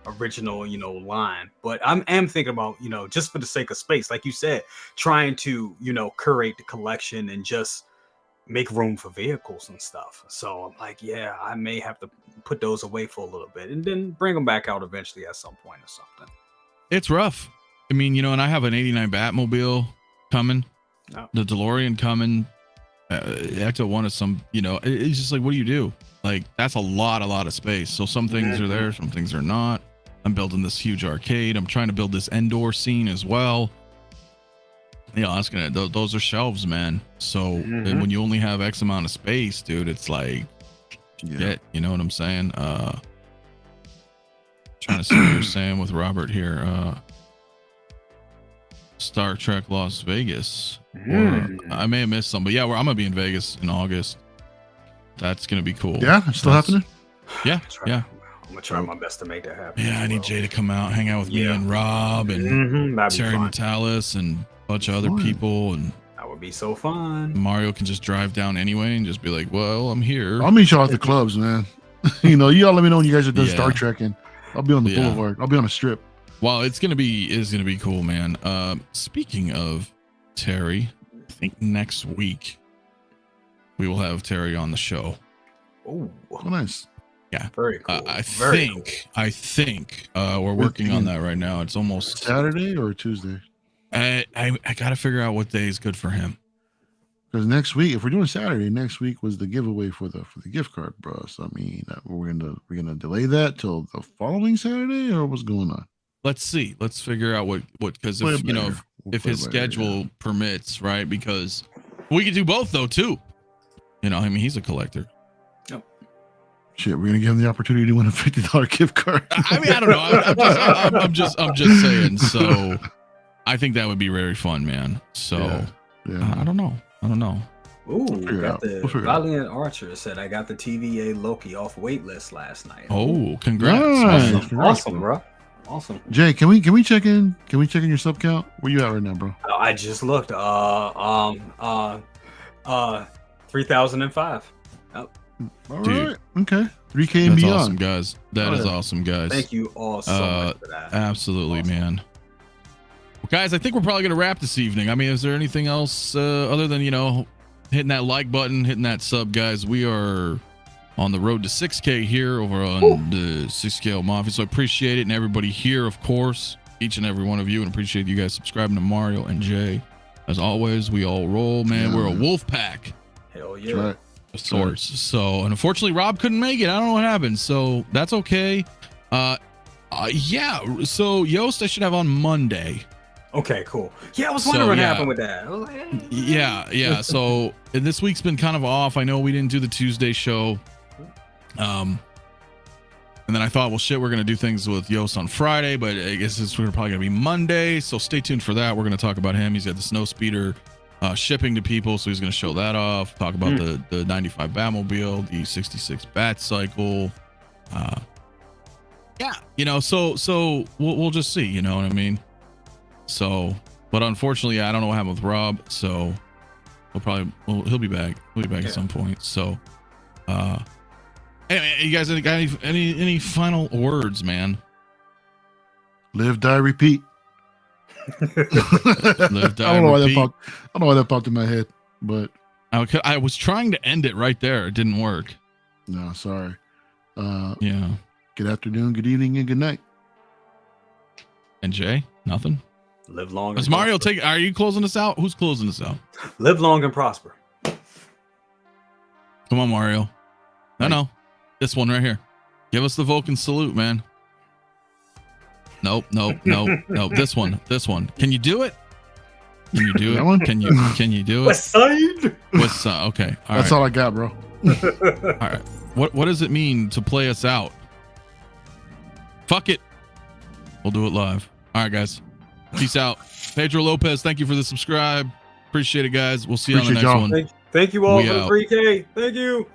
original, line. But I'm thinking about, just for the sake of space, like you said, trying to, curate the collection and just make room for vehicles and stuff. So I'm like, yeah, I may have to put those away for a little bit and then bring them back out eventually at some point or something. It's rough. I mean, and I have an 89 Batmobile coming, the DeLorean coming, Ecto-1 is some, it's just like, what do you do? Like, that's a lot of space. So some things are there, some things are not. I'm building this huge arcade. I'm trying to build this indoor scene as well. That's those are shelves, man. So and when you only have X amount of space, dude, it's like, shit, you know what I'm saying? Trying to see what you're saying with Robert here. Star Trek Las Vegas. Or, I may have missed some, but yeah, I'm gonna be in Vegas in August. That's gonna be cool. Yeah, it's still happening. Yeah. I'm gonna try my best to make that happen. Yeah, I need Jay to come out, hang out with me and Rob and Terry Metalis and a bunch of other people, and that would be so fun. Mario can just drive down anyway and just be like, "Well, I'm here." I'll meet y'all at the clubs, man. You all let me know when you guys are done Star Trek, and I'll be on the boulevard. I'll be on a strip. Well, it's gonna be cool, man. Speaking of Terry, I think next week we will have Terry on the show. Oh, nice. Yeah, very cool. I think we're working on that right now. It's almost Saturday or Tuesday. I gotta figure out what day is good for him. Because next week, if we're doing Saturday, next week was the giveaway for the gift card, bro. So I mean, we're gonna delay that till the following Saturday, or what's going on? Let's see. Let's figure out what because if his schedule permits, right? Because we could do both though too. I mean, he's a collector. Yep. Shit, we're gonna give him the opportunity to win a $50 gift card. I mean, I don't know. I'm just saying. So, I think that would be very fun, man. So, I don't know. Ooh, got the Valiant Archer said I got the TVA Loki off waitlist last night. Oh, congrats! Nice. Awesome, bro. Awesome. Jay, can we check in? Can we check in your sub count? Where you at right now, bro? I just looked. 3005. All right. Okay. 3K and that's beyond. Awesome, guys. That is awesome, guys. Thank you all so much for that. Absolutely, man. Well, guys, I think we're probably gonna wrap this evening. I mean, is there anything else other than hitting that like button, hitting that sub, guys? We are on the road to 6K here over on the 6K Mafia. So I appreciate it. And everybody here, of course, each and every one of you, and appreciate you guys subscribing to Mario and Jay. As always, we all roll, man. We're a wolf pack. Hell yeah. Right. Of sorts. So, and unfortunately, Rob couldn't make it. I don't know what happened. So that's okay. Yeah. So Yost, I should have on Monday. Okay, cool. Yeah, I was wondering what happened with that. Yeah. So and this week's been kind of off. I know we didn't do the Tuesday show. And then I thought, well, shit, we're gonna do things with Yost on Friday, but I guess we're probably gonna be Monday. So stay tuned for that. We're gonna talk about him. He's got the snow speeder shipping to people, so he's gonna show that off. Talk about the 95 Batmobile, the 66 Bat Cycle. So we'll just see. You know what I mean? So, but unfortunately, I don't know what happened with Rob. So he'll be back. He'll be back at some point. So, anyway, you guys got any final words, man? Live, die, repeat. Live, die, I don't know why that popped in my head, but I was trying to end it right there. It didn't work. No, sorry. Yeah. Good afternoon, good evening, and good night. And Jay, nothing. Live long. Does and Mario prosper. take? Are you closing us out? Who's closing us out? Live long and prosper. Come on, Mario. No. This one right here. Give us the Vulcan salute, man. Nope. This one. Can you do it? Can you do That it? one? Can you do it? West Side. Okay. All That's right. all I got, bro. All right. What does it mean to play us out? Fuck it. We'll do it live. All right, guys. Peace out. Pedro Lopez, thank you for the subscribe. Appreciate it, guys. We'll see you on the Appreciate next y'all. one. Thank you all We for the out. 3K. Thank you.